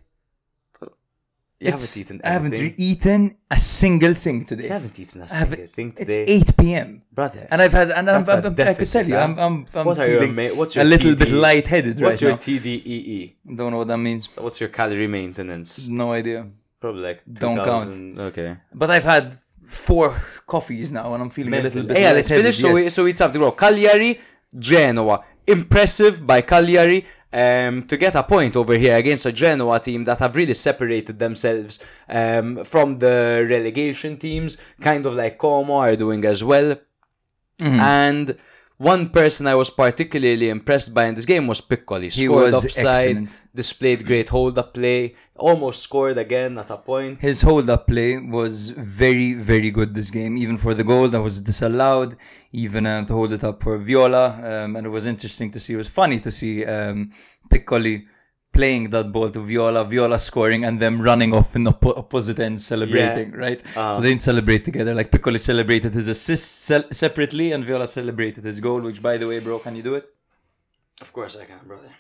haven't eaten anything. I haven't eaten a single thing today. You haven't eaten a single thing today. It's 8 p.m. Brother. And I've had, and I That's a could deficit, tell you, huh? I'm What are your feeling what's your a little TD bit lightheaded right What's your now. TDEE? Don't know what that means. What's your calorie maintenance? No idea. Probably like Don't 2000. Okay. But I've had 4 coffees now, and I'm feeling a little bit. Yeah, let's lightheaded, finish. yes. So we eat something, bro. Cagliari, Genoa. Impressive by Cagliari to get a point over here against a Genoa team that have really separated themselves from the relegation teams. Kind of like Como are doing as well. And one person I was particularly impressed by in this game was Piccoli. Scored was offside, excellent. displayed great hold-up play, almost scored again at a point. His hold-up play was very, very good this game. Even for the goal that was disallowed, even to hold it up for Viola. And it was interesting to see. It was funny to see Piccoli playing that ball to Viola scoring, and them running off in the opposite ends celebrating, right? So they didn't celebrate together. Like Piccoli celebrated his assist separately, and Viola celebrated his goal, which, by the way, bro, can you do it? Of course I can, brother.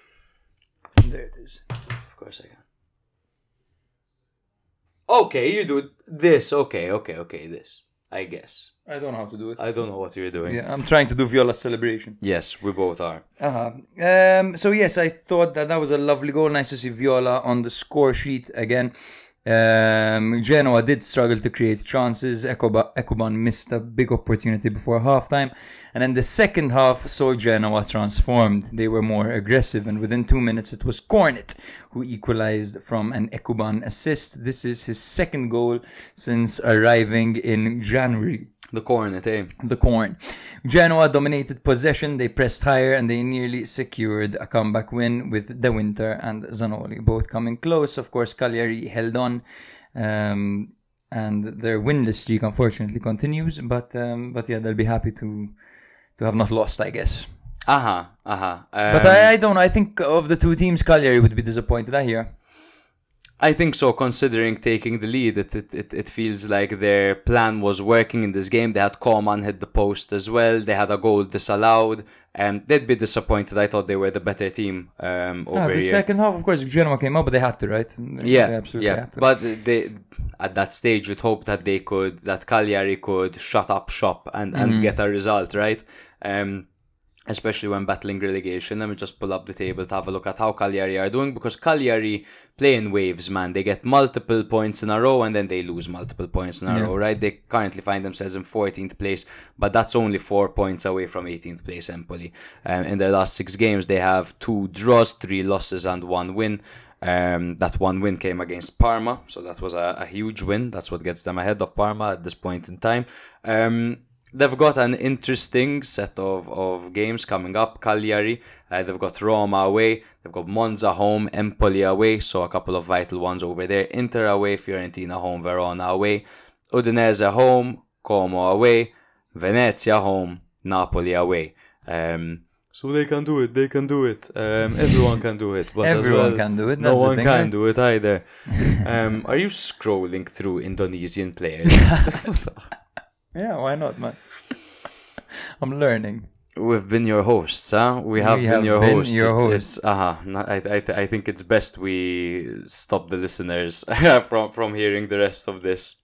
There it is. Of course I can. Okay, you do this. Okay, this. I guess. I don't know how to do it. I don't know what you're doing. Yeah, I'm trying to do Viola's celebration. Yes, we both are. So yes, I thought that was a lovely goal. Nice to see Viola on the score sheet again. Genoa did struggle to create chances. Ekuban missed a big opportunity before halftime. And then the second half saw Genoa transformed. They were more aggressive, and within 2 minutes it was Cornet who equalized from an Ekuban assist. This is his second goal since arriving in January. The Cornet, eh? The Corn. Genoa dominated possession, they pressed higher, and they nearly secured a comeback win with De Winter and Zanoli both coming close. Of course, Cagliari held on, and their winless streak unfortunately continues, but yeah, they'll be happy to have not lost, I guess. But I don't know, I think of the two teams, Cagliari would be disappointed, I hear. I think so, considering taking the lead. It feels like their plan was working in this game. They had Coman hit the post as well. They had a goal disallowed. And they'd be disappointed. I thought they were the better team over the here. second half, of course, Genoa came up, but they had to, right? They absolutely had to. But they, at that stage, you'd hope that Cagliari could shut up shop and get a result, right? Especially when battling relegation. Let me just pull up the table to have a look at how Cagliari are doing, because Cagliari play in waves, man. They get multiple points in a row and then they lose multiple points in a row, right? They currently find themselves in 14th place, but that's only 4 points away from 18th place Empoli. In their last 6 games, they have 2 draws, 3 losses and 1 win. That 1 win came against Parma, so that was a huge win. That's what gets them ahead of Parma at this point in time. They've got an interesting set of games coming up. Cagliari, they've got Roma away, they've got Monza home, Empoli away, so a couple of vital ones over there. Inter away, Fiorentina home, Verona away, Udinese home, Como away, Venezia home, Napoli away. So they can do it, everyone can do it. But everyone can do it. No one can do it either. Are you scrolling through Indonesian players? Yeah, why not, man? I'm learning. We've been your hosts, huh? We have been your hosts. I think it's best we stop the listeners from hearing the rest of this.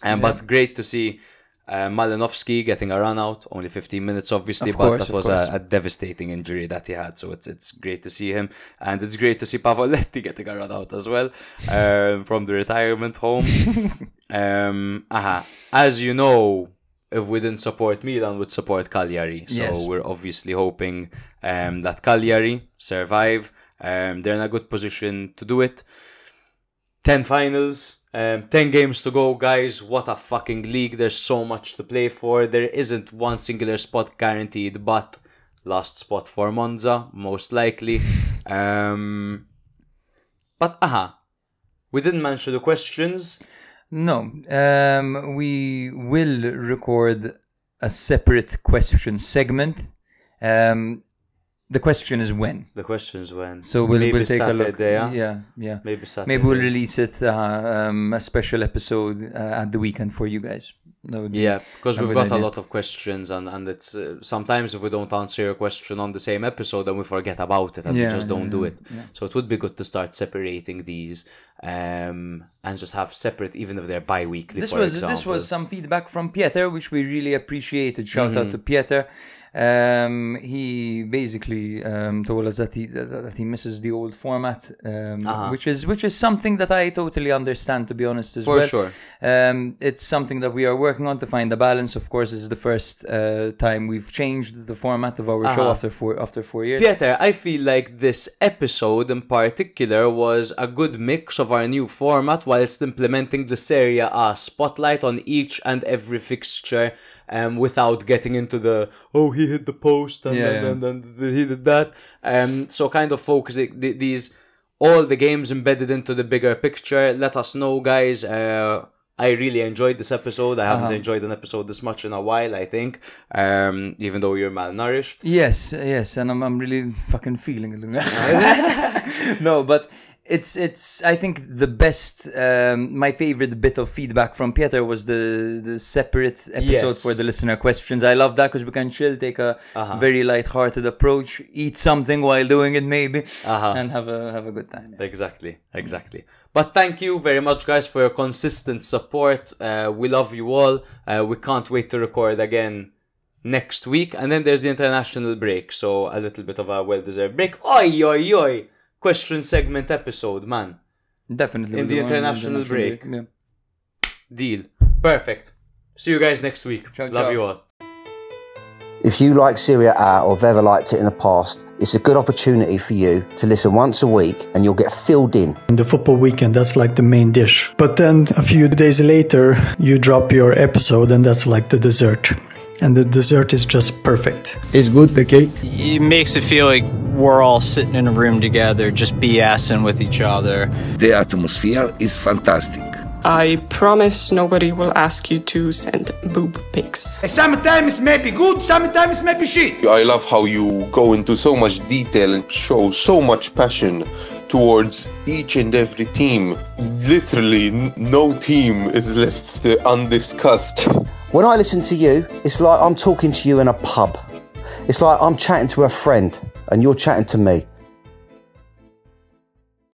But great to see Malinovsky getting a run out, only 15 minutes obviously, but that was a devastating injury that he had, so it's great to see him, and it's great to see Pavoletti getting a run out as well from the retirement home. As you know, if we didn't support Milan, we'd support Cagliari, so we're obviously hoping that Cagliari survive. They're in a good position to do it. 10 finals, 10 games to go, guys. What a fucking league. There's so much to play for. There isn't one singular spot guaranteed, but last spot for Monza, most likely. But we didn't mention the questions. No, we will record a separate question segment. The question is when. The question is when. So we'll take Saturday, a look. Yeah. Maybe Saturday. Maybe we'll release it a special episode at the weekend for you guys. Because we've got a lot of questions, and it's sometimes if we don't answer your question on the same episode, then we forget about it and we just don't do it. Yeah. So it would be good to start separating these and just have separate, even if they're bi-weekly. This was some feedback from Pieter, which we really appreciated. Shout out to Pieter. He basically told us that he misses the old format, which is something that I totally understand, to be honest, as well. For sure. It's something that we are working on to find a balance. Of course, this is the first time we've changed the format of our show after 4 years. Pieter, I feel like this episode in particular was a good mix of our new format whilst implementing the Serie A spotlight on each and every fixture. Without getting into the he hit the post and then he did that. So kind of focusing all the games embedded into the bigger picture. Let us know, guys. I really enjoyed this episode. I haven't enjoyed an episode this much in a while, I think. Even though you're malnourished. Yes, and I'm really fucking feeling it. No, but it's I think the best my favorite bit of feedback from Pieter was the separate episode for the listener questions. I love that because we can chill, take a very light-hearted approach, eat something while doing it maybe, and have a good time. Exactly. But thank you very much, guys, for your consistent support. We love you all. We can't wait to record again next week, and then there's the international break, so a little bit of a well-deserved break. Oi question segment episode, man. Definitely. In the international break. Yeah. Deal. Perfect. See you guys next week. Love you all. If you like Serie A or have ever liked it in the past, it's a good opportunity for you to listen once a week and you'll get filled in. In the football weekend, that's like the main dish. But then a few days later, you drop your episode and that's like the dessert. And the dessert is just perfect. It's good, the cake. It makes it feel like we're all sitting in a room together, just BSing with each other. The atmosphere is fantastic. I promise nobody will ask you to send boob pics. Sometimes may be good, sometimes may be shit. I love how you go into so much detail and show so much passion towards each and every team. Literally, no team is left undiscussed. When I listen to you, it's like I'm talking to you in a pub. It's like I'm chatting to a friend and you're chatting to me.